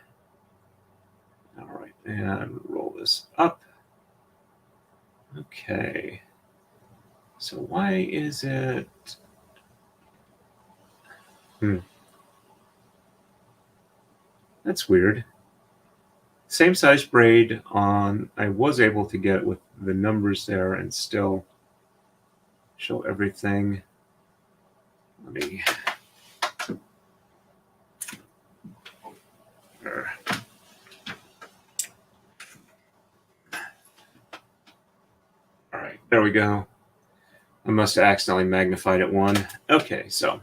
All right, and roll this up. Okay. So why is it? That's weird. Same size braid on, I was able to get with the numbers there and still show everything. Let me. All right, there we go. I must have accidentally magnified it one. Okay, so,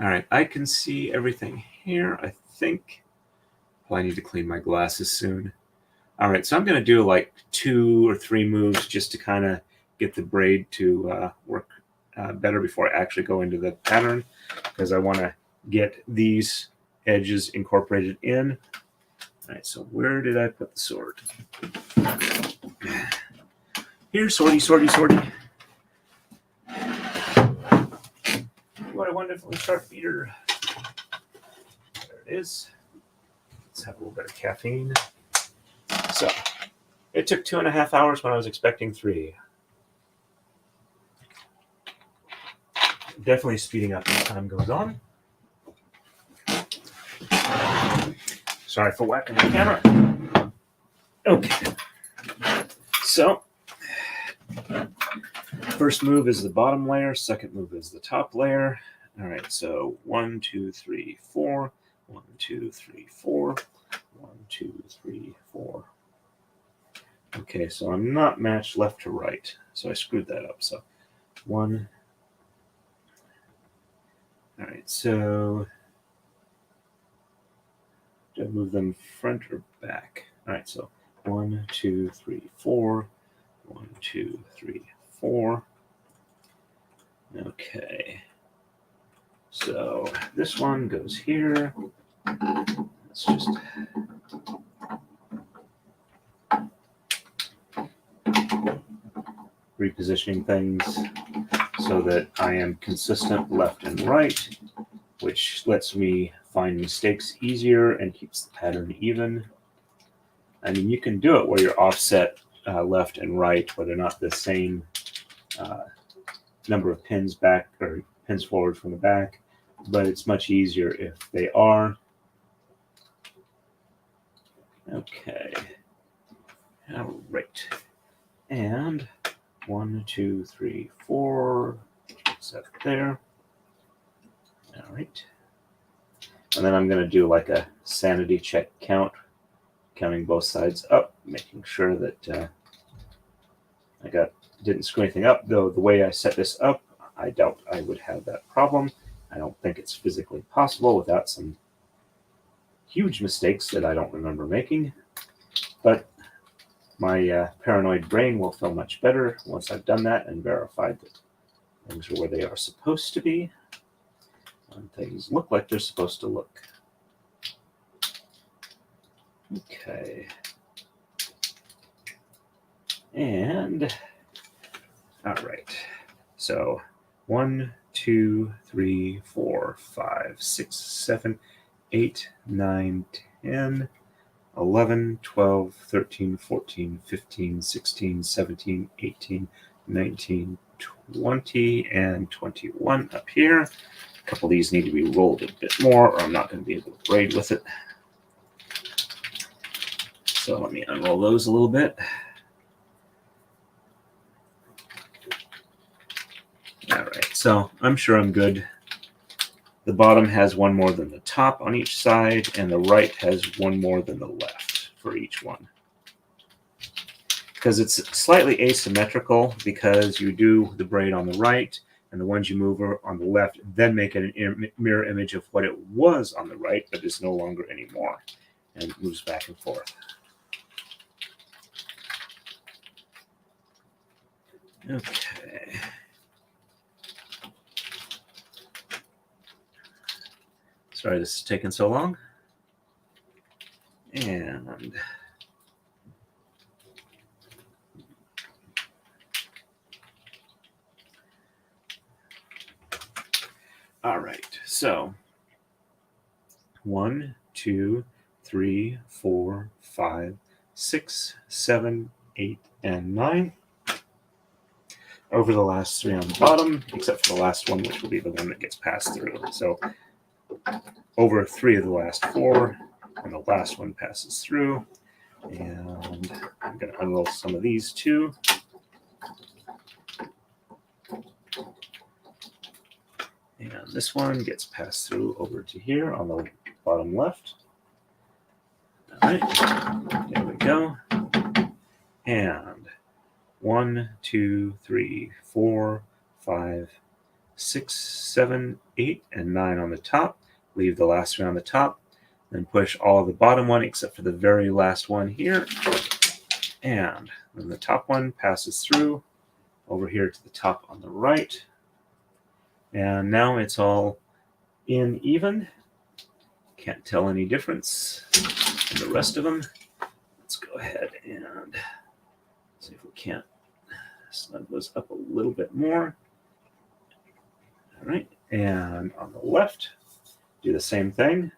all right, I can see everything here, I think. Well, I need to clean my glasses soon. All right, so I'm going to do like 2 or 3 moves just to kind of get the braid to work better before I actually go into the pattern, because I want to get these edges incorporated in. All right, so where did I put the sword? Here, swordy, swordy, swordy. What a wonderful sharp beater. There it is. Let's have a little bit of caffeine. So, it took 2.5 hours when I was expecting 3. Definitely speeding up as time goes on. Sorry for whacking the camera. Okay. So, first move is the bottom layer. Second move is the top layer. All right, so 1, 2, 3, 4. 1, 2, 3, 4. 1, 2, 3, 4. Okay, so I'm not matched left to right, so I screwed that up. So 1. All right, so do I move them front or back? All right, so 1, 2, 3, 4. 1, 2, 3, 4. Okay. So this one goes here. Let's just repositioning things so that I am consistent left and right, which lets me find mistakes easier and keeps the pattern even. I mean, you can do it where you're offset left and right, where they're not the same number of pins back or pins forward from the back, but it's much easier if they are. Okay. All right. And 1, 2, 3, 4. Set there. All right. And then I'm going to do like a sanity check count counting both sides up, making sure that I didn't screw anything up, though the way I set this up, I doubt I would have that problem. I don't think it's physically possible without some huge mistakes that I don't remember making, but my paranoid brain will feel much better once I've done that and verified that things are where they are supposed to be, and things look like they're supposed to look. Okay. And, all right. So 1, 2, 3, 4, 5, 6, 7, 8, 9, 10, 11, 12, 13, 14, 15, 16, 17, 18, 19, 20, and 21 up here. A couple of these need to be rolled a bit more, or I'm not going to be able to braid with it. So let me unroll those a little bit. All right, so I'm sure I'm good. The bottom has one more than the top on each side, and the right has one more than the left for each one. Because it's slightly asymmetrical, because you do the braid on the right, and the ones you move on the left, then make it a mirror image of what it was on the right, but is no longer anymore, and it moves back and forth. Okay. Sorry this is taking so long. And all right, so 1, 2, 3, 4, 5, 6, 7, 8, and 9. Over the last 3 on the bottom, except for the last one, which will be the one that gets passed through. So over 3 of the last 4, and the last one passes through. And I'm going to unroll some of these too. And this one gets passed through over to here on the bottom left. All right, there we go. And 1, 2, 3, 4, 5, 6, 7, 8, and 9 on the top. Leave the last 3 on the top. Then push all of the bottom one except for the very last one here. And then the top one passes through over here to the top on the right. And now it's all in even. Can't tell any difference in the rest of them. Let's go ahead and see if we can't snug those up a little bit more. All right, and on the left, do the same thing.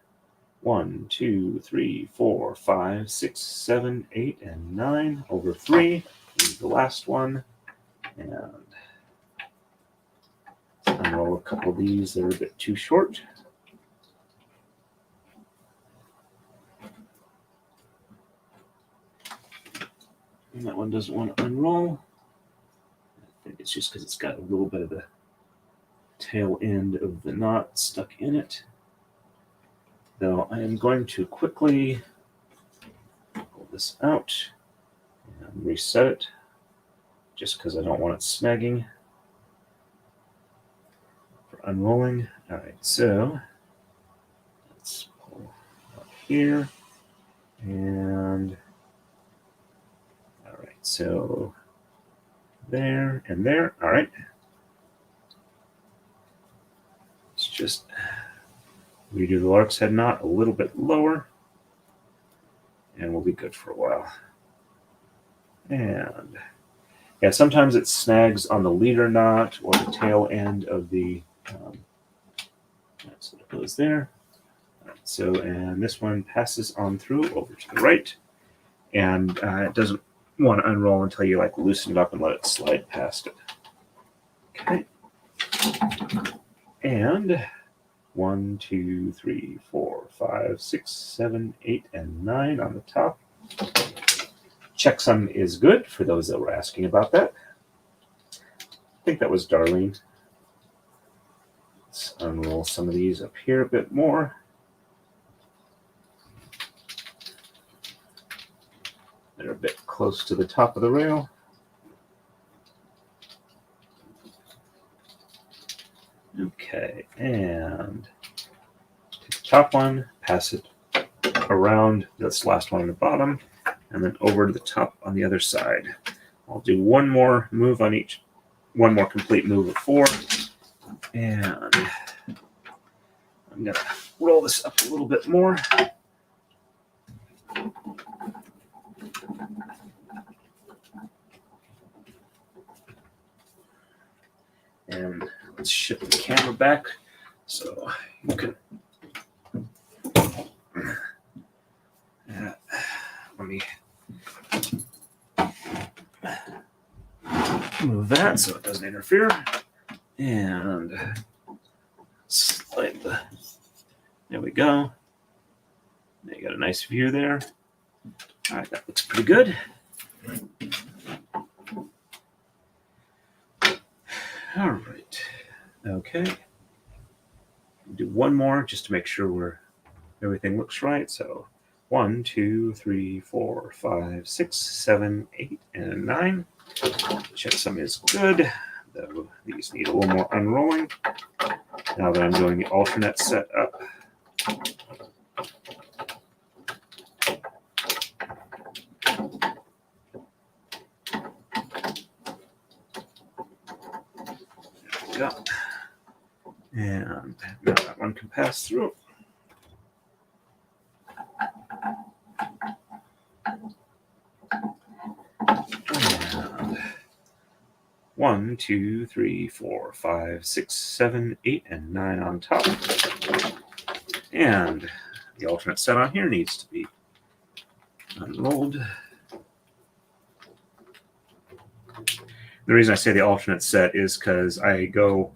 1, 2, 3, 4, 5, 6, 7, 8, and 9 over 3. Leave the last one. And unroll a couple of these that are a bit too short. And that one doesn't want to unroll. I think it's just because it's got a little bit of the tail end of the knot stuck in it. Though I am going to quickly pull this out and reset it, just because I don't want it snagging for unrolling. All right, so let's pull up here. And all right, so there and there. All right. Let's just redo the lark's head knot a little bit lower, and we'll be good for a while. And yeah, sometimes it snags on the leader knot or the tail end of the, so it goes there. Right, so, and this one passes on through over to the right, and it doesn't want to unroll until you like loosen it up and let it slide past it. Okay. And 1, 2, 3, 4, 5, 6, 7, 8, and 9 on the top. Checksum is good for those that were asking about that. I think that was Darlene. Let's unroll some of these up here a bit more. They're a bit close to the top of the rail. Okay, and take the top one, pass it around this last one on the bottom, and then over to the top on the other side. I'll do one more move on each, one more complete move of 4, and I'm going to roll this up a little bit more. And let's shift the camera back so you can let me move that so it doesn't interfere. And slide the, there we go. Now you got a nice view there. All right, that looks pretty good. All right, okay. Do one more just to make sure everything looks right. So 1, 2, 3, 4, 5, 6, 7, 8, and 9. Checksum is good, though these need a little more unrolling. Now that I'm doing the alternate setup, there we go. And now that one can pass through. And 1, 2, 3, 4, 5, 6, 7, 8, and 9 on top. And the alternate set on here needs to be unrolled. The reason I say the alternate set is because I go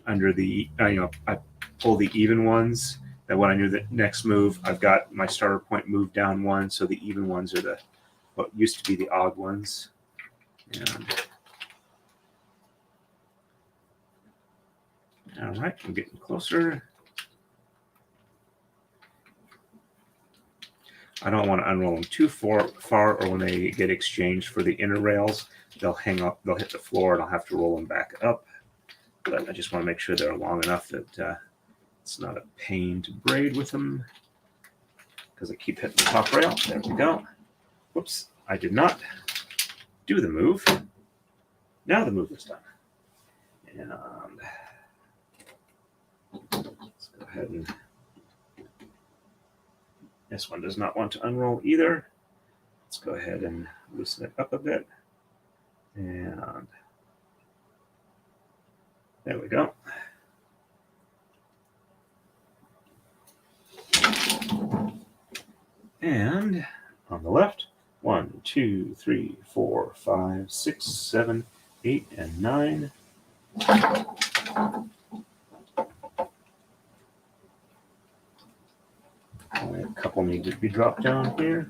under the, I pull the even ones. That when I do the next move, I've got my starter point moved down 1, so the even ones are what used to be the odd ones. And all right, I'm getting closer. I don't want to unroll them too far, or when they get exchanged for the inner rails, they'll hang up, they'll hit the floor, and I'll have to roll them back up. But I just want to make sure they're long enough that it's not a pain to braid with them, because I keep hitting the top rail. There we go. Whoops, I did not do the move. Now the move is done. And let's go ahead and, this one does not want to unroll either. Let's go ahead and loosen it up a bit. And there we go. And on the left, 1, 2, 3, 4, 5, 6, 7, 8, and 9. Only a couple need to be dropped down here.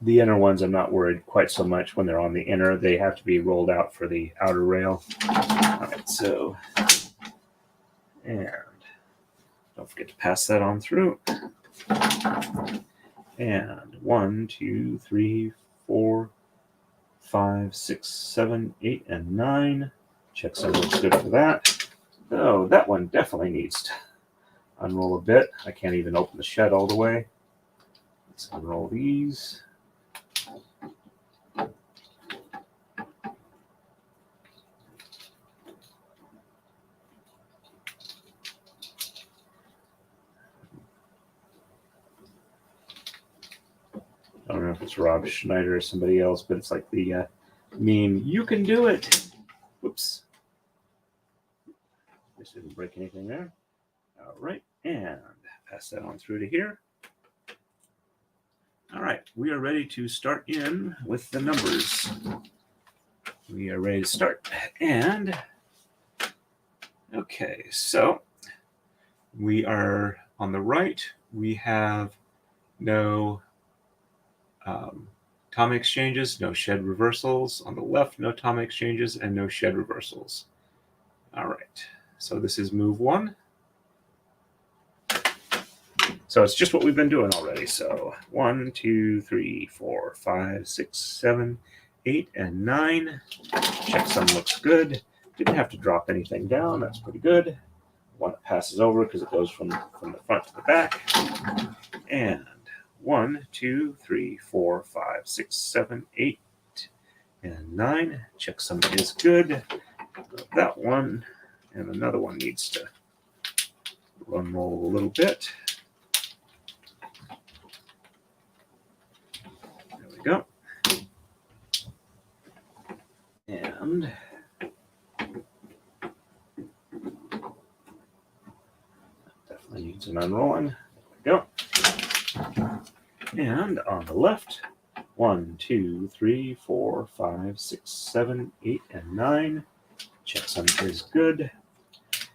The inner ones I'm not worried quite so much when they're on the inner. They have to be rolled out for the outer rail. All right, so, and don't forget to pass that on through. And 1, 2, 3, 4, 5, 6, 7, 8, and 9. Checksum looks good for that. Oh, that one definitely needs to unroll a bit. I can't even open the shed all the way. Let's unroll these. I don't know if it's Rob Schneider or somebody else, but it's like the meme, "You can do it." Whoops. This didn't break anything there. All right, and pass that on through to here. All right, we are ready to start in with the numbers. We are ready to start. And, okay, so we are on the right. We have no tom exchanges, no shed reversals. On the left, no tom exchanges and no shed reversals. All right, so this is move 1. So it's just what we've been doing already. So 1, 2, 3, 4, 5, 6, 7, 8, and 9. Checksum looks good. Didn't have to drop anything down. That's pretty good. One that passes over because it goes from the front to the back. And 1, 2, 3, 4, 5, 6, 7, 8, and 9. Checksum is good. That one and another one needs to run roll a little bit. There we go. And definitely needs an unrolling. There we go. And on the left, 1, 2, 3, 4, 5, 6, 7, 8, and 9. Checksum is good.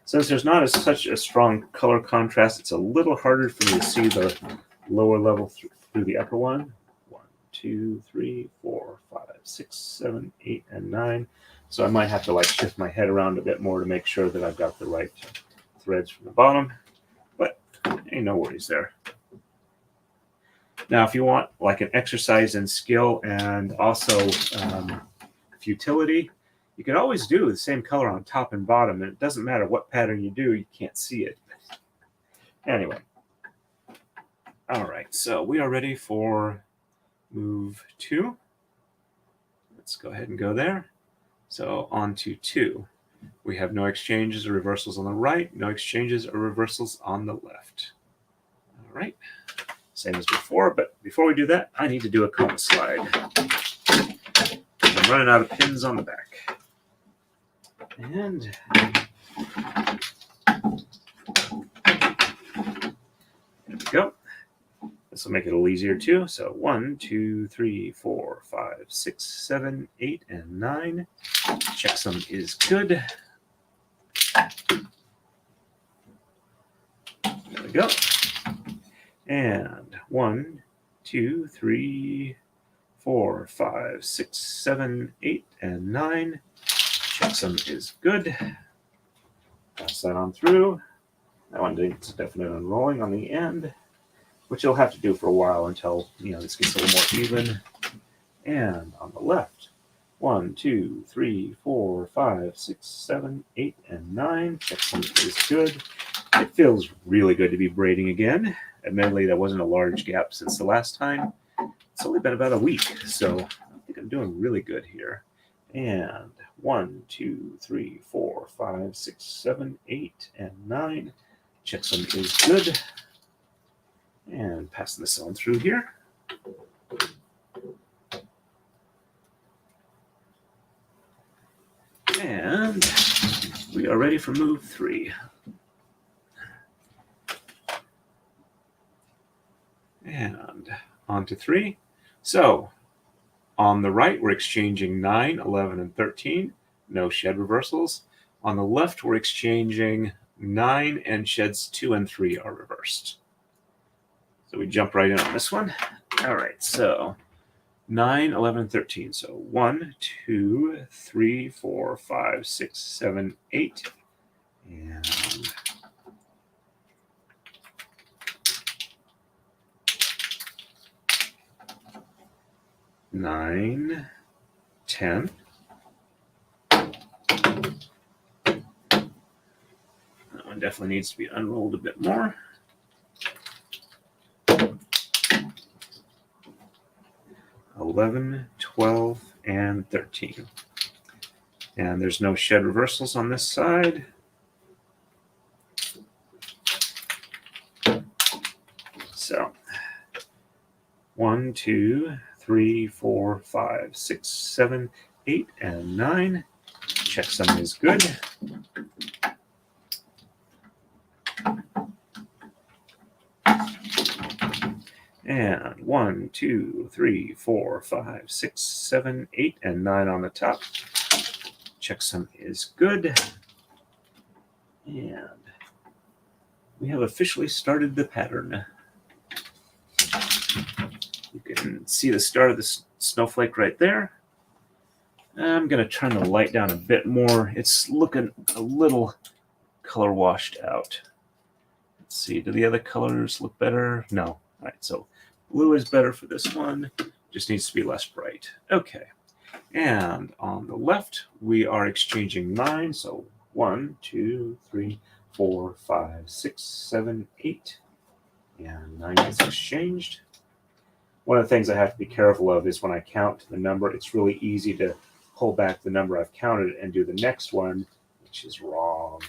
Since there's not such a strong color contrast, it's a little harder for me to see the lower level through the upper one. 1, 2, 3, 4, 5, 6, 7, 8, and 9. So I might have to like shift my head around a bit more to make sure that I've got the right threads from the bottom. But ain't no worries there. Now, if you want like an exercise in skill and also futility, you can always do the same color on top and bottom, and it doesn't matter what pattern you do, you can't see it. Anyway. All right, so we are ready for move 2. Let's go ahead and go there. So on to 2. We have no exchanges or reversals on the right, no exchanges or reversals on the left. All right. Same as before, but before we do that, I need to do a coma slide. I'm running out of pins on the back. And there we go. This will make it a little easier too. So 1, 2, 3, 4, 5, 6, 7, 8, and 9. Checksum is good. There we go. And 1, 2, 3, 4, 5, 6, 7, 8, and 9. Checksum is good. Pass that on through. That one needs definite unrolling on the end, which you'll have to do for a while until this gets a little more even. And on the left, 1, 2, 3, 4, 5, 6, 7, 8, and 9. Checksum is good. It feels really good to be braiding again. Admittedly, there wasn't a large gap since the last time. It's only been about a week, so I think I'm doing really good here. And 1, 2, 3, 4, 5, 6, 7, 8, and 9. Checksum is good. And passing this on through here. And we are ready for move 3. And on to 3. So on the right, we're exchanging 9, 11, and 13. No shed reversals. On the left, we're exchanging 9, and sheds 2 and 3 are reversed. So we jump right in on this one. All right, so 9, 11, and 13. So 1, 2, 3, 4, 5, 6, 7, 8. And 9, 10. That one definitely needs to be unrolled a bit more. 11, 12, and 13. And there's no shed reversals on this side. So 1, 2, 3, 4, 5, 6, 7, 8, and 9. Checksum is good. And 1, 2, 3, 4, 5, 6, 7, 8, and 9 on the top. Checksum is good. And we have officially started the pattern. You can see the start of the snowflake right there. I'm going to turn the light down a bit more. It's looking a little color washed out. Let's see, do the other colors look better? No. All right, so blue is better for this one. Just needs to be less bright. Okay. And on the left, we are exchanging 9. So 1, 2, 3, 4, 5, 6, 7, 8. And 9 is exchanged. One of the things I have to be careful of is when I count the number, it's really easy to pull back the number I've counted and do the next one, which is wrong.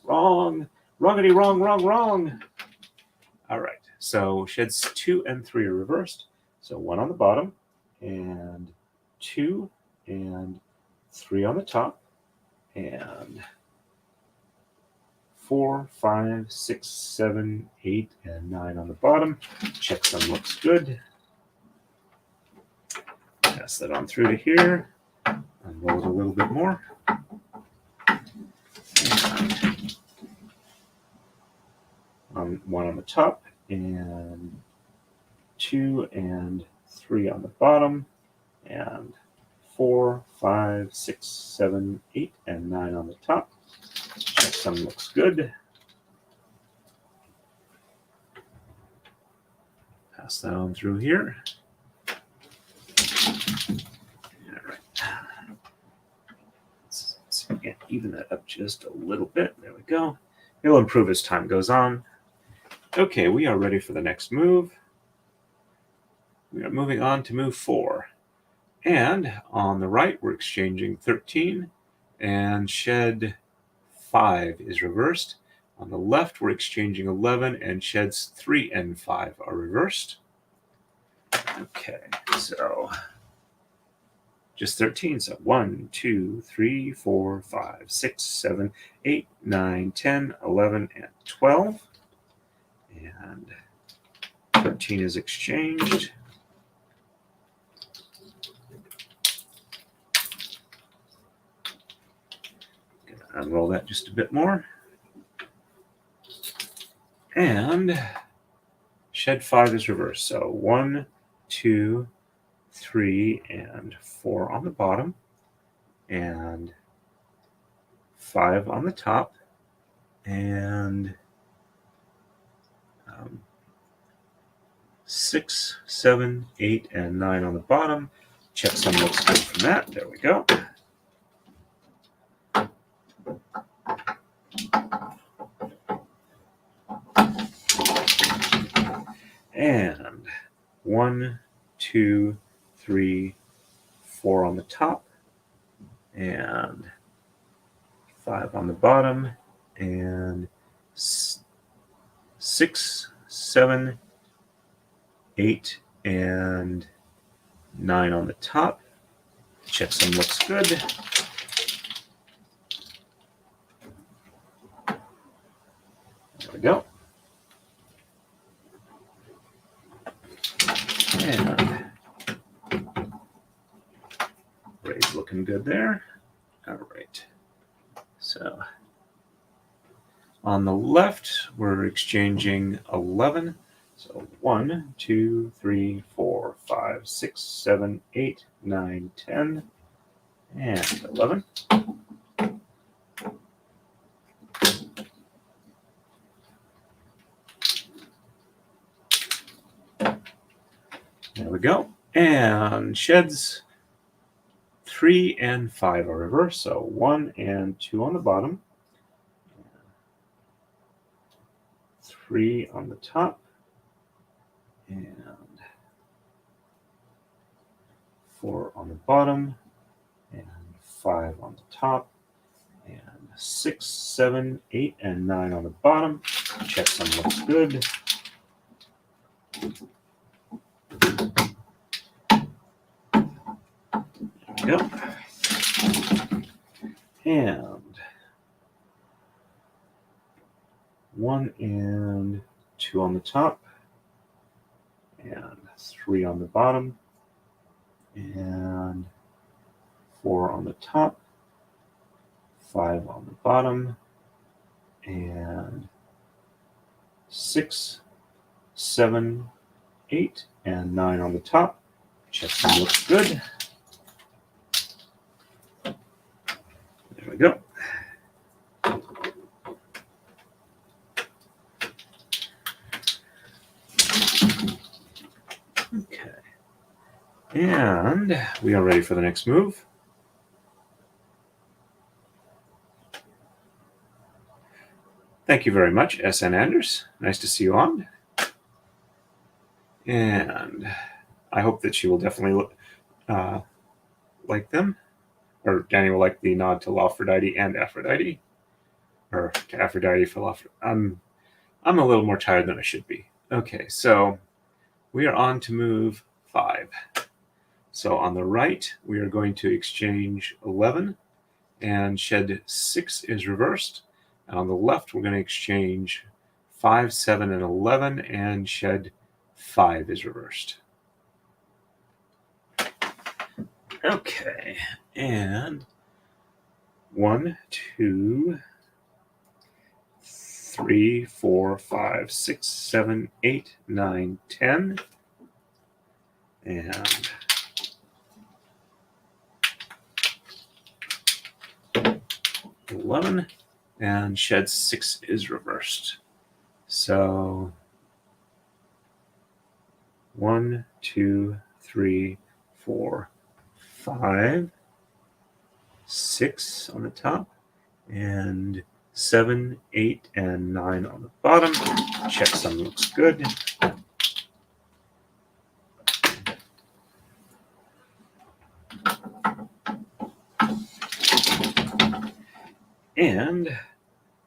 Wrong. Wrongity, wrong, wrong, wrong. All right. So sheds 2 and 3 are reversed. So 1 on the bottom, and 2 and 3 on the top, and 4, 5, 6, 7, 8, and 9 on the bottom. Checksum looks good. Pass that on through to here. Unroll it a little bit more. And 1 on the top, and 2 and 3 on the bottom, and 4, 5, 6, 7, 8, and 9 on the top. Checksum looks good. Pass that on through here. All right. Let's see, even that up just a little bit. There we go. It'll improve as time goes on. Okay, we are ready for the next move. We are moving on to move 4. And on the right, we're exchanging 13, and shed 5 is reversed. On the left, we're exchanging 11, and sheds 3 and 5 are reversed. Okay, so just 13. So 1, 2, 3, 4, 5, 6, 7, 8, 9, 10, 11, and 12. And 13 is exchanged. Unroll that just a bit more. And shed 5 is reversed. So 1, 2, 3, and 4 on the bottom, and 5 on the top, and 6, 7, 8, and 9 on the bottom. Checksum looks good from that. There we go. And 1, 2, 3, 4 on the top, and 5 on the bottom, and 6, 7, 8, and 9 on the top. Checksum looks good. There we go. And braid's looking good there. All right. So on the left, we're exchanging 11. So 1, 2, 3, 4, 5, 6, 7, 8, 9, 10, and 11. There we go. And sheds 3 and 5 are reversed. So 1 and 2 on the bottom, 3 on the top, and 4 on the bottom, and 5 on the top, and 6, 7, 8, and 9 on the bottom. Checksum looks good. There we go. And 1 and 2 on the top, and 3 on the bottom, and 4 on the top, 5 on the bottom, and 6, 7, 8, and 9 on the top. Checksum looks good. There we go. And we are ready for the next move. Thank you very much, S.N. Anders. Nice to see you on. And I hope that she will definitely like them. Or Dani will like the nod to Aphrodite and Aphrodite. Or to Aphrodite for I'm a little more tired than I should be. Okay, so we are on to move 5. So on the right, we are going to exchange 11 and shed 6 is reversed. And on the left, we're going to exchange 5, 7, and 11 and shed 5 is reversed. Okay, and 1, 2, 3, 4, 5, 6, 7, 8, 9, 10. And 11 and shed 6 is reversed. So 1, 2, 3, 4, 5, 6 on the top, and 7, 8, and 9 on the bottom. Checksum looks good. And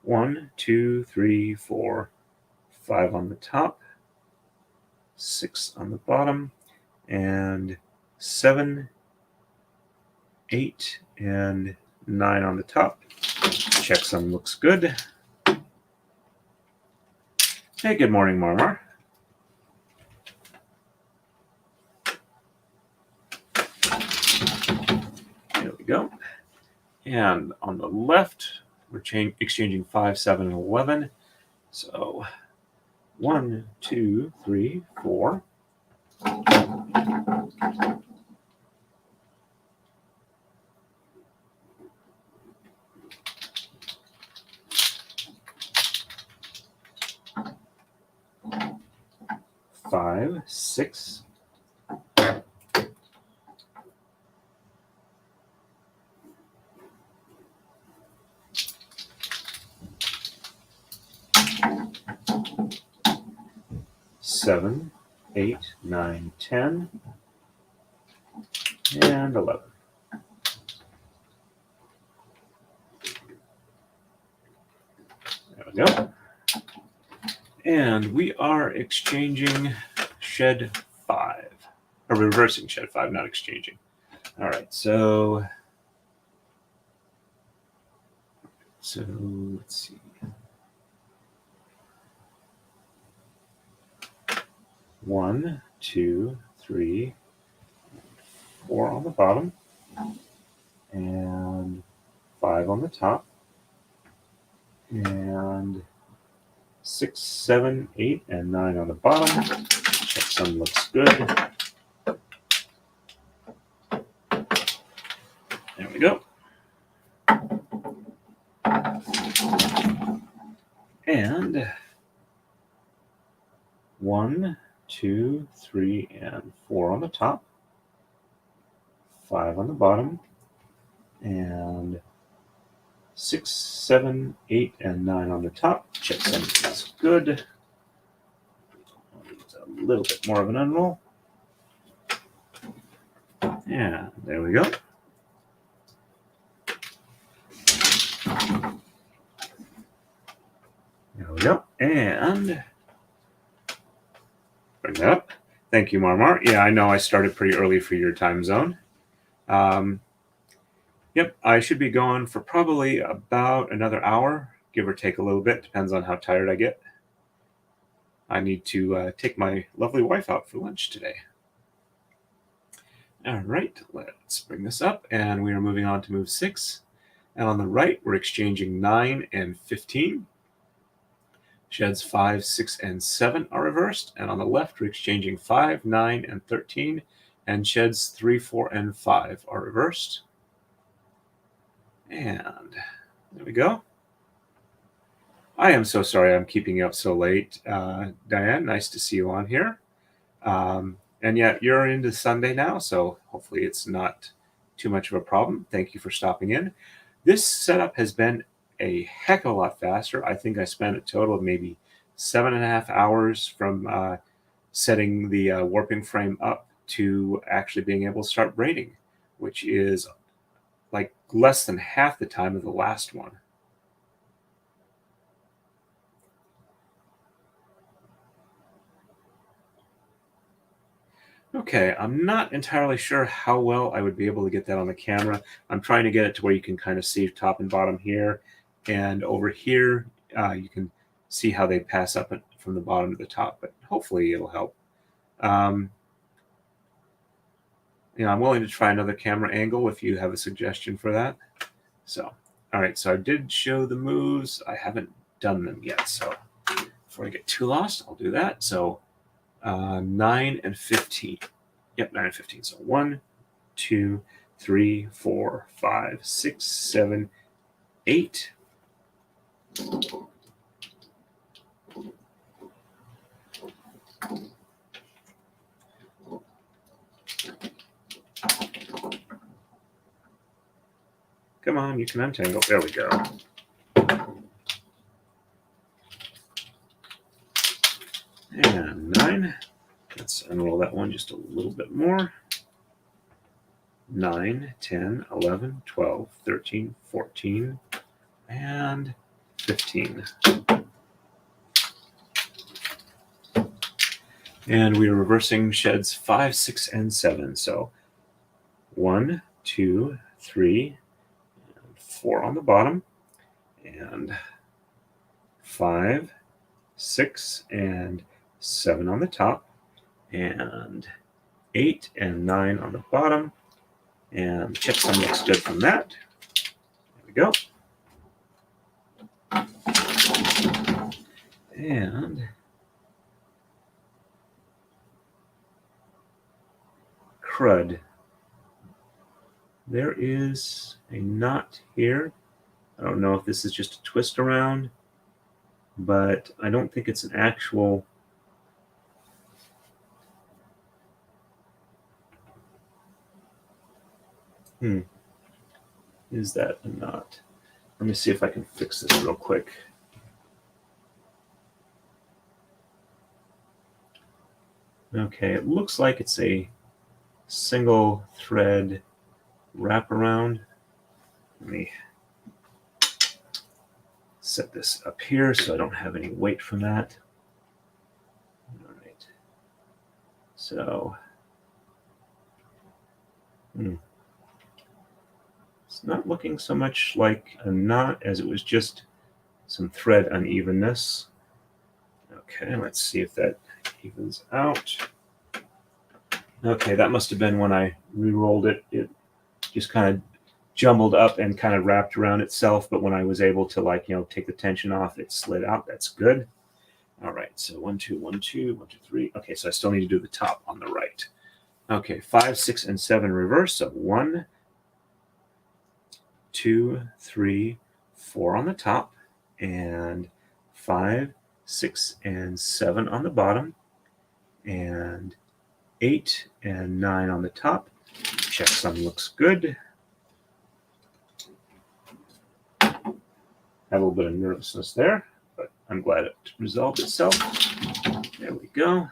1, 2, 3, 4, 5 on the top, 6 on the bottom, and 7, 8, and 9 on the top. Checksum looks good. Hey, good morning, Marmar. There we go. And on the left, we're exchanging 5, 7, and 11. So 1, 2, 3, 4. 5, 6. 7, 8, 9, 10, and 11. There we go. And we are exchanging shed 5. Or reversing shed 5, not exchanging. All right, so let's see. 1, 2, 3, 4 on the bottom, and 5 on the top, and 6, 7, 8, and 9 on the bottom. Checksum looks good. There we go. And 1, 2, 3, and 4 on the top, 5 on the bottom, and 6, 7, 8, and 9 on the top. Checksum is good. It's a little bit more of an unroll. Yeah, there we go. There we go. And bring that up. Thank you, Marmar. Yeah, I know I started pretty early for your time zone. Yep, I should be going for probably about another hour, give or take a little bit. Depends on how tired I get. I need to take my lovely wife out for lunch today. All right, let's bring this up, and we are moving on to move 6. And on the right, we're exchanging 9 and 15. Sheds 5, 6, and 7 are reversed. And on the left, we're exchanging 5, 9, and 13. And sheds 3, 4, and 5 are reversed. And there we go. I am so sorry I'm keeping you up so late. Diane, nice to see you on here. And yet you're into Sunday now, so hopefully it's not too much of a problem. Thank you for stopping in. This setup has been a heck of a lot faster. I think I spent a total of maybe 7.5 hours from setting the warping frame up to actually being able to start braiding, which is like less than half the time of the last one. Okay, I'm not entirely sure how well I would be able to get that on the camera. I'm trying to get it to where you can kind of see top and bottom here. And over here, you can see how they pass up from the bottom to the top, but hopefully it'll help. I'm willing to try another camera angle if you have a suggestion for that. So, all right, so I did show the moves. I haven't done them yet, so before I get too lost, I'll do that. So 9 and 15. Yep, 9 and 15. So 1, 2, 3, 4, 5, 6, 7, 8. Come on, you can untangle. There we go. And 9. Let's unroll that one just a little bit more. 9, 10, 11, 12, 13, 14, and 15. And we are reversing sheds 5, 6, and 7. So 1, 2, 3, 4 on the bottom, and 5, 6, and 7 on the top, and 8 and 9 on the bottom, and checksum looks good from that. There we go. And crud. There is a knot here. I don't know if this is just a twist around, but I don't think it's an actual Is that a knot? Let me see if I can fix this real quick. Okay, it looks like it's a single thread wraparound. Let me set this up here so I don't have any weight from that. All right. So, it's not looking so much like a knot as it was just some thread unevenness. Okay, let's see if that evens out. Okay, that must have been when I re-rolled it. It just kind of jumbled up and kind of wrapped around itself, but when I was able to take the tension off, it slid out. That's good. All right, so 1, 2, 1, 2, 1, 2, 3. Okay, so I still need to do the top on the right. Okay, 5, 6, and 7 reverse. So 1, 2, 3, 4 on the top, and 5, 6, and 7 on the bottom, and 8 and 9 on the top. Checksum looks good. Had a little bit of nervousness there, but I'm glad it resolved itself. There we go.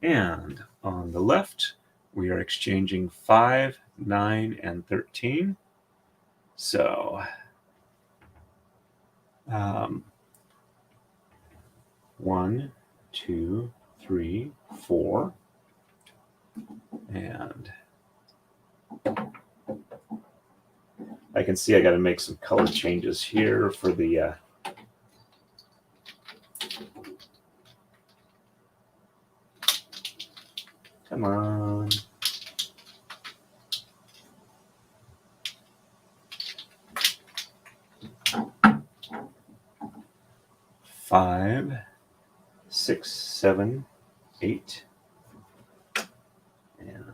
And on the left, we are exchanging 5, 9, and 13. So 1, 2, 3, 4, and I can see I got to make some color changes here for the come on. Five, 6, 7, 8, and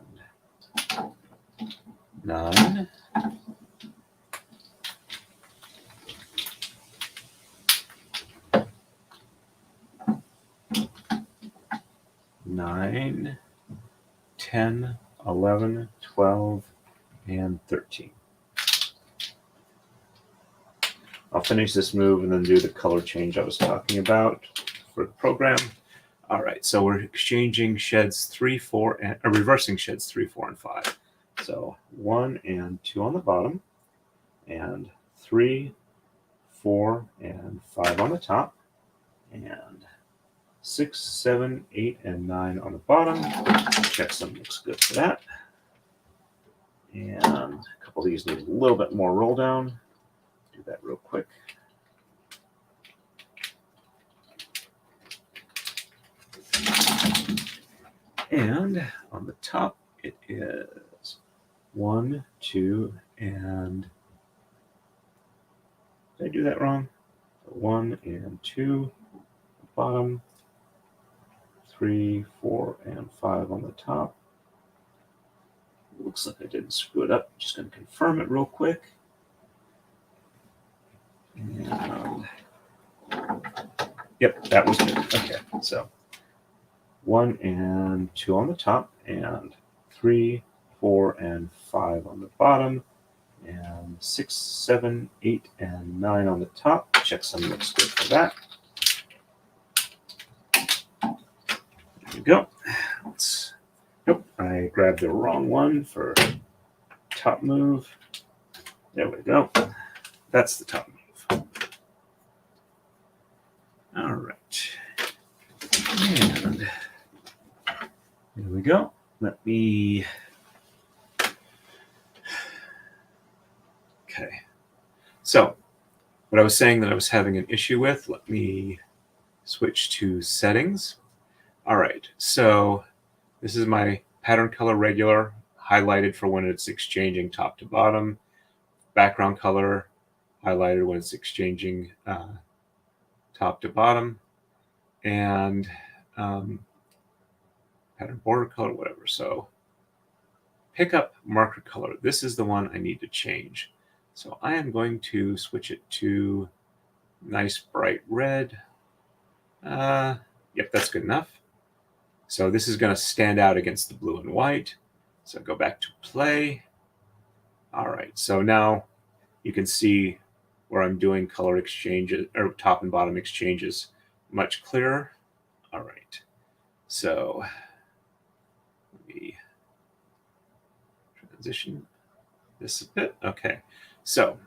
9. Nine 10, 11, 12, and 13. I'll finish this move and then do the color change I was talking about for the program. All right, so we're exchanging sheds 3, 4, and reversing sheds 3, 4, and 5. So 1 and 2 on the bottom, and 3, 4, and 5 on the top, and 6, 7, 8, and 9 on the bottom. Checksum looks good for that. And a couple of these need a little bit more roll down. Do that real quick. And on the top, it is 1, 2, and did I do that wrong? 1 and 2, bottom, 3, 4, and 5 on the top. Looks like I didn't screw it up. Just going to confirm it real quick. And yep, that was good. Okay, so 1 and 2 on the top, and 3, 4, and 5 on the bottom, and 6, 7, 8, and 9 on the top. Checksum looks good for that. There we go. Nope, I grabbed the wrong one for top move. There we go. That's the top move. All right. And here we go. Let me... Okay. So, what I was saying that I was having an issue with, let me switch to settings. All right, so this is my pattern color regular, highlighted for when it's exchanging top to bottom. Background color, highlighted when it's exchanging top to bottom. And pattern border color, whatever. So pick up marker color. This is the one I need to change. So I am going to switch it to nice bright red. Yep, that's good enough. So this is going to stand out against the blue and white. So go back to play. All right, so now you can see where I'm doing color exchanges, or top and bottom exchanges, much clearer. All right, so let me transition this a bit. Okay, so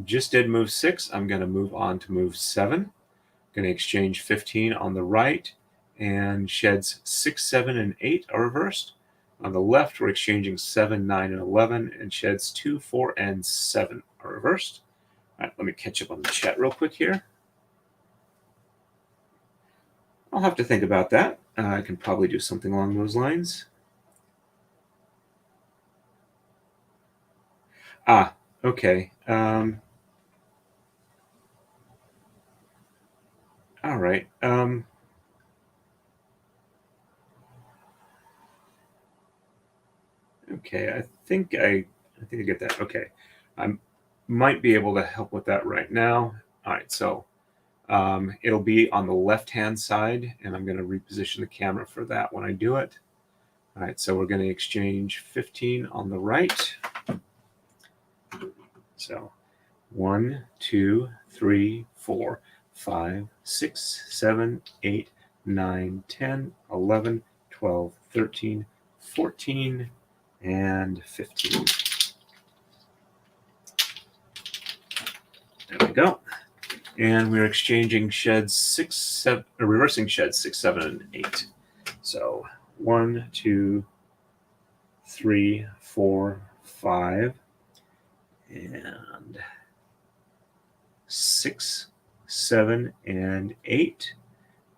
just did move 6. I'm going to move on to move 7. Going to exchange 15 on the right, and sheds 6, 7, and 8 are reversed. On the left, we're exchanging 7, 9, and 11, and sheds 2, 4, and 7 are reversed. All right, let me catch up on the chat real quick here. I'll have to think about that. I can probably do something along those lines. Okay. All right. Okay, I think I get that. Okay, I might be able to help with that right now. All right, so it'll be on the left-hand side, and I'm going to reposition the camera for that when I do it. All right, so we're going to exchange 15 on the right. So 1, 2, 3, 4, 5, 6, 7, 8, 9, 10, 11, 12, 13, 14, and 15. There we go. And we're exchanging sheds 6, 7, or reversing sheds 6, 7, and 8. So 1, 2, 3, 4, 5, and 6, 7, and 8.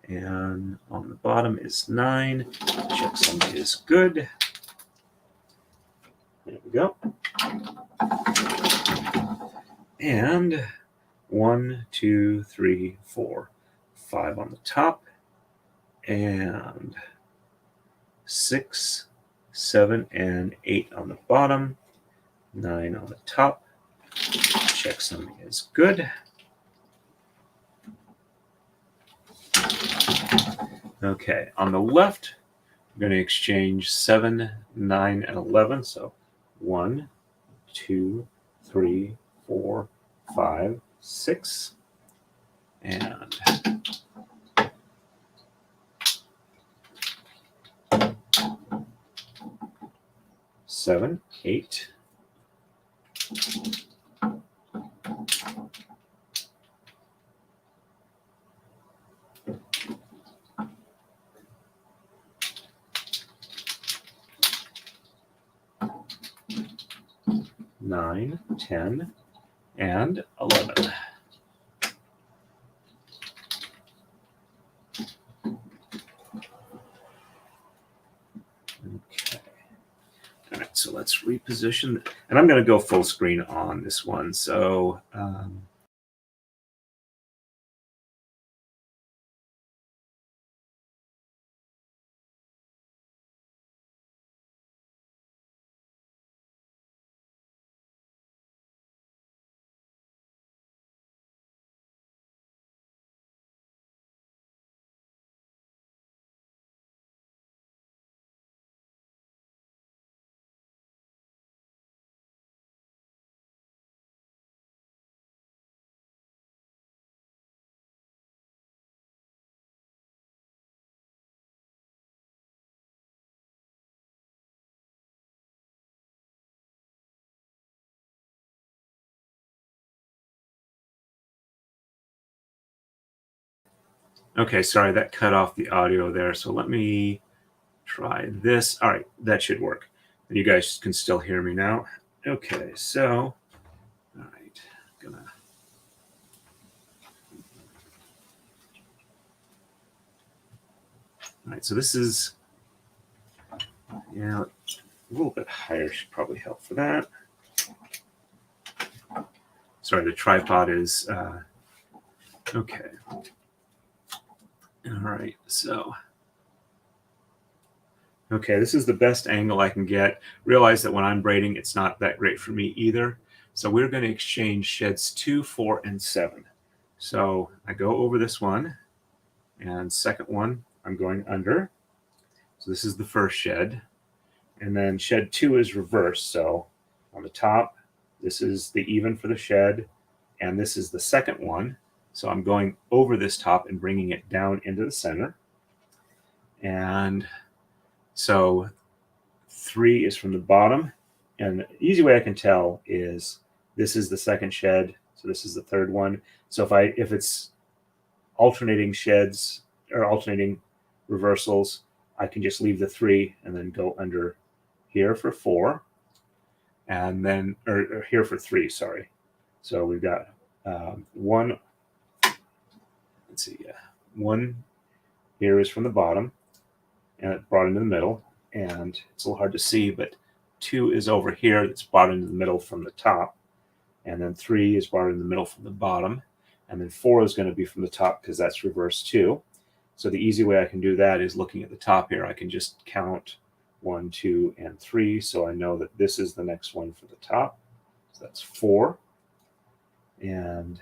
And on the bottom is 9. Checksum is good. There we go. And 1, 2, 3, 4, 5 on the top, and 6, 7, and 8 on the bottom, 9 on the top. Checksum is good. Okay, on the left, I'm going to exchange 7, 9, and 11. So 1, 2, 3, 4, 5, 6, and 7, 8. Nine, 10, and 11. Okay. All right, so let's reposition. And I'm going to go full screen on this one. So okay, sorry, that cut off the audio there. So let me try this. All right, that should work. You guys can still hear me now. Okay, so, all right, gonna. All right, so this is, yeah, a little bit higher should probably help for that. Sorry, the tripod is, okay. All right, so, okay, this is the best angle I can get. Realize that when I'm braiding, it's not that great for me either. So we're going to exchange sheds 2, 4, and 7. So I go over this one, and second one, I'm going under. So this is the first shed. And then shed 2 is reversed. So on the top, this is the even for the shed, and this is the second one. So I'm going over this top and bringing it down into the center. And so 3 is from the bottom. And the easy way I can tell is this is the second shed. So this is the third one. So if it's alternating sheds or alternating reversals, I can just leave the 3 and then go under here for 4. And then, or here for 3, sorry. So we've got 1, let's see, 1 here is from the bottom, and it brought into the middle, and it's a little hard to see, but 2 is over here, it's brought into the middle from the top, and then 3 is brought in the middle from the bottom, and then 4 is going to be from the top because that's reverse 2. So the easy way I can do that is looking at the top here. I can just count 1, 2, and 3, so I know that this is the next one for the top. So that's 4, and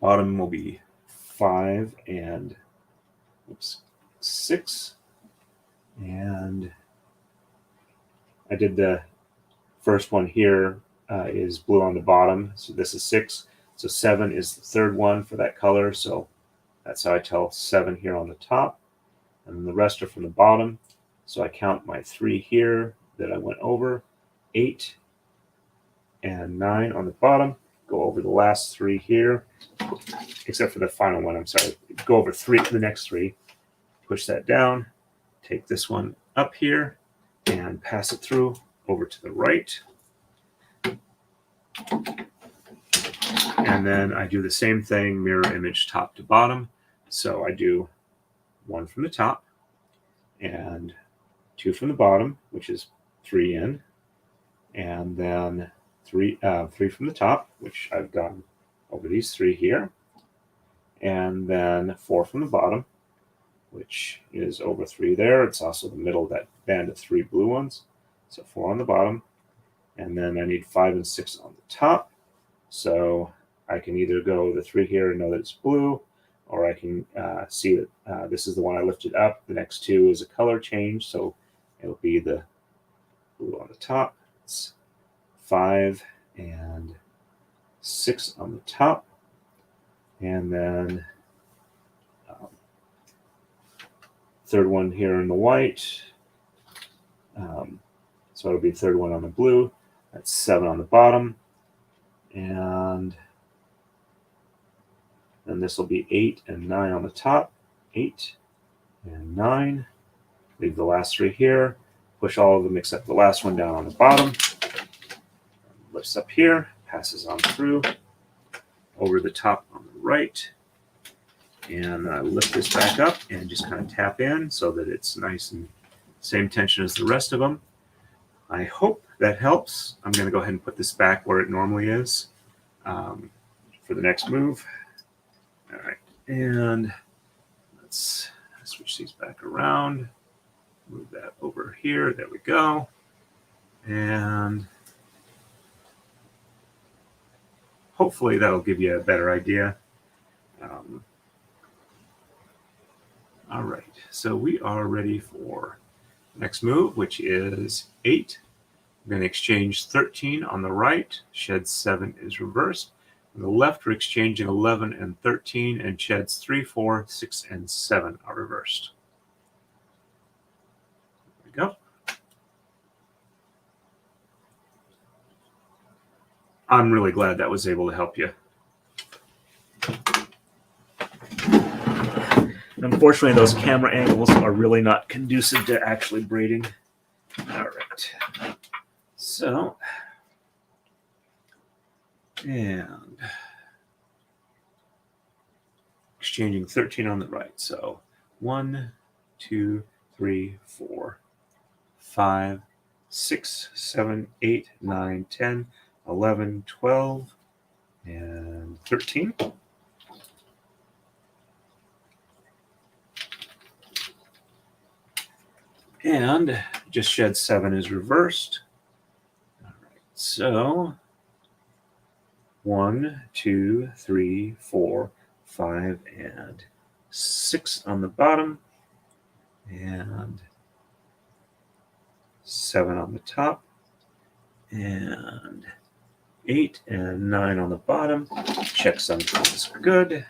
bottom will be 5 and 6. And I did the first one here is blue on the bottom, so this is 6. So 7 is the third one for that color, so that's how I tell 7 here on the top. And then the rest are from the bottom. So I count my 3 here that I went over, 8 and 9 on the bottom. Go over the last 3 here, except for the final one, I'm sorry. Go over the next 3, push that down, take this one up here, and pass it through over to the right. And then I do the same thing, mirror image top to bottom. So I do 1 from the top and 2 from the bottom, which is 3 in, and then 3 from the top, which I've done over these 3 here, and then 4 from the bottom, which is over 3 there. It's also the middle of that band of 3 blue ones. So 4 on the bottom, and then I need 5 and 6 on the top. So I can either go the 3 here and know that it's blue, or I can see that this is the one I lifted up. The next two is a color change, so it'll be the blue on the top. It's 5 and 6 on the top, and then third one here in the white. So it'll be the third one on the blue. That's 7 on the bottom, and then this will be 8 and 9 on the top. 8 and 9. Leave the last 3 here. Push all of them except the last one down on the bottom. Lifts up here, passes on through, over the top on the right. And lift this back up and just kind of tap in so that it's nice and same tension as the rest of them. I hope that helps. I'm going to go ahead and put this back where it normally is for the next move. All right, and let's switch these back around. Move that over here. There we go. And hopefully that'll give you a better idea. All right, so we are ready for the next move, which is 8. I'm going to exchange 13 on the right. Shed 7 is reversed. On the left, we're exchanging 11 and 13, and sheds 3, 4, 6, and 7 are reversed. There we go. I'm really glad that was able to help you. Unfortunately, those camera angles are really not conducive to actually braiding. All right. So, and exchanging 13 on the right. So 1, 2, 3, 4, 5, 6, 7, 8, 9, 10, 11, 12, and 13. And just shed 7 is reversed. All right, so 1, 2, 3, 4, 5, and 6 on the bottom, and 7 on the top, and 8 and 9 on the bottom. Checksum is good.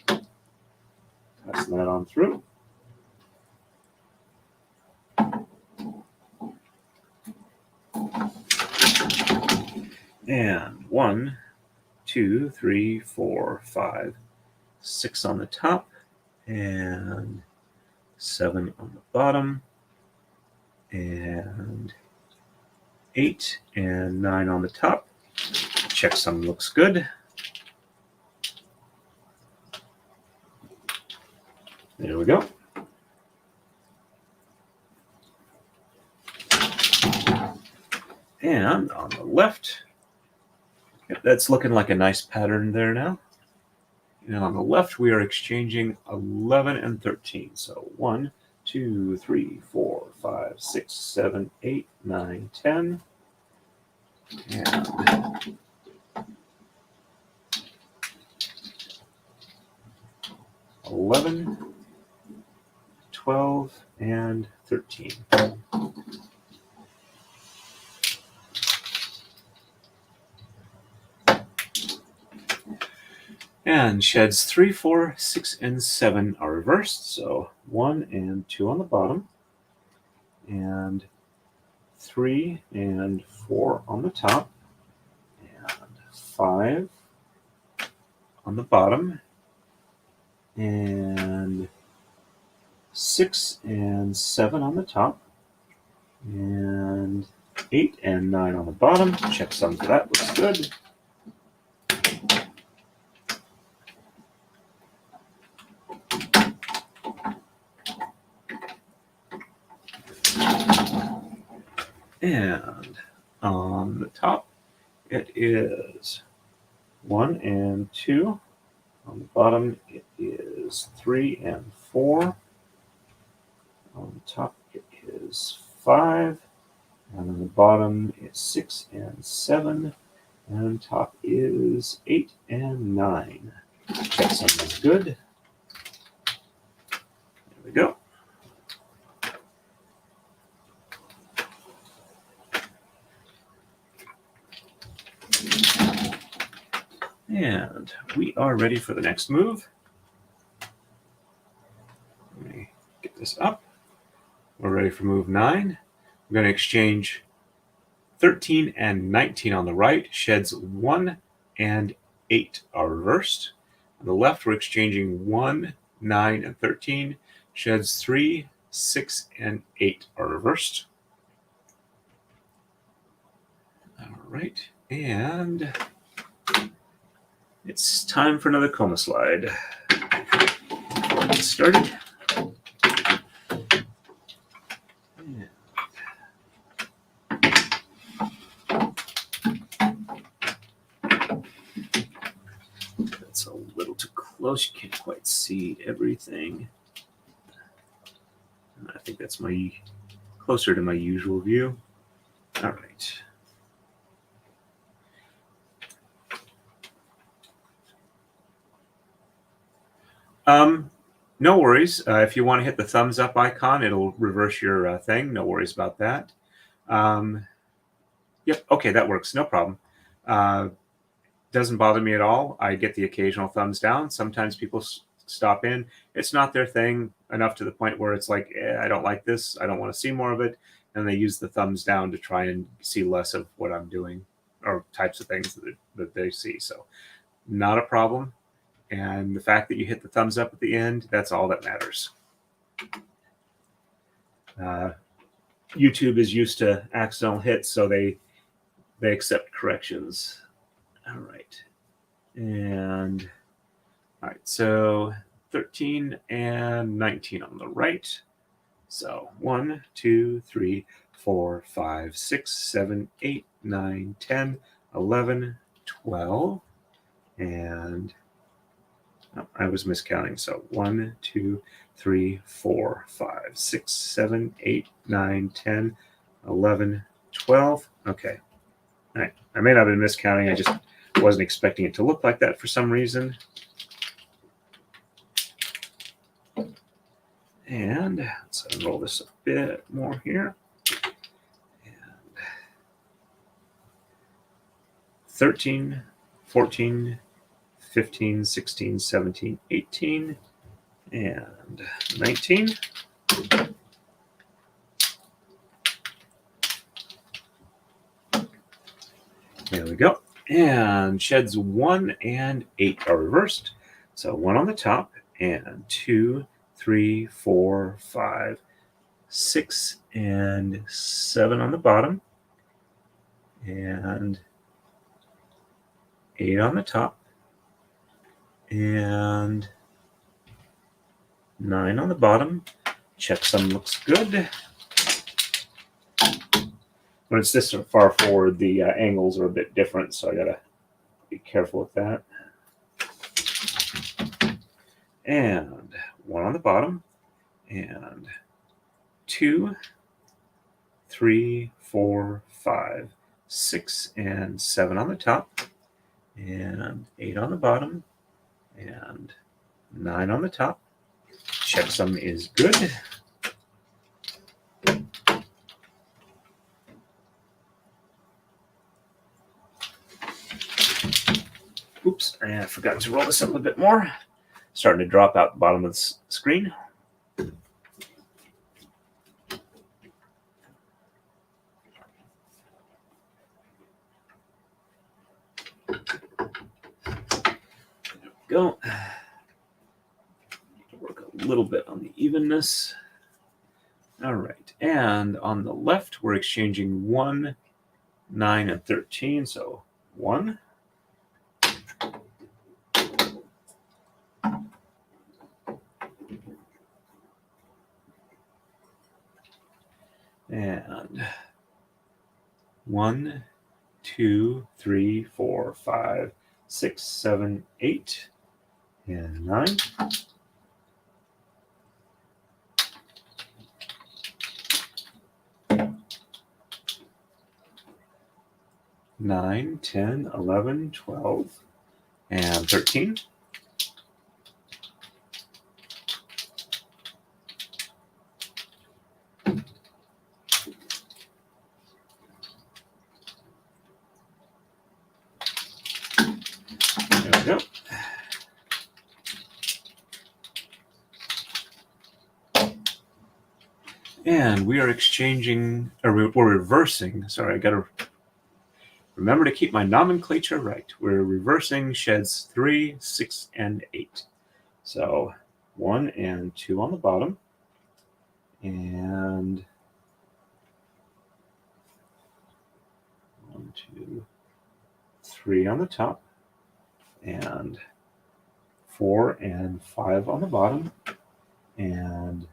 Pass that on through. And 1, 2, 3, 4, 5, 6 on the top, and 7 on the bottom, and 8 and 9 on the top. Checksum looks good. There we go. And on the left, that's looking like a nice pattern there now. And on the left, we are exchanging 11 and 13. So 1, 2, 3, 4, 5, 6, 7, 8, 9, 10. And 11, 12, and 13. And sheds 3, 4, 6, and 7 are reversed. So 1 and 2 on the bottom, and 3 and 4 on the top, and 5 on the bottom, and 6 and 7 on the top, and 8 and 9 on the bottom. Checksum for that, looks good. And on the top, it is 1 and 2. On the bottom, it is 3 and 4. On the top, it is 5. And on the bottom, it's 6 and 7. And on top is 8 and 9. Checksum is good. And we are ready for the next move. Let me get this up. We're ready for move 9. We're going to exchange 13 and 19 on the right. Sheds 1 and 8 are reversed. On the left, we're exchanging 1, 9, and 13. Sheds 3, 6, and 8 are reversed. All right, and it's time for another coma slide. Before we get started. That's a little too close. You can't quite see everything. I think that's closer to my usual view. All right. No worries. If you want to hit the thumbs up icon, it'll reverse your thing. No worries about that. Yep. Okay, that works. No problem. Doesn't bother me at all. I get the occasional thumbs down. Sometimes people stop in. It's not their thing enough to the point where it's like, I don't like this. I don't want to see more of it. And they use the thumbs down to try and see less of what I'm doing or types of things that they see. So not a problem. And the fact that you hit the thumbs up at the end, that's all that matters. YouTube is used to accidental hits, so they accept corrections. All right. And all right, so 13 and 19 on the right. So 1, 2, 3, 4, 5, 6, 7, 8, 9, 10, 11, 12. And I was miscounting. So 1, 2, 3, 4, 5, 6, 7, 8, 9, 10, 11, 12. Okay. All right. I may not have been miscounting. I just wasn't expecting it to look like that for some reason. And let's unroll this a bit more here. And 13, 14, 15, 16, 17, 18, and 19. There we go. And sheds 1 and 8 are reversed. So 1 on the top and 2, 3, 4, 5, 6, and 7 on the bottom. And 8 on the top. And 9 on the bottom. Checksum looks good. When it's this far forward, the angles are a bit different, so I gotta be careful with that. And 1 on the bottom, and 2, 3, 4, 5, 6, and 7 on the top, and 8 on the bottom, and 9 on the top. Checksum is good. Oops, I forgot to roll this up a bit more. Starting to drop out the bottom of the screen. There we go. Need to work a little bit on the evenness. All right, and on the left, we're exchanging 1, 9, and 13. So 1. And 1, 2, 3, 4, 5, 6, 7, 8, and 9. Nine, 10, 11, 12, and 13. And we are exchanging, or we're reversing. Sorry, I got to remember to keep my nomenclature right. We're reversing sheds 3, 6, and 8. So 1 and 2 on the bottom, and 1, 2, 3 on the top, and 4 and 5 on the bottom, and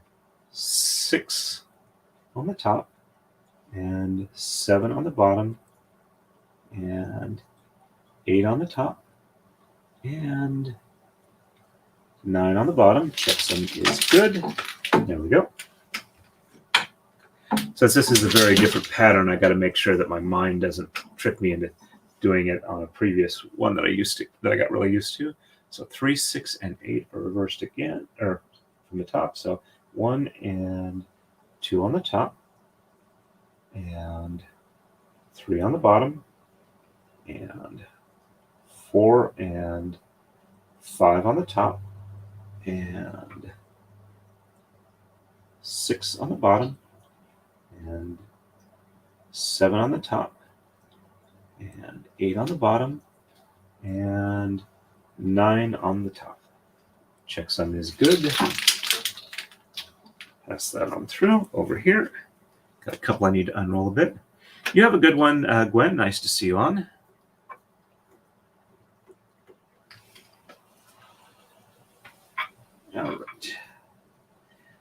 6 on the top, and 7 on the bottom, and 8 on the top, and 9 on the bottom. Checksum is good. There we go. Since this is a very different pattern, I got to make sure that my mind doesn't trick me into doing it on a previous one that I got really used to. So 3, 6, and 8 are reversed again, or from the top. So 1 and 2 on the top, and 3 on the bottom, and 4 and 5 on the top, and 6 on the bottom, and 7 on the top, and 8 on the bottom, and 9 on the top. Checksum is good. Pass that on through over here. Got a couple I need to unroll a bit. You have a good one, Gwen. Nice to see you on. All right.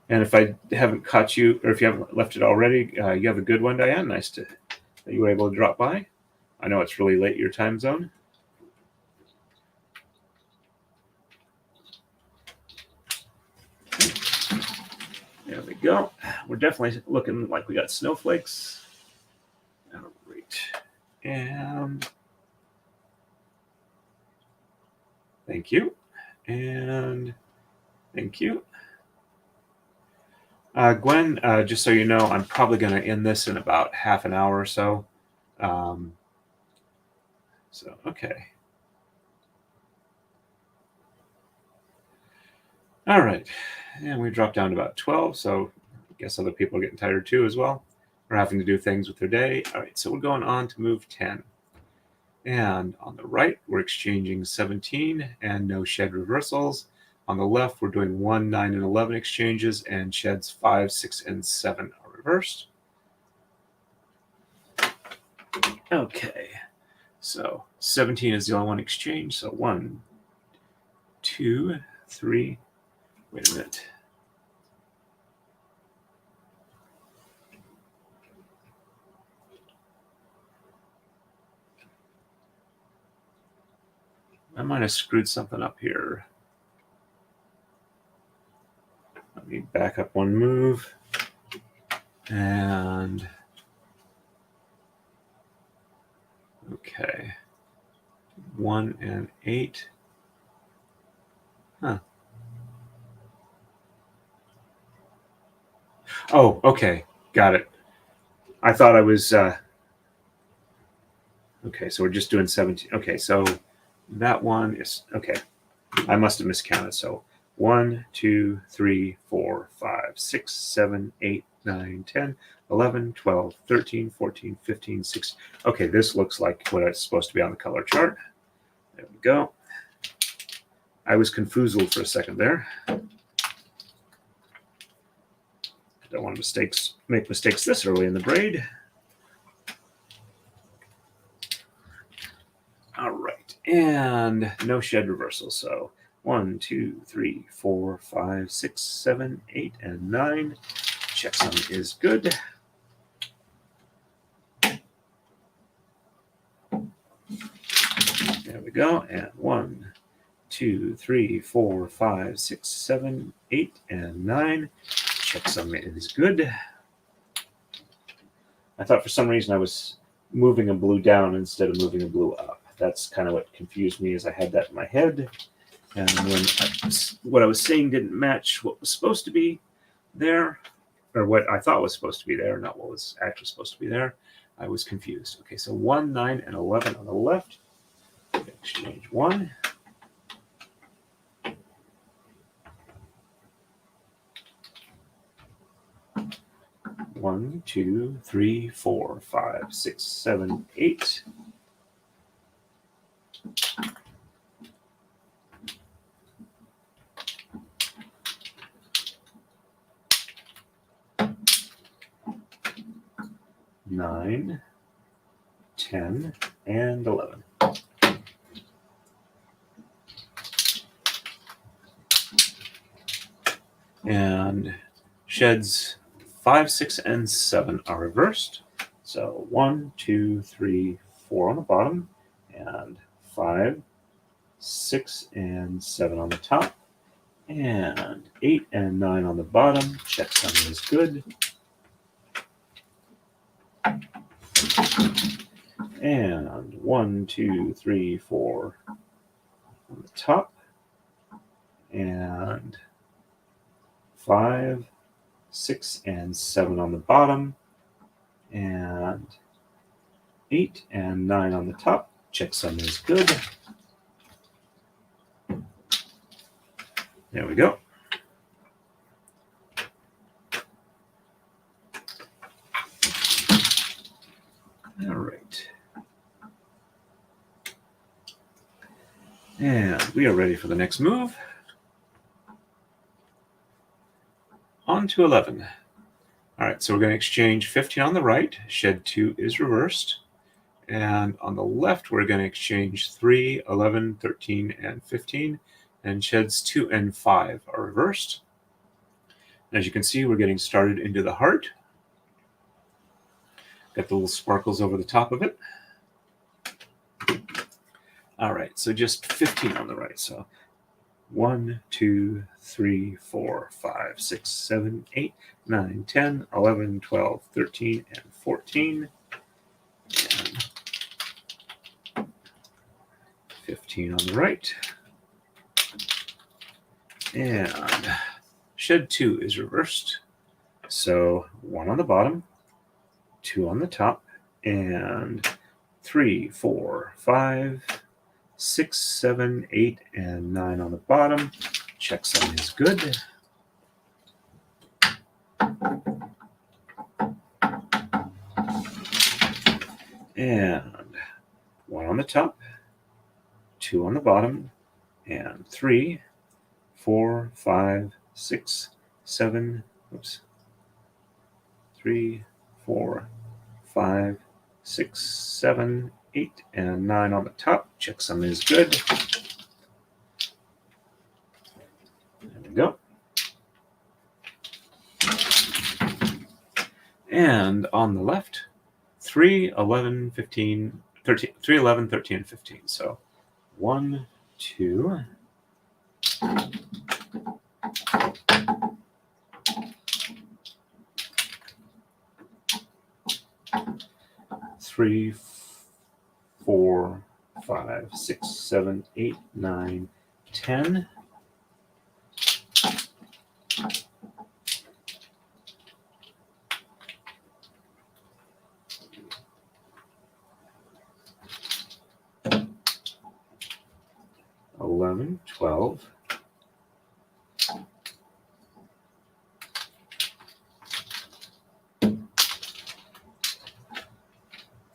And if I haven't caught you, or if you haven't left it already, you have a good one, Diane. Nice that you were able to drop by. I know it's really late your time zone. There we go. We're definitely looking like we got snowflakes. All right. And thank you. And thank you. Gwen, just so you know, I'm probably going to end this in about half an hour or so. Okay. All right. And we dropped down to about 12, so I guess other people are getting tired too as well. We're having to do things with their day. All right, so we're going on to move 10. And on the right, we're exchanging 17 and no shed reversals. On the left, we're doing 1, 9, and 11 exchanges, and sheds 5, 6, and 7 are reversed. Okay, so 17 is the only one exchange. So 1, 2, 3. Wait a minute. I might have screwed something up here. Let me back up one move. And okay. 1 and 8. Huh. Oh, okay. Got it. I thought I was okay, so we're just doing 17. Okay, so that one is okay. I must have miscounted. So 1, 2, 3, 4, 5, 6, 7, 8, 9, 10, 11, 12, 13, 14, 15, 16. Okay, this looks like what it's supposed to be on the color chart. There we go. I was confoozled for a second there. Don't want to make mistakes this early in the braid. All right, and no shed reversal. So 1, 2, 3, 4, 5, 6, 7, 8, and 9. Checksum is good. There we go. And 1, 2, 3, 4, 5, 6, 7, 8, and 9. Checksum is good. I thought for some reason I was moving a blue down instead of moving a blue up. That's kind of what confused me, as I had that in my head. And when what I was seeing didn't match what was supposed to be there, or what I thought was supposed to be there, not what was actually supposed to be there, I was confused. Okay, so 1, 9, and 11 on the left. Exchange 1. 1, 2, 3, 4, 5, 6, 7, 8. Nine, 10, and 11. And sheds 5, 6, and 7 are reversed. So 1, 2, 3, 4 on the bottom, and 5, 6, and 7 on the top, and 8 and 9 on the bottom. Checksum is good. And 1, 2, 3, 4 on the top, and 5, 6, and 7 on the bottom, and 8 and 9 on the top. Checksum is good. There we go. All right. And we are ready for the next move. On to 11. All right, so we're going to exchange 15 on the right. Shed 2 is reversed. And on the left, we're going to exchange 3, 11, 13, and 15. And sheds 2 and 5 are reversed. As you can see, we're getting started into the heart. Got the little sparkles over the top of it. All right, so just 15 on the right. So 1, 2, 3, 4, 5, 6, 7, 8, 9, 10, 11, 12, 13, and 14. And 15 on the right. And shed 2 is reversed. So 1 on the bottom, 2 on the top, and 3, 4, 5, 6, 7, 8, and 9 on the bottom. Checksum is good. And 1 on the top, 2 on the bottom, and 3, 4, 5, 6, 7, 3, 4, 5, 6, 7, 8, and 9 on the top. Checksum is good. There we go. And on the left, 3, 11, 15, 13, 3, 11, 13, and 15. So 1, 2, 3, 4, 5, 6, 7, 8, 9, 10. $11, $12,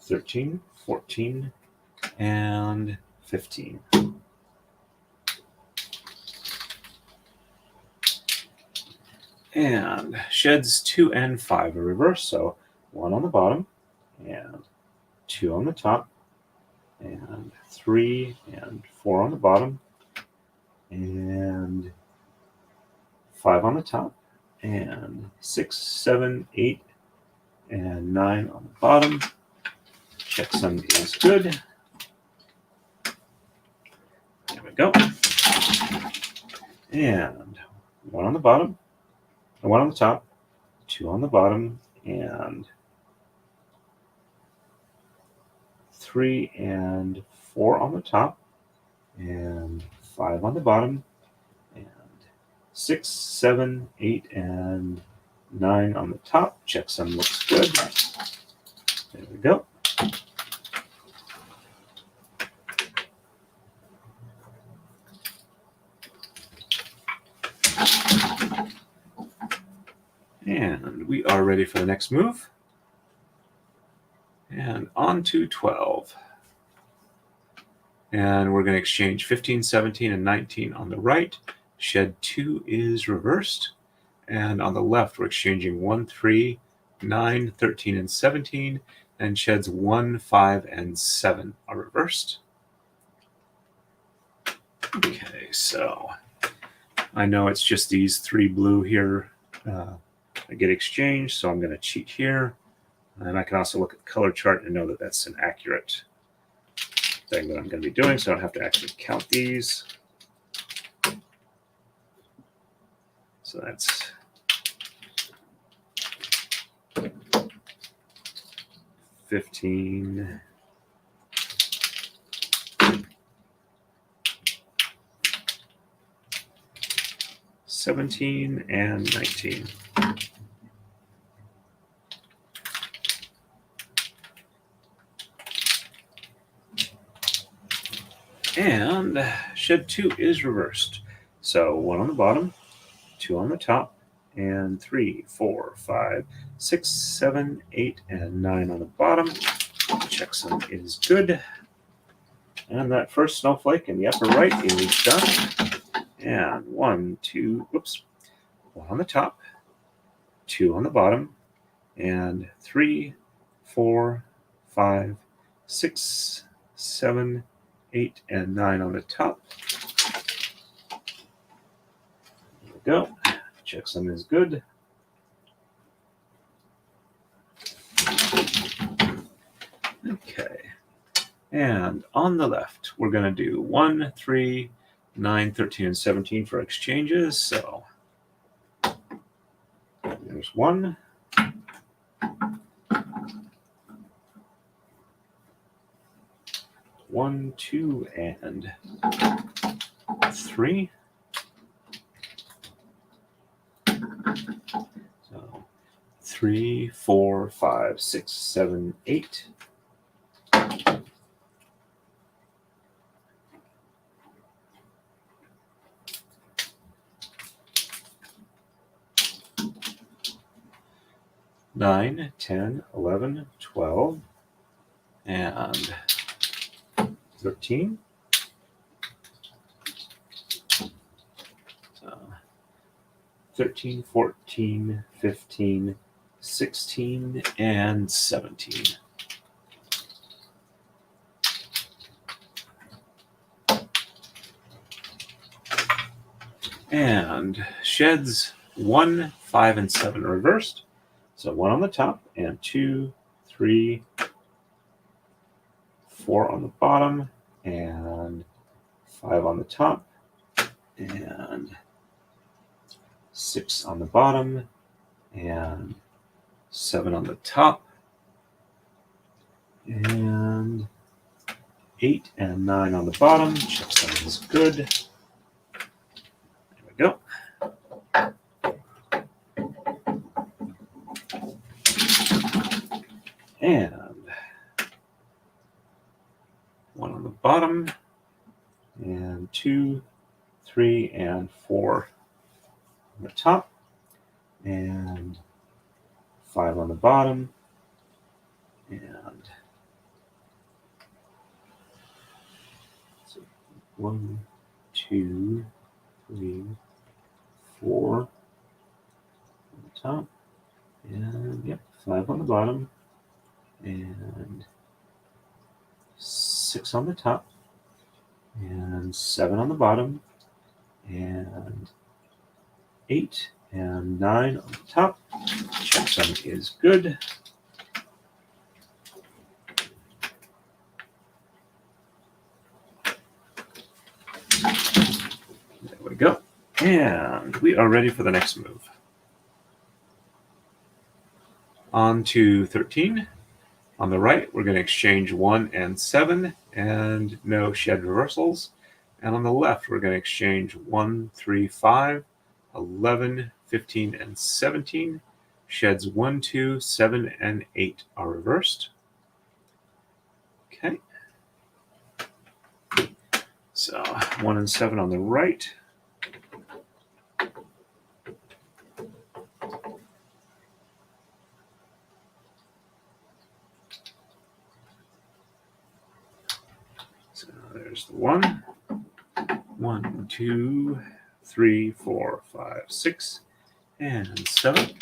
$13, $14, and $15. And sheds 2 and 5 are reversed, so 1 on the bottom, and 2 on the top, and 3 and 4 on the bottom, and 5 on the top, and 6, 7, 8, and 9 on the bottom. Checksum is good. There we go. And 1 on the bottom, 1 on the top, 2 on the bottom, and 3 and 4 on the top, and 5 on the bottom, and 6, 7, 8, and 9 on the top. Checksum looks good. There we go. And we are ready for the next move. And on to 12. And we're going to exchange 15, 17, and 19 on the right. Shed 2 is reversed. And on the left, we're exchanging 1, 3, 9, 13, and 17. And sheds 1, 5, and 7 are reversed. Okay, so I know it's just these 3 blue here that get exchanged, so I'm going to cheat here. And I can also look at the color chart and know that that's an accurate thing that I'm going to be doing, so I don't have to actually count these. So that's 15, 17, and 19. And shed 2 is reversed. So 1 on the bottom, 2 on the top, and 3, 4, 5, 6, 7, 8, and 9 on the bottom. Checksum is good. And that first snowflake in the upper right is done. And 1 on the top, 2 on the bottom, and 3, 4, 5, 6, 7, 8, and 9 on the top. There we go. Checksum is good. Okay. And on the left, we're going to do 1, 3, 9, 13, and 17 for exchanges. So there's 1. 1, 2, and 3. So 3, 4, 5, 6, 7, 8. Nine, 10, 11, 12, and 13. So 13, 14, 15, 16, and 17. And sheds 1, 5, and 7 reversed. So 1 on the top, and 2, 3, 4 on the bottom, and 5 on the top, and 6 on the bottom, and 7 on the top, and 8 and 9 on the bottom. Checksum is good. There we go. And 1 on the bottom, and 2, 3, and 4 on the top, and 5 on the bottom, and 1, 2, 3, 4 on the top, and 5 on the bottom, and 6 on the top, and 7 on the bottom, and 8 and 9 on the top. Checksum is good. There we go. And we are ready for the next move. On to 13. On the right, we're going to exchange 1 and 7 and no shed reversals. And on the left, we're going to exchange 1, 3, 5, 11, 15, and 17. Sheds 1, 2, 7, and 8 are reversed. Okay. So 1 and 7 on the right. 2, 3, 4, 5, 6, and 7.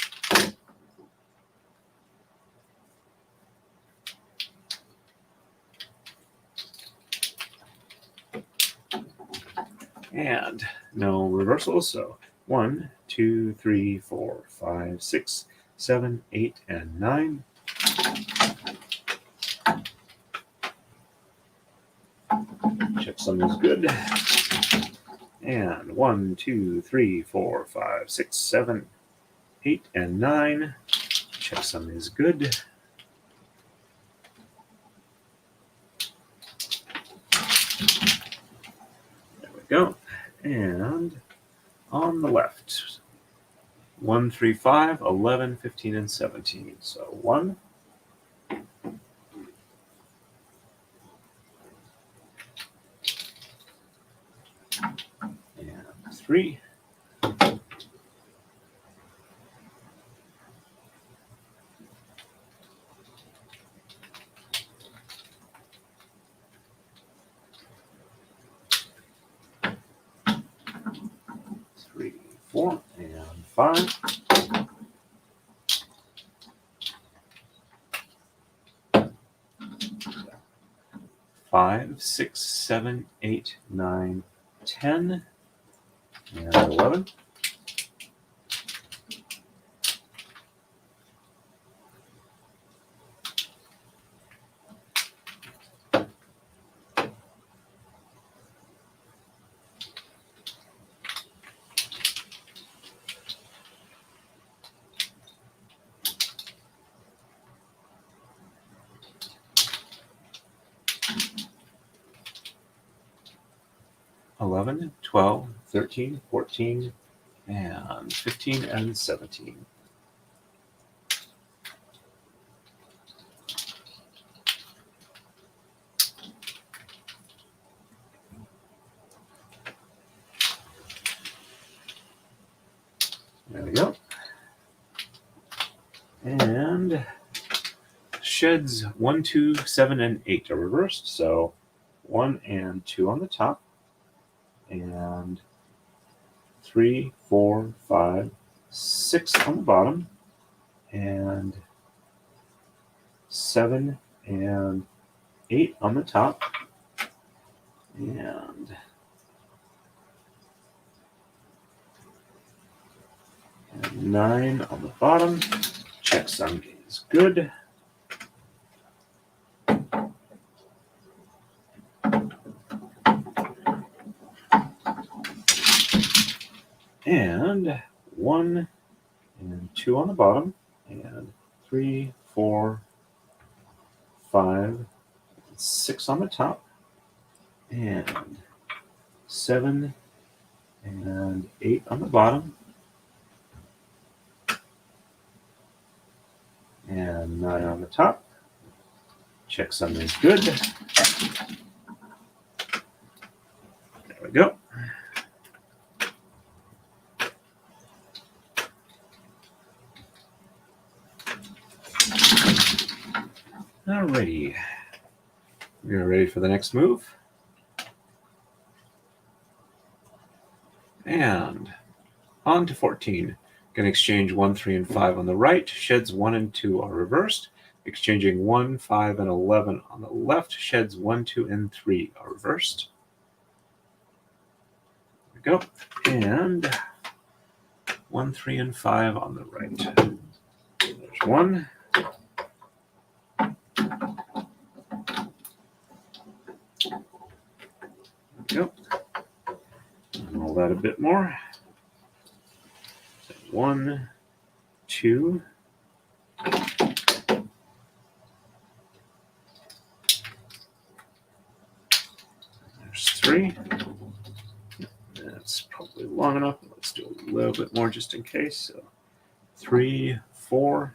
And no reversals, so 1, 2, 3, 4, 5, 6, 7, 8, and 9. Checksum is good. And 1, 2, 3, 4, 5, 6, 7, 8, and 9. Checksum is good. There we go. And on the left, 1, 3, 5, 11, 15, and 17. So 1, and 3, three, 4, and 5. Five, 6, 7, 8, 9, 10, and 11. $11, $12, $13, $14, and $15, and $17. There we go. And sheds 1, 2, 7, and 8 are reversed. So 1 and 2 on the top, and 3, 4, 5, 6 on the bottom, and 7 and 8 on the top, and 9 on the bottom. Checksum is good. And 1 and 2 on the bottom, and 3, 4, 5, 6 on the top, and 7 and 8 on the bottom, and 9 on the top. Checksum is good. There we go. Alrighty, we are ready for the next move. And on to 14. Going to exchange 1, 3, and 5 on the right. Sheds 1 and 2 are reversed. Exchanging 1, 5, and 11 on the left. Sheds 1, 2, and 3 are reversed. There we go. And 1, 3, and 5 on the right. There's 1. Yep. Roll that a bit more. So 1, 2. There's 3. That's probably long enough. Let's do a little bit more just in case. So 3, 4,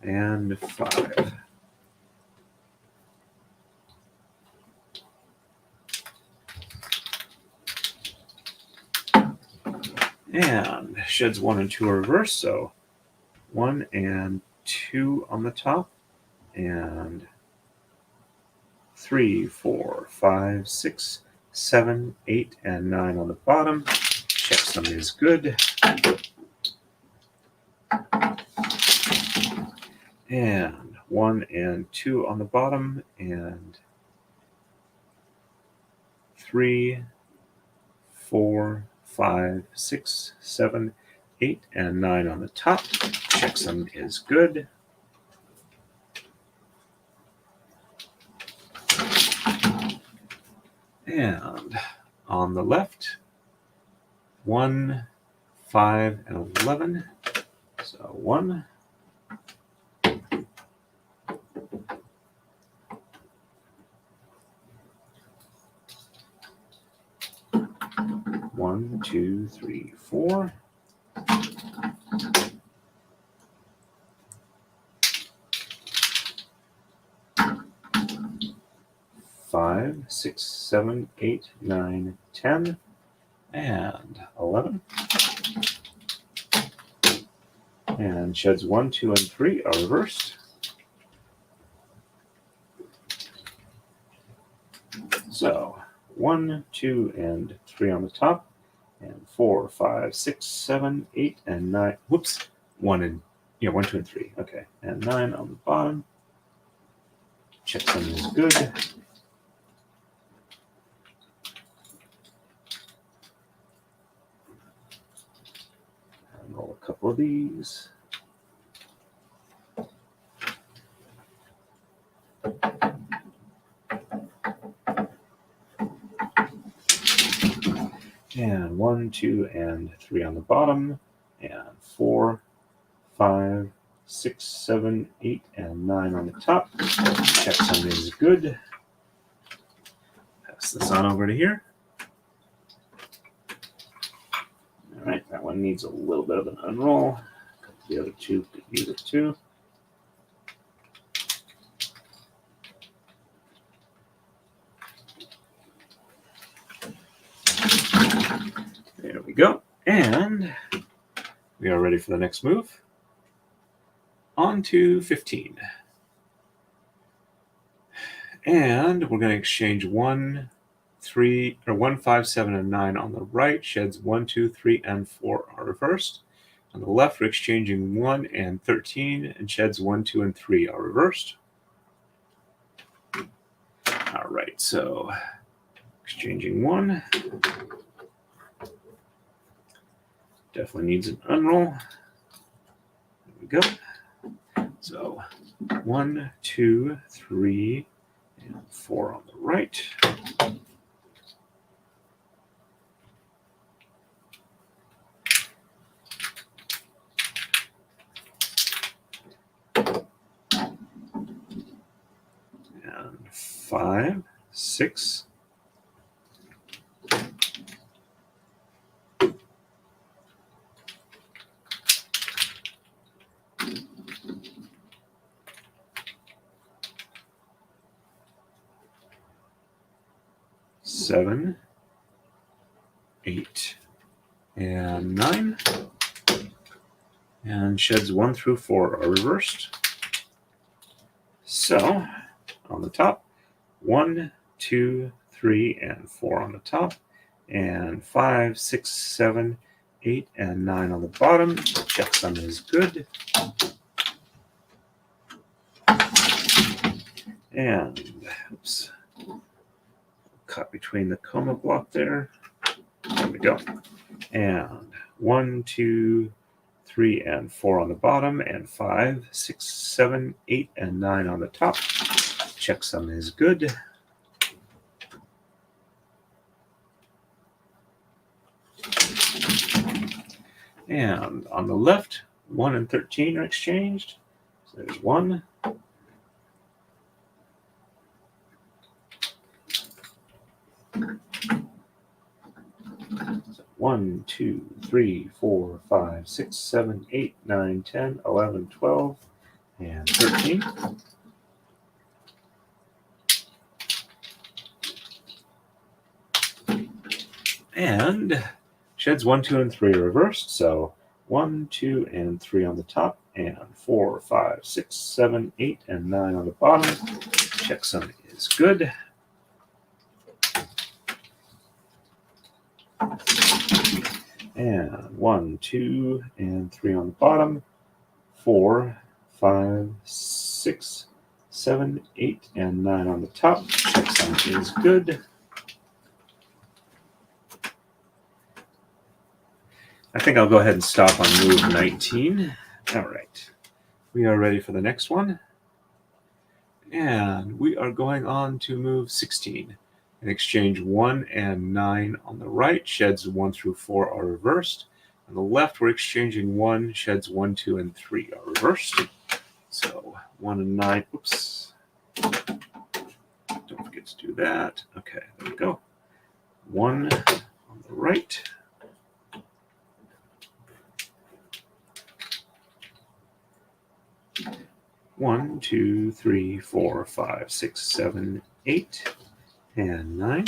and 5. And sheds 1 and 2 are reversed, so 1 and 2 on the top, and 3, 4, 5, 6, 7, 8, and 9 on the bottom. Checksum is good. And 1 and 2 on the bottom, and 3, 4, 5, 6, 7, 8, and 9 on the top. Checksum is good. And on the left, 1, 5, and 11. So 1, 1, 2, 3, 4. 5, 6, 7, 8, 9, 10, and 11. And sheds 1, 2, and 3 are reversed. So 1, 2, and 3 on the top, and 4, 5, 6, 7, 8, and 9. Whoops, 1, 2, and 3. Okay, and 9 on the bottom. Checksum is good. And roll a couple of these. And 1, 2, and 3 on the bottom, and 4, 5, 6, 7, 8, and 9 on the top. Checksum is good. Pass this on over to here. All right, that one needs a little bit of an unroll. The other two could use it too. There we go. And we are ready for the next move. On to 15. And we're going to exchange 1, 3, or 1, 5, 7, and 9 on the right. Sheds 1, 2, 3, and 4 are reversed. On the left, we're exchanging 1 and 13, and sheds 1, 2, and 3 are reversed. All right, so exchanging 1. Definitely needs an unroll. There we go. So 1, 2, 3, and 4 on the right. And 5, 6. Seven, 8, and 9. And sheds 1 through 4 are reversed. So on the top, 1, 2, 3, and 4 on the top, and 5, 6, 7, 8, and 9 on the bottom. Checksum is good. And oops, cut between the coma block there. There we go. And 1, 2, 3, and 4 on the bottom, and 5, 6, 7, 8, and 9 on the top. Checksum is good. And on the left, 1 and 13 are exchanged. So there's 1. So 1, 2, 3, 4, 5, 6, 7, 8, 9, 10, 11, 12, and 13. And sheds 1, 2, and 3 are reversed. So 1, 2, and 3 on the top, and 4, 5, 6, 7, 8, and 9 on the bottom. Checksum is good. And 1, 2, and 3 on the bottom. 4, 5, 6, 7, 8, and 9 on the top. Checksum is good. I think I'll go ahead and stop on move 19. All right. We are ready for the next one. And we are going on to move 16. And exchange 1 and 9 on the right. Sheds 1 through 4 are reversed. On the left, we're exchanging 1. Sheds 1, 2, and 3 are reversed. So 1 and 9. Oops. Don't forget to do that. Okay, there we go. 1 on the right. One, 2, 3, 4, 5, 6, 7, 8, and 9.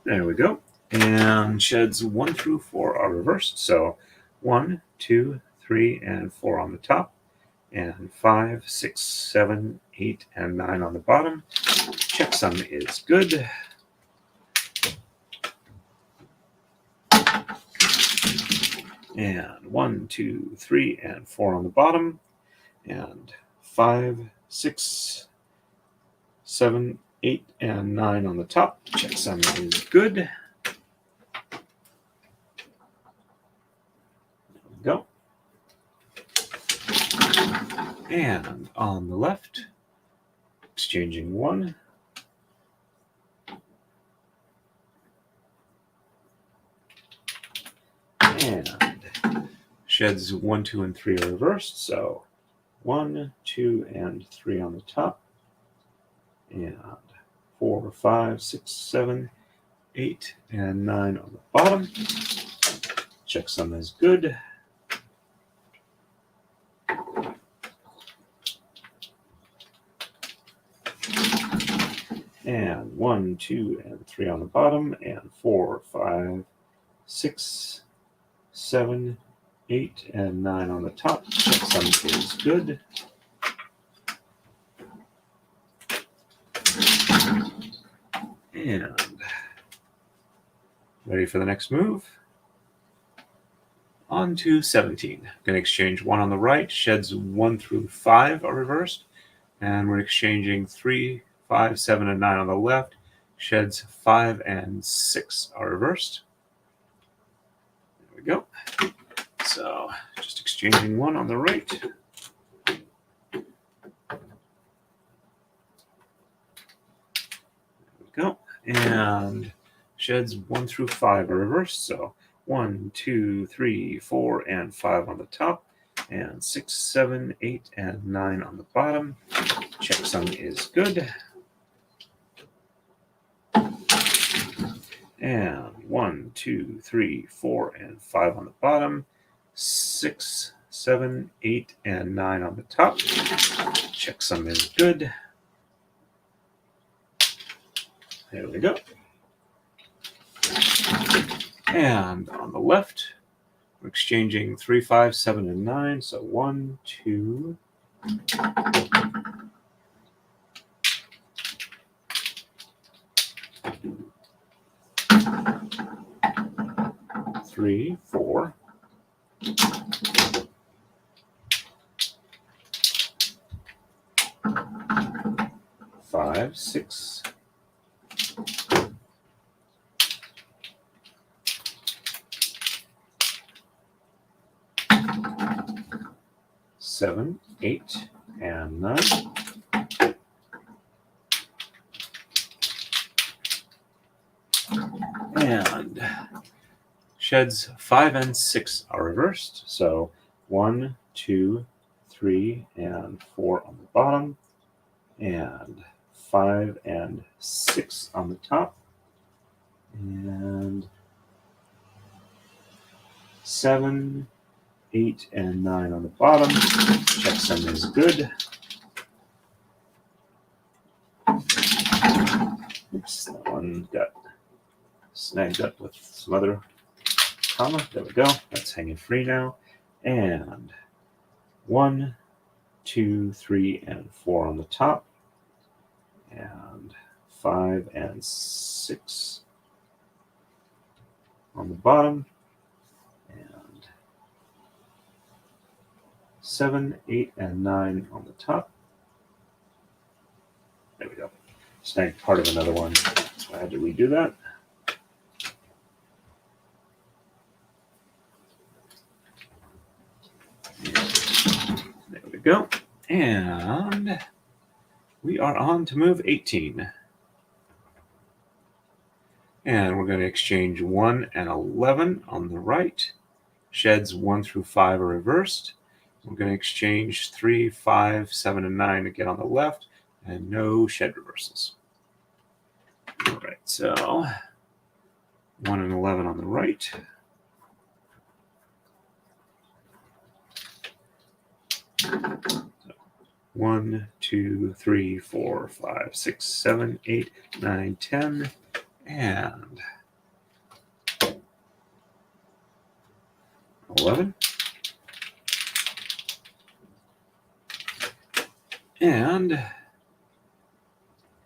There we go. And sheds 1 through 4 are reversed. So 1, 2, 3, and 4 on the top. And 5, 6, 7, 8, and 9 on the bottom. Checksum is good. And 1, 2, 3, and 4 on the bottom. And 5, 6, 7, 8, and 9 on the top. Checksum is good. There we go. And on the left, exchanging 1. And sheds 1, 2, and 3 are reversed. So 1, 2, and 3 on the top. And 4, 5, 6, 7, 8, and 9 on the bottom. Checksum is good. And 1, 2, and 3 on the bottom, and 4, 5, 6, 7, 8, and 9 on the top. Checksum is good. And ready for the next move. On to 17. Going to exchange 1 on the right. Sheds 1 through 5 are reversed. And we're exchanging 3, 5, 7, and 9 on the left. Sheds 5 and 6 are reversed. There we go. So just exchanging 1 on the right. There we go. And sheds 1 through 5 are reversed. So 1, 2, 3, 4, and 5 on the top. And 6, 7, 8, and 9 on the bottom. Checksum is good. And 1, 2, 3, 4, and 5 on the bottom. 6, 7, 8, and 9 on the top. Checksum is good. There we go. And on the left, we're exchanging 3, 5, 7, and 9. So 1, 2, 3, 4, 5, 6, 7, 8, and 9. And sheds 5 and 6 are reversed. So 1, 2, 3, and 4 on the bottom. And 5 and 6 on the top. And 7, 8, and 9 on the bottom. Checksum is good. Oops, that one got snagged up with some other comma. There we go. That's hanging free now. And 1, 2, 3, and 4 on the top. And 5 and 6 on the bottom. And 7, 8, and 9 on the top. There we go. Snagged part of another one, so I had to redo that. There we go. And we are on to move 18. And we're going to exchange 1 and 11 on the right. Sheds 1 through 5 are reversed. We're going to exchange 3, 5, 7, and 9 again on the left, and no shed reversals. All right, so 1 and 11 on the right. So 1, 2, 3, 4, 5, 6, 7, 8, 9, 10, and 11. And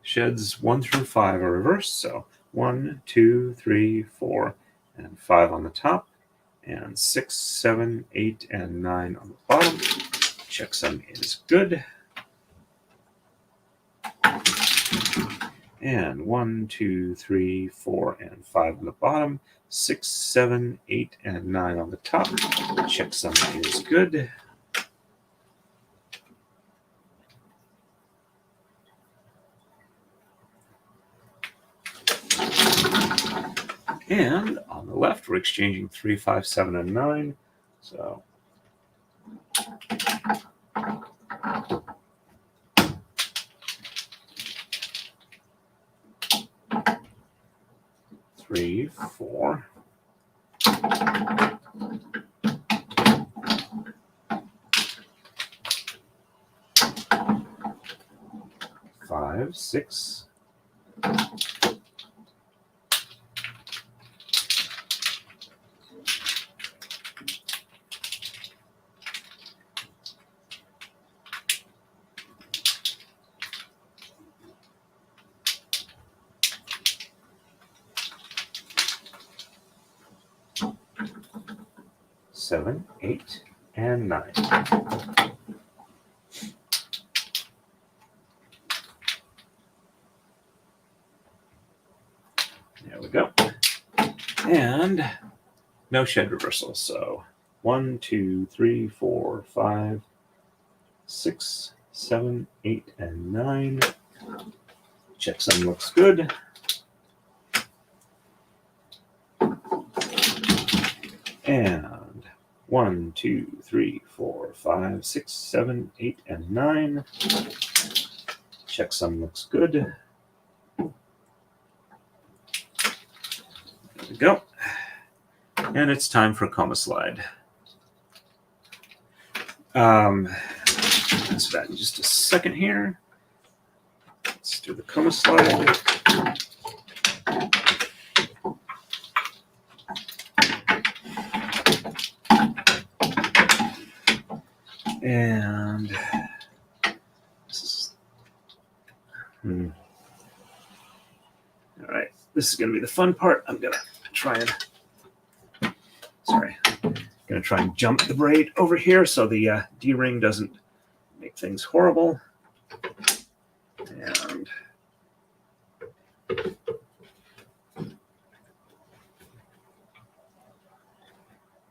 sheds 1 through 5 are reversed. So 1, 2, 3, 4, and 5 on the top, and 6, 7, 8, and 9 on the bottom. Checksum is good. And 1, 2, 3, 4, and 5 on the bottom. 6, 7, 8, and 9 on the top. Checksum is good. And on the left, we're exchanging 3, 5, 7, and 9. So 3, 4. 5, 6. 7, 8, and 9. There we go. And no shed reversal. So 1, 2, 3, 4, 5, 6, 7, 8, and 9. Checksum looks good. And 1, 2, 3, 4, 5, 6, 7, 8, and 9. Checksum looks good. There we go. And it's time for Coma Slide. That's that in just a second here. Let's do the Coma Slide. And this is, all right, this is going to be the fun part. I'm going to try and jump the braid over here so the D-ring doesn't make things horrible. And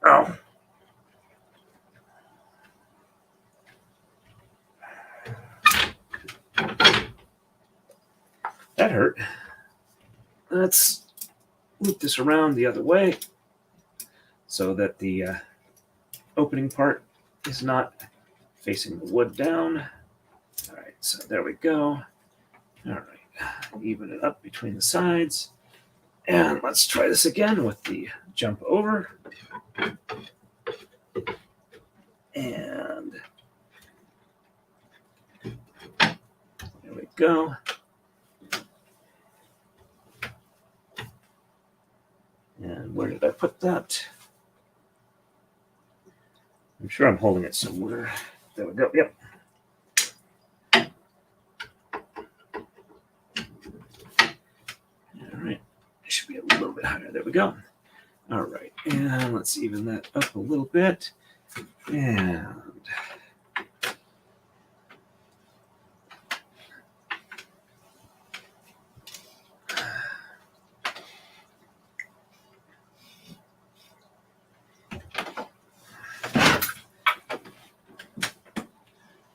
oh. That hurt. Let's loop this around the other way so that the opening part is not facing the wood down. All right, so there we go. All right, even it up between the sides. And let's try this again with the jump over. And there we go. And where did I put that? I'm sure I'm holding it somewhere. There we go. Yep. All right. It should be a little bit higher. There we go. All right. And let's even that up a little bit. And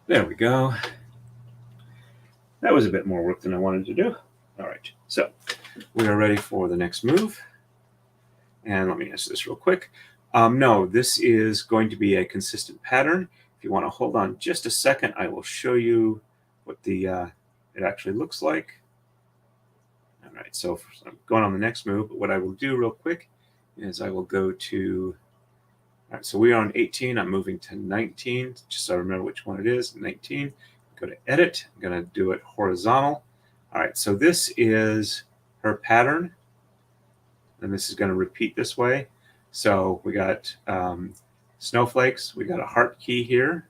there we go. That was a bit more work than I wanted to do. All right, so we are ready for the next move. And let me answer this real quick. No, this is going to be a consistent pattern. If you want to hold on just a second, I will show you what the it actually looks like. All right, so I'm going on the next move. But what I will do real quick is I will go to, all right, so we are on 18. I'm moving to 19, just so I remember which one it is, 19. Go to edit. I'm going to do it horizontal. All right, so this is her pattern, and this is going to repeat this way. So we got snowflakes. We got a heart key here.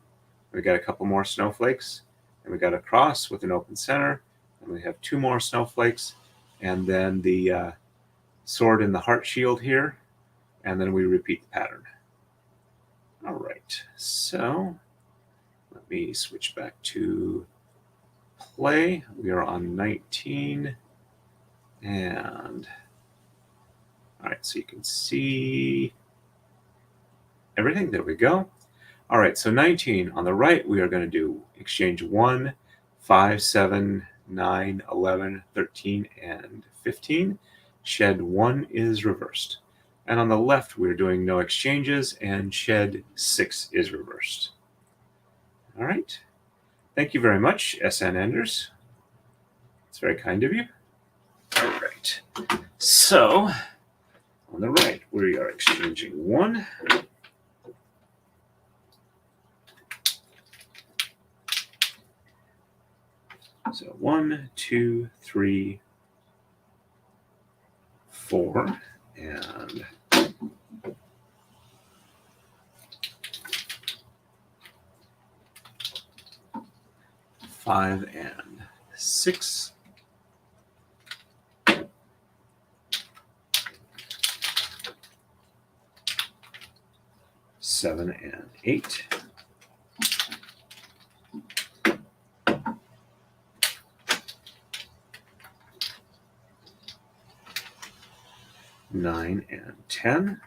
We got a couple more snowflakes, and we got a cross with an open center, and we have 2 more snowflakes, and then the sword in the heart shield here, and then we repeat the pattern. All right, so let me switch back to play. We are on 19, and all right, so you can see everything. There we go. All right, so 19 on the right, we are going to do exchange 1, 5, 7, 9, 11, 13, and 15. Shed 1 is reversed. And on the left, we're doing no exchanges, and shed 6 is reversed. All right. Thank you very much, SN Enders. It's very kind of you. All right. So, on the right, we are exchanging 1. So 1, 2, 3, 4, and 5 and 6. 7 and 8. 9 and 10.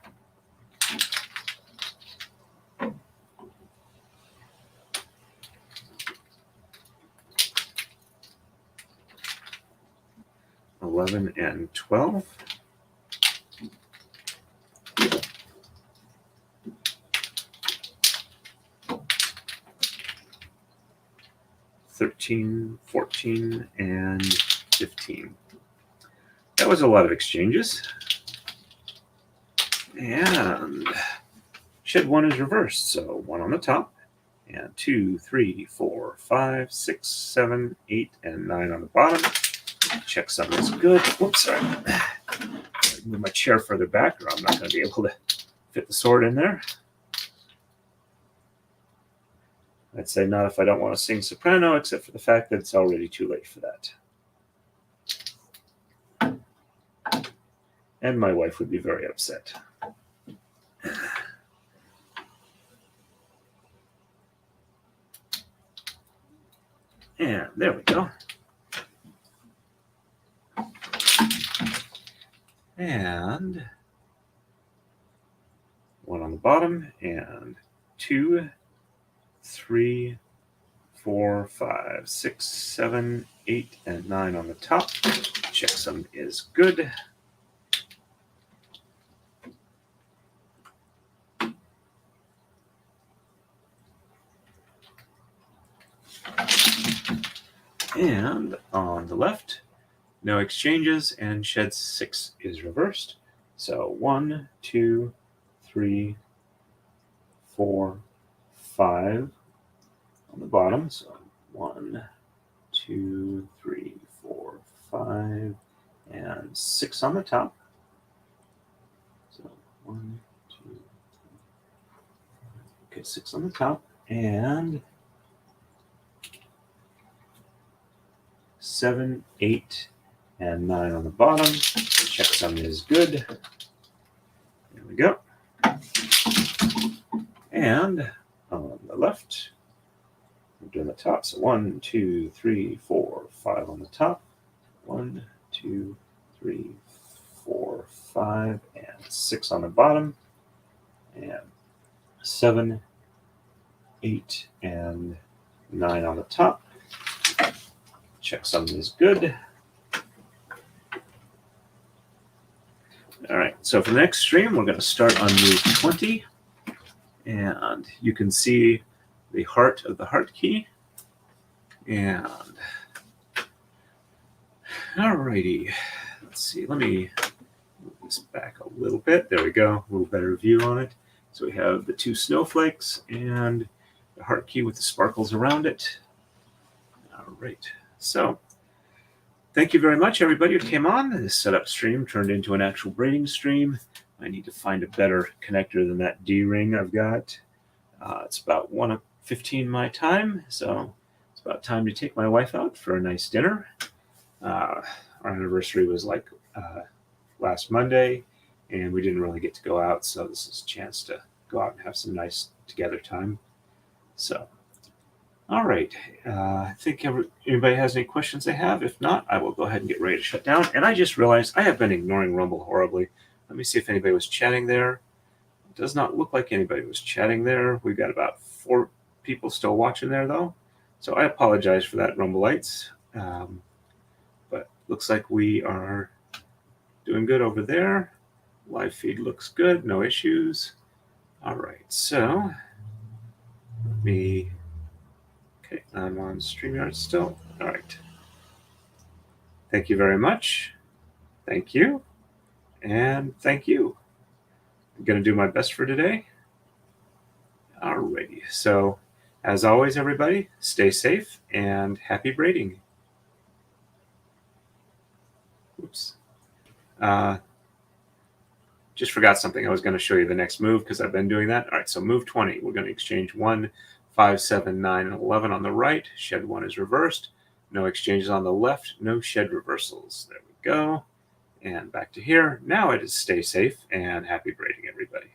11 and 12. 13, 14, and 15. That was a lot of exchanges. And shed 1 is reversed, so 1 on the top, and 2, 3, 4, 5, 6, 7, 8, and 9 on the bottom. Checksum is good. Whoops, sorry. Move my chair further back, or I'm not going to be able to fit the sword in there. I'd say not if I don't want to sing soprano, except for the fact that it's already too late for that. And my wife would be very upset. And there we go. And 1 on the bottom, and 2, 3, 4, 5, 6, 7, 8, and 9 on the top. Checksum is good. And on the left, no exchanges, and shed 6 is reversed. So 1, 2, 3, 4, 5 on the bottom. So 1, 2, 3, 4, 5, and 6 on the top. So 1, 2, 3. Okay, 6 on the top and 7, 8, and 9 on the bottom. Checksum is good. There we go. And on the left, we're doing the top. So 1, 2, 3, 4, 5 on the top. 1, 2, 3, 4, 5, and 6 on the bottom. And 7, 8, and 9 on the top. Checksum is good. All right, so for the next stream, we're going to start on move 20. And you can see the heart of the heart key. And all righty, let's see, let me move this back a little bit. There we go, a little better view on it. So we have the 2 snowflakes and the heart key with the sparkles around it. All right, so thank you very much, everybody who came on. This setup stream turned into an actual braiding stream. I need to find a better connector than that D-ring I've got. It's about 1:15 my time, so it's about time to take my wife out for a nice dinner. Our anniversary was like last Monday, and we didn't really get to go out, so this is a chance to go out and have some nice together time. So, all right. I think anybody has any questions they have. If not, I will go ahead and get ready to shut down. And I just realized I have been ignoring Rumble horribly. Let me see if anybody was chatting there. It does not look like anybody was chatting there. We've got about 4 people still watching there, though. So I apologize for that, Rumbleites. But looks like we are doing good over there. Live feed looks good. No issues. All right. So let me... Okay, I'm on StreamYard still. All right. Thank you very much. Thank you. And thank you. I'm going to do my best for today. All righty. So, as always, everybody, stay safe and happy braiding. Oops. Just forgot something. I was going to show you the next move because I've been doing that. All right, so move 20. We're going to exchange 1, 5, 7, 9, and 11 on the right. Shed 1 is reversed. No exchanges on the left. No shed reversals. There we go. And back to here. Now it is stay safe and happy braiding, everybody.